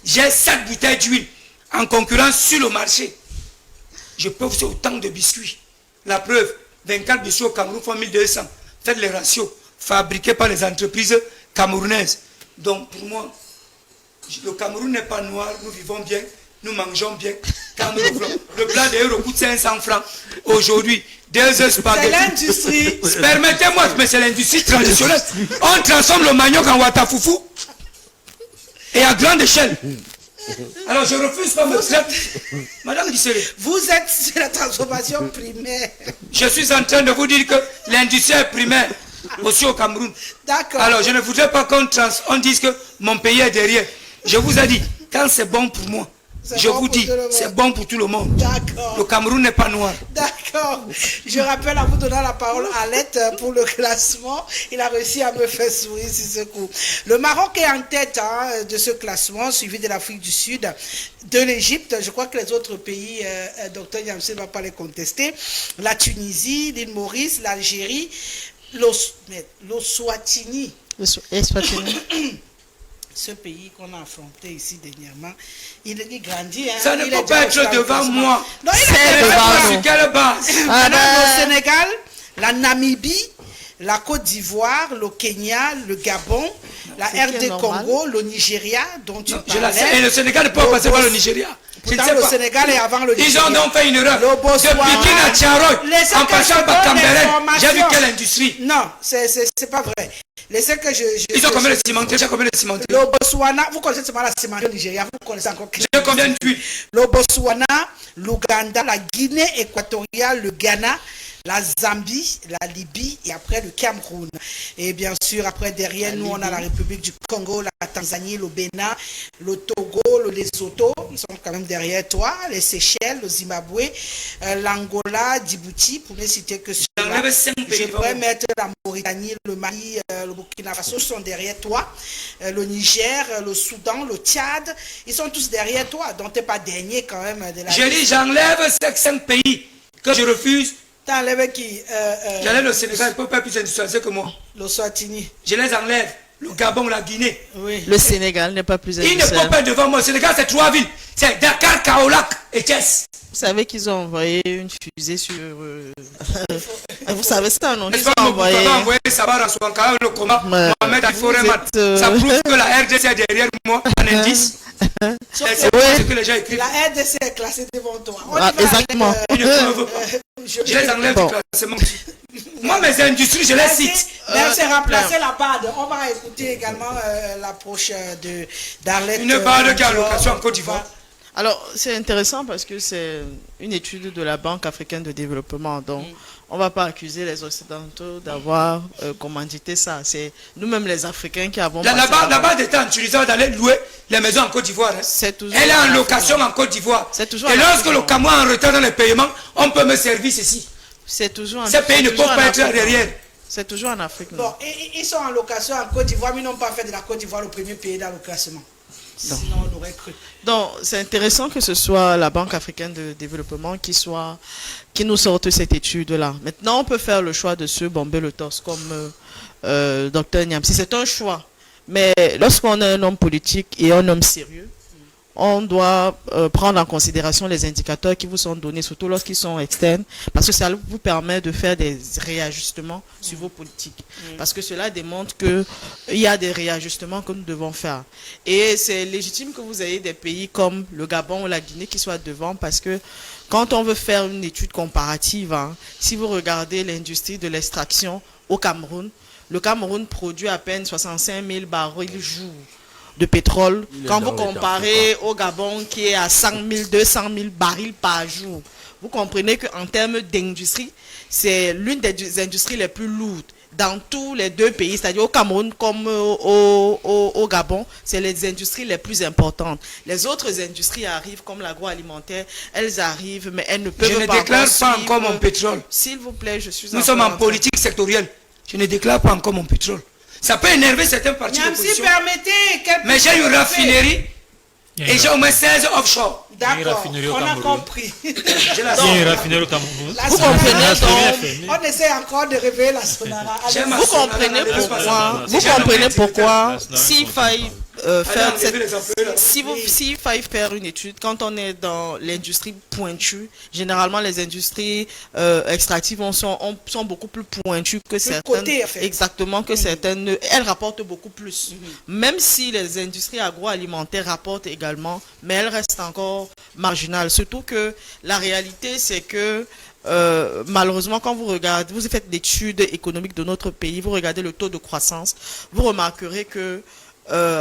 J'ai 7 bouteilles d'huile en concurrence sur le marché. Je peux vous faire autant de biscuits. La preuve, 24 biscuits au Cameroun font 1200. Faites les ratios fabriqués par les entreprises camerounaises. Donc pour moi, le Cameroun n'est pas noir, nous vivons bien, nous mangeons bien. Le plat de euro coûte 500 francs. Aujourd'hui, 2 œufs C'est spaghetti. l'industrie. Permettez-moi, mais c'est l'industrie traditionnelle. On transforme le manioc en watafoufou et à grande échelle. Alors je refuse pas me traiter. Madame Gisele, Vous êtes sur la transformation primaire. je suis en train de vous dire que l'industrie est primaire aussi au Cameroun. D'accord. Alors je ne voudrais pas on dise que mon pays est derrière. Je vous ai dit, quand c'est bon pour moi, je bon vous pour dis, tout le monde. c'est bon pour tout le monde. D'accord. Le Cameroun n'est pas noir. D'accord. Je rappelle en vous donnant la parole à Alette pour le classement. Il a réussi à me faire sourire sur ce coup. Le Maroc est en tête de ce classement, suivi de l'Afrique du Sud, de l'Égypte. Je crois que les autres pays, Dr Yamsé ne va pas les contester. La Tunisie, l'île Maurice, l'Algérie, l'Oswatini. Ce pays qu'on a affronté ici dernièrement, il grandit. Hein, Ça ne il peut est pas déjà être devant classement. moi. Non, il C'est est devant devant. sur quelle base? Le Sénégal, la Namibie, la Côte d'Ivoire, le Kenya, le Gabon, la C'est qui est RD normal. Congo, le Nigeria, dont tu Je la sais. Et parlais. le Sénégal ne peut pas passer par le Nigeria. Je ne Pourtant, sais le pas. Sénégal est avant le Ils Nigeria. ont donc fait une erreur. Le De Botswana. Pékin à Tiaroy, Laissez en que passant je par donne Cambérène, j'ai vu l'information. quelle industrie. Non, c'est pas vrai. Laissez que Ils ont combien de cimenteries? J'ai combien de cimenteries? Le Botswana, vous connaissez seulement la cimenterie au Nigeria, vous connaissez encore J'ai combien d'huile? le Botswana, l'Ouganda, la Guinée équatoriale, le Ghana, la Zambie, la Libye et après le Cameroun. Et bien sûr, après derrière nous, on a la République du Congo, la Tanzanie, le Bénin, le Togo, le Lesotho, ils sont quand même derrière toi, les Seychelles, le Zimbabwe, l'Angola, Djibouti, pour ne citer que cela. J'enlève 5 Je pays. pourrais mettre la Mauritanie, le Mali, le Burkina Faso sont derrière toi, le Niger, le Soudan, le Tchad, ils sont tous derrière toi, donc tu n'es pas dernier quand même de la J'ai dit, j'enlève ces 5 pays que je refuse T'as enlevé qui J'allais au Sénégal, ils ne peuvent pas plus industrialiser que moi. Le Swatini. Je les enlève. Le Gabon, la Guinée. Oui. Le Sénégal n'est pas plus Ils ne industriel. peuvent pas devant moi. Le Sénégal, c'est 3 villes. C'est Dakar, Kaolack et Thiès. Vous savez qu'ils ont envoyé une fusée sur... vous savez ça, non? Ils ont envoyé... envoyé Sabara Souankara, le combat, Ouais. Mohamed Al-Foreman. Vous êtes, Ça prouve que la RDC est derrière moi, un indice. C'est ce que les gens écrivent. La RDC est classée devant toi. On Ah, y va exactement. avec, Ils ne peuvent pas. je Je les enlève Bon. du classement. Moi, mes industries, je les cite. Merci, remplacer la BAD. On va écouter également l'approche d'Arlette. Une BAD qui est en location en Côte d'Ivoire. Alors, c'est intéressant parce que c'est une étude de la Banque africaine de développement. Donc, on ne va pas accuser les Occidentaux d'avoir commandité ça. C'est nous-mêmes les Africains qui avons... La passé BAD était en utilisant d'aller louer les maisons en Côte d'Ivoire. Hein. C'est toujours Elle est en en location Afrique. en Côte d'Ivoire. C'est toujours Et en lorsque Afrique. le Cameroun est en retard dans les paiements, on peut me servir ceci. C'est toujours en Ces pays ne c'est toujours peuvent en pas être Afrique. derrière. C'est toujours en Afrique. non? Bon, ils sont en location en Côte d'Ivoire, mais ils n'ont pas fait de la Côte d'Ivoire le premier pays dans le classement. Sinon, on aurait cru. Donc, c'est intéressant que ce soit la Banque africaine de développement qui nous sorte cette étude-là. Maintenant, on peut faire le choix de se bomber le torse comme Dr Niamsi. C'est un choix. Mais lorsqu'on est un homme politique et un homme sérieux, on doit prendre en considération les indicateurs qui vous sont donnés, surtout lorsqu'ils sont externes, parce que ça vous permet de faire des réajustements sur vos politiques. Parce que cela démontre qu'il y a des réajustements que nous devons faire. Et c'est légitime que vous ayez des pays comme le Gabon ou la Guinée qui soient devant, parce que quand on veut faire une étude comparative, hein, si vous regardez l'industrie de l'extraction au Cameroun, le Cameroun produit à peine 65 000 barils jour de pétrole, Il est quand dans vous les comparez au Gabon qui est à 100 000, 200 000 barils par jour. Vous comprenez qu'en termes d'industrie, c'est l'une des industries les plus lourdes dans tous les deux pays, c'est-à-dire au Cameroun comme au Gabon, c'est les industries les plus importantes. Les autres industries arrivent comme l'agroalimentaire, elles arrivent, mais elles ne peuvent Je ne pas déclare pas suivre. encore mon pétrole. S'il vous plaît, je suis Nous encore sommes en train- politique sectorielle. Je ne déclare pas encore mon pétrole. Ça peut énerver certains partis Niamsi, d'opposition. permettez qu'elle Mais puisse j'ai une développer. raffinerie Il y a et une j'ai au moins 16 offshore. une D'accord, raffinerie au on a Cameroun. compris. J'ai la il y a une raffinerie au Cameroun. La Vous Sonara, comprenez donc, on essaie encore de réveiller la Sonara. Allez, J'aime vous comprenez Sonara, pourquoi, Sonara, s'il faille faire enlever cette, les employés, là. s'il faille faire une étude, quand on est dans l'industrie pointue, généralement les industries extractives sont beaucoup plus pointues que certaines. cotées, en fait. Exactement, que certaines, elles rapportent beaucoup plus. Même si les industries agroalimentaires rapportent également, mais elles restent encore marginales. Surtout que la réalité, c'est que malheureusement, quand vous regardez, vous faites l'étude économique de notre pays, vous regardez le taux de croissance, vous remarquerez que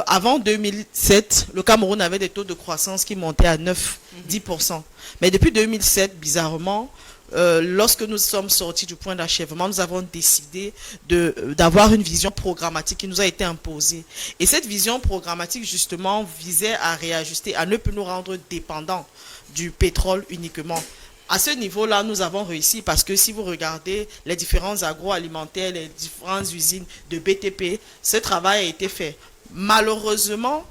avant 2007, le Cameroun avait des taux de croissance qui montaient à 9-10%. Mais depuis 2007, bizarrement, lorsque nous sommes sortis du point d'achèvement, nous avons décidé d'avoir une vision programmatique qui nous a été imposée. Et cette vision programmatique, justement, visait à réajuster, à ne plus nous rendre dépendants du pétrole uniquement. À ce niveau-là, nous avons réussi parce que si vous regardez les différents agroalimentaires, les différentes usines de BTP, ce travail a été fait. Malheureusement,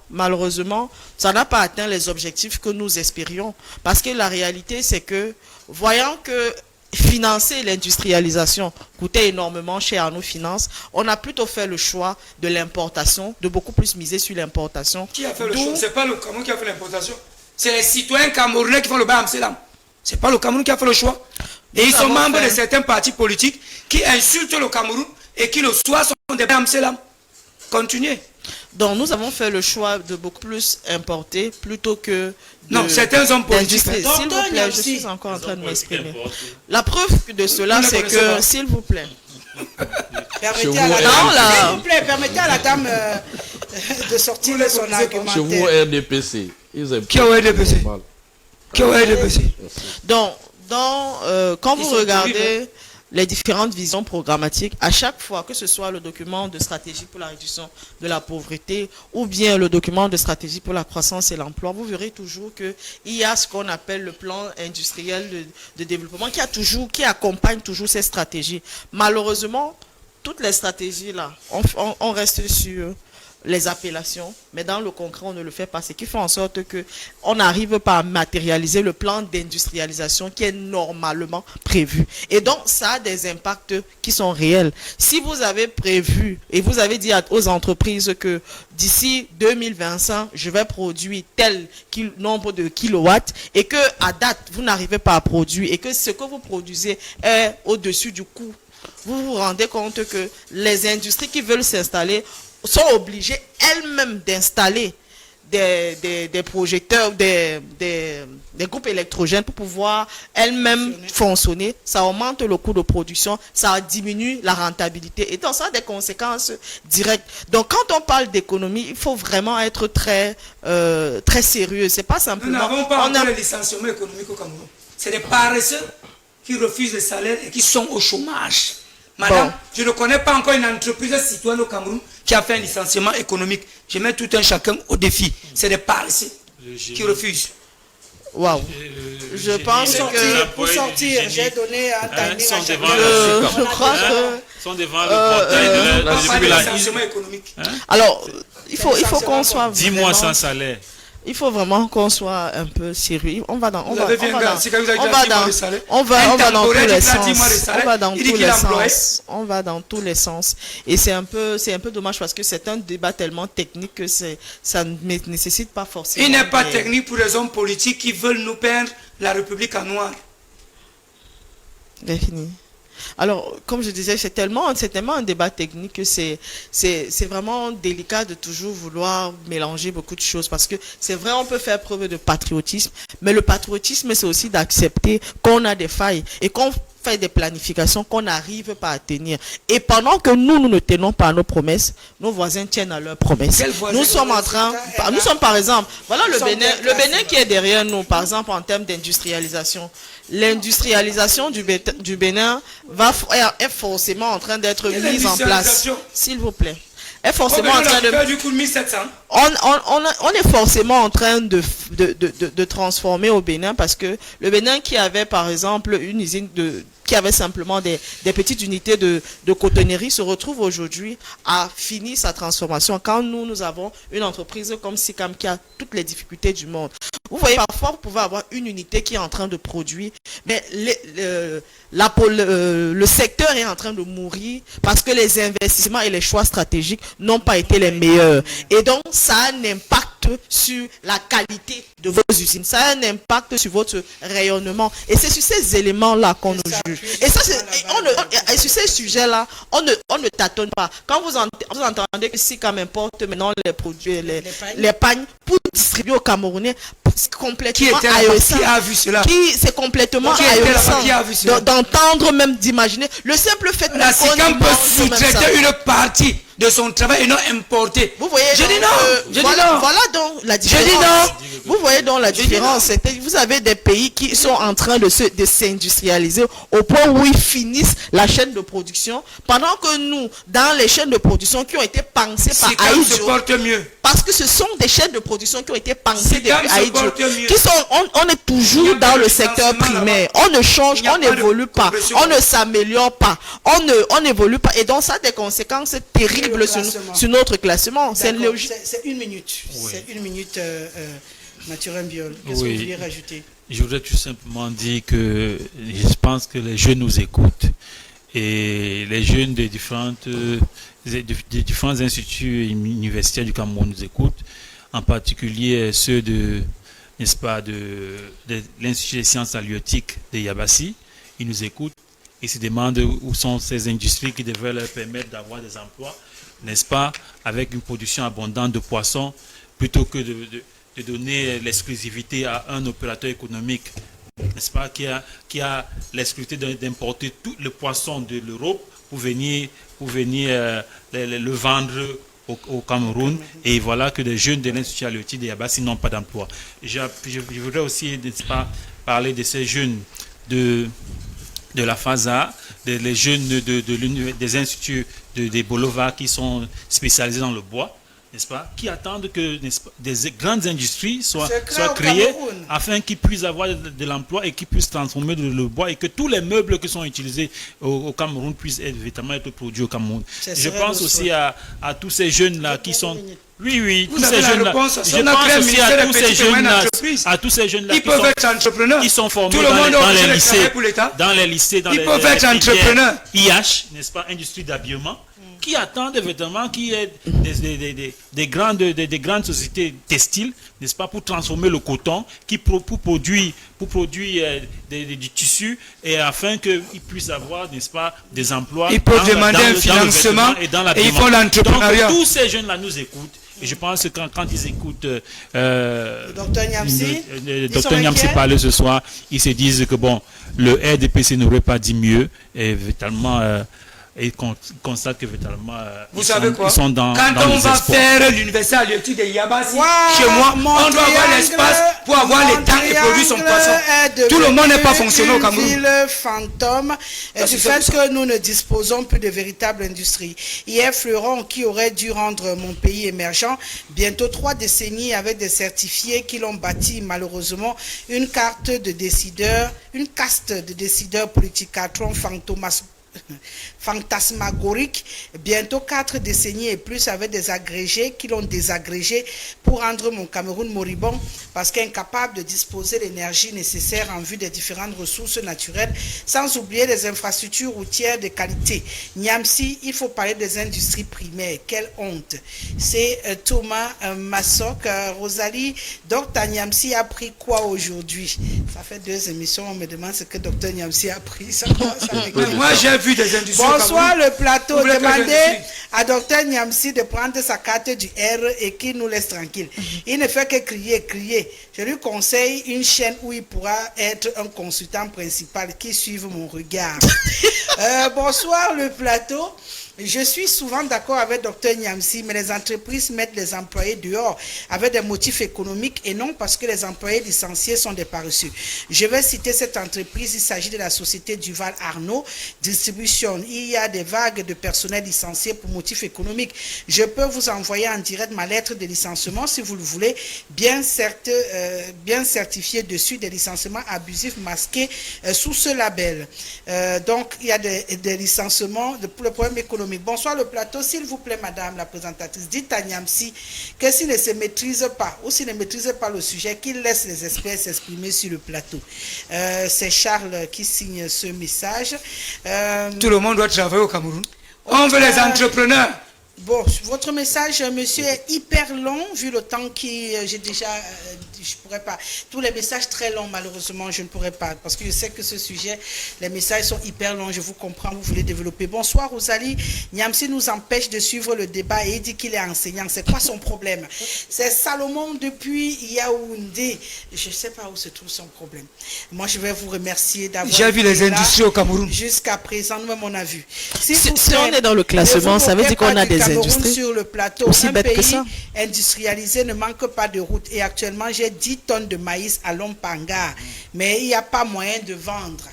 ça n'a pas atteint les objectifs que nous espérions. Parce que la réalité, c'est que, voyant que financer l'industrialisation coûtait énormément cher à nos finances, on a plutôt fait le choix de l'importation, de beaucoup plus miser sur l'importation. Qui a fait le D'où- choix? C'est pas le Cameroun qui a fait l'importation. C'est les citoyens camerounais qui font le bain Amsterdam. C'est pas le Cameroun qui a fait le choix. Et ils sont avons membres fait- de certains partis politiques qui insultent le Cameroun et qui le soir sont des bains Amsterdam. Continuez. Donc nous avons fait le choix de beaucoup plus importer plutôt que Non, certains hommes politiques. d'industrie. hein. S'il vous Docteur plaît, je Niamsi. suis encore en train de m'exprimer. importés. La preuve de cela, Vous ne c'est connaissez pas. que, s'il vous plaît, Permettez à la vous, dame, non, là. s'il vous plaît, permettez à la dame de sortir de son connaissez pas. Chez vous, argumentaire. RDPC, ils aiment Qui a RDPC? mal. Qui a RDPC? donc, quand Ils vous sont regardez terribles. les différentes visions programmatiques, à chaque fois, que ce soit le document de stratégie pour la réduction de la pauvreté ou bien le document de stratégie pour la croissance et l'emploi, vous verrez toujours qu'il y a ce qu'on appelle le plan industriel de développement qui accompagne toujours ces stratégies. Malheureusement, toutes les stratégies là, on reste sur les appellations, mais dans le concret, on ne le fait pas. Ce qui fait en sorte que on n'arrive pas à matérialiser le plan d'industrialisation qui est normalement prévu. Et donc, ça a des impacts qui sont réels. Si vous avez prévu et vous avez dit aux entreprises que d'ici 2025, je vais produire tel nombre de kilowatts et que à date, vous n'arrivez pas à produire et que ce que vous produisez est au-dessus du coût, vous vous rendez compte que les industries qui veulent s'installer sont obligées elles-mêmes d'installer des projecteurs, des groupes électrogènes pour pouvoir elles-mêmes fonctionner. Ça augmente le coût de production, ça diminue la rentabilité et donc ça a des conséquences directes. Donc quand on parle d'économie, il faut vraiment être très sérieux. C'est pas simplement... Nous n'avons pas encore le licenciement économique au Cameroun. C'est des paresseux qui refusent le salaire et qui sont au chômage. Madame, je ne connais pas encore une entreprise citoyenne au Cameroun qui a fait un licenciement économique. Je mets tout un chacun au défi. C'est des paresseux qui refusent. Waouh. Je pense que... Pour sortir, j'ai donné un timing à chacun. Je crois que... sont devant le portail de la licenciement économique. Alors, il faut qu'on soit... 10 mois sans salaire. Il faut vraiment qu'on soit un peu sérieux. On va dans tous les sens. Et c'est un peu dommage parce que c'est un débat tellement technique que ça ne nécessite pas forcément. Il n'est pas technique pour les hommes politiques qui veulent nous peindre la République en noir. Fini. Alors, comme je disais, c'est tellement un débat technique que c'est vraiment délicat de toujours vouloir mélanger beaucoup de choses parce que c'est vrai, on peut faire preuve de patriotisme, mais le patriotisme, c'est aussi d'accepter qu'on a des failles et qu'on fait des planifications qu'on n'arrive pas à tenir. Et pendant que nous ne tenons pas à nos promesses, nos voisins tiennent à leurs promesses. Nous sommes par exemple, voilà le Bénin qui est derrière nous, par exemple en termes d'industrialisation. L'industrialisation du Bénin est forcément en train d'être mise en place. S'il vous plaît. Est forcément en train de... On est forcément en train de transformer au Bénin parce que le Bénin qui avait par exemple une usine qui avait simplement des petites unités de cotonnerie se retrouve aujourd'hui à finir sa transformation quand nous avons une entreprise comme Sicam qui a toutes les difficultés du monde. Vous voyez, parfois, vous pouvez avoir une unité qui est en train de produire, mais le secteur est en train de mourir parce que les investissements et les choix stratégiques n'ont pas été les meilleurs. Et donc, ça a un impact sur la qualité de vos usines. Ça a un impact sur votre rayonnement. Et c'est sur ces éléments-là qu'on nous juge. Et ça, et sur ces sujets-là, on ne tâtonne pas. Quand vous entendez que Sicam importe maintenant les produits, les pagnes pour distribuer aux Camerounais, c'est complètement ahurissant. Qui a vu cela? C'est complètement ahurissant d'entendre, même d'imaginer. Le simple fait la Sicam peut sous-traiter une partie de son travail et non importer. Vous voyez, je dis non. Voilà donc la différence. Vous voyez donc la différence. Vous avez des pays qui sont en train de s'industrialiser au point où ils finissent la chaîne de production, pendant que nous, dans les chaînes de production qui ont été pensées par Aïdjo, parce que ce sont des chaînes de production qui ont été pensées depuis Aïdjo, on est toujours dans le secteur primaire. On ne change, on n'évolue pas, on ne s'améliore pas, on n'évolue pas. Et donc ça a des conséquences terribles sur notre classement. C'est logique. C'est une minute. Oui. C'est une minute, Mathieu Rembiol. Qu'est-ce que vous vouliez rajouter? Je voudrais tout simplement dire que je pense que les jeunes nous écoutent. Et les jeunes des différents instituts universitaires du Cameroun nous écoutent, en particulier ceux de l'Institut des sciences halieutiques de Yabassi. Ils nous écoutent et se demandent où sont ces industries qui devraient leur permettre d'avoir des emplois, n'est-ce pas, avec une production abondante de poissons, plutôt que de donner l'exclusivité à un opérateur économique, n'est-ce pas, qui a l'exclusivité d'importer tout le poisson de l'Europe pour venir le vendre au Cameroun. Et voilà que les jeunes de l'Institut halieutique de Yabassi n'ont pas d'emploi. Je voudrais aussi, n'est-ce pas, parler de ces jeunes de la FASA, les jeunes des instituts de Bolova qui sont spécialisés dans le bois, n'est-ce pas, qui attendent que des grandes industries soient au créées Cameroun. afin qu'ils puissent avoir de l'emploi et qu'ils puissent transformer le bois et que tous les meubles qui sont utilisés au Cameroun puissent véritablement être produits au Cameroun. Je pense aussi à tous ces jeunes-là qui sont... Oui, tous ces jeunes-là. Je pense aussi à tous ces jeunes-là, ils peuvent être entrepreneurs. Qui sont formés Tout le monde dans les lycées, ils peuvent être entrepreneurs. IH, n'est-ce pas, industrie d'habillement, qui attendent évidemment qu'il y ait des grandes sociétés textiles, n'est-ce pas, pour transformer le coton, pour produire du tissu, et afin qu'ils puissent avoir, n'est-ce pas, des emplois. Ils peuvent demander un financement et ils font l'entrepreneuriat. Donc tous ces jeunes-là nous écoutent. Et je pense que quand ils écoutent Dr Niamsi parler ce soir, ils se disent que bon, le RDPC n'aurait pas dit mieux, et véritablement et constate que véritablement vous savez quoi, ils sont dans quand dans on les va espoirs. faire l'université à l'étude de Yabasi, chez moi, on doit avoir l'espace pour avoir les temps et produire son poisson. Tout le monde n'est pas fonctionnel au Cameroun. Ville fantôme du fait que nous ne disposons plus de véritable industrie. Hier, Fleuron, qui aurait dû rendre mon pays émergent, bientôt 3 décennies avec des certifiés qui l'ont bâti malheureusement une caste de décideurs politicatron fantasmagorique, bientôt 4 décennies et plus avec des agrégés qui l'ont désagrégé pour rendre mon Cameroun moribond parce qu'incapable de disposer de l'énergie nécessaire en vue des différentes ressources naturelles, sans oublier les infrastructures routières de qualité. Niamsi, il faut parler des industries primaires. Quelle honte. C'est Thomas Massok. Rosalie, Dr Niamsi a pris quoi aujourd'hui? Ça fait 2 émissions, on me demande ce que Dr Niamsi a pris. Moi j'ai vu des industries. Bonsoir le plateau. Demandez à Dr Niamsi de prendre sa carte du R et qu'il nous laisse tranquille. Il ne fait que crier. Je lui conseille une chaîne où il pourra être un consultant principal qui suive mon regard. Bonsoir le plateau. Je suis souvent d'accord avec Dr Niamsi, mais les entreprises mettent les employés dehors avec des motifs économiques et non parce que les employés licenciés sont des paresseux. Je vais citer cette entreprise, il s'agit de la société Duval Arnaud Distribution. Il y a des vagues de personnel licencié pour motifs économiques. Je peux vous envoyer en direct ma lettre de licenciement si vous le voulez, bien certifiée dessus, des licenciements abusifs masqués sous ce label. Donc, il y a des licenciements pour le problème économique. Bonsoir le plateau, s'il vous plaît madame la présentatrice, dites à Niamsi que s'il ne se maîtrise pas ou s'il ne maîtrise pas le sujet, qu'il laisse les experts s'exprimer sur le plateau. C'est Charles qui signe ce message. Tout le monde doit travailler au Cameroun. On veut les entrepreneurs. Bon, votre message, monsieur, est hyper long, vu le temps qui j'ai déjà, je pourrais pas. Tous les messages très longs, malheureusement, je ne pourrais pas, parce que je sais que ce sujet, les messages sont hyper longs, je vous comprends, vous voulez développer. Bonsoir, Rosalie. Niamsi nous empêche de suivre le débat et il dit qu'il est enseignant. C'est quoi son problème? C'est Salomon depuis Yaoundé. Je ne sais pas où se trouve son problème. Moi, je vais vous remercier d'avoir... J'ai vu les industries au Cameroun. Jusqu'à présent, nous-mêmes, on a vu. Si on est dans le classement, ça veut dire qu'on a des industries sur le plateau. aussi Un bête que pays ça. industrialisé ne manque pas de route. Et actuellement, j'ai 10 tonnes de maïs à Lompanga. Mais il n'y a pas moyen de vendre.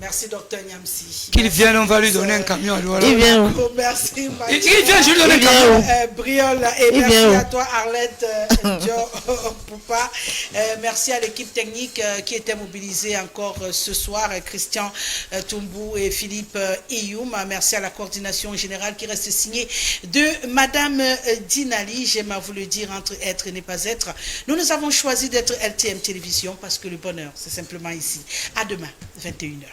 Merci, Dr Niamsi. Qu'il vienne, on va lui donner un camion à Douala. Il vient. Merci, Il vient, je lui donne un camion. Briol. Et Il merci vient. à toi, Arlette Poupa. Merci à l'équipe technique qui était mobilisée encore ce soir. Christian Toumbou et Philippe Ioum. Merci à la coordination générale qui reste signée de Madame Dinali. J'aime à vous le dire, entre être et ne pas être. Nous avons choisi d'être LTM Télévision parce que le bonheur, c'est simplement ici. À demain, 21h.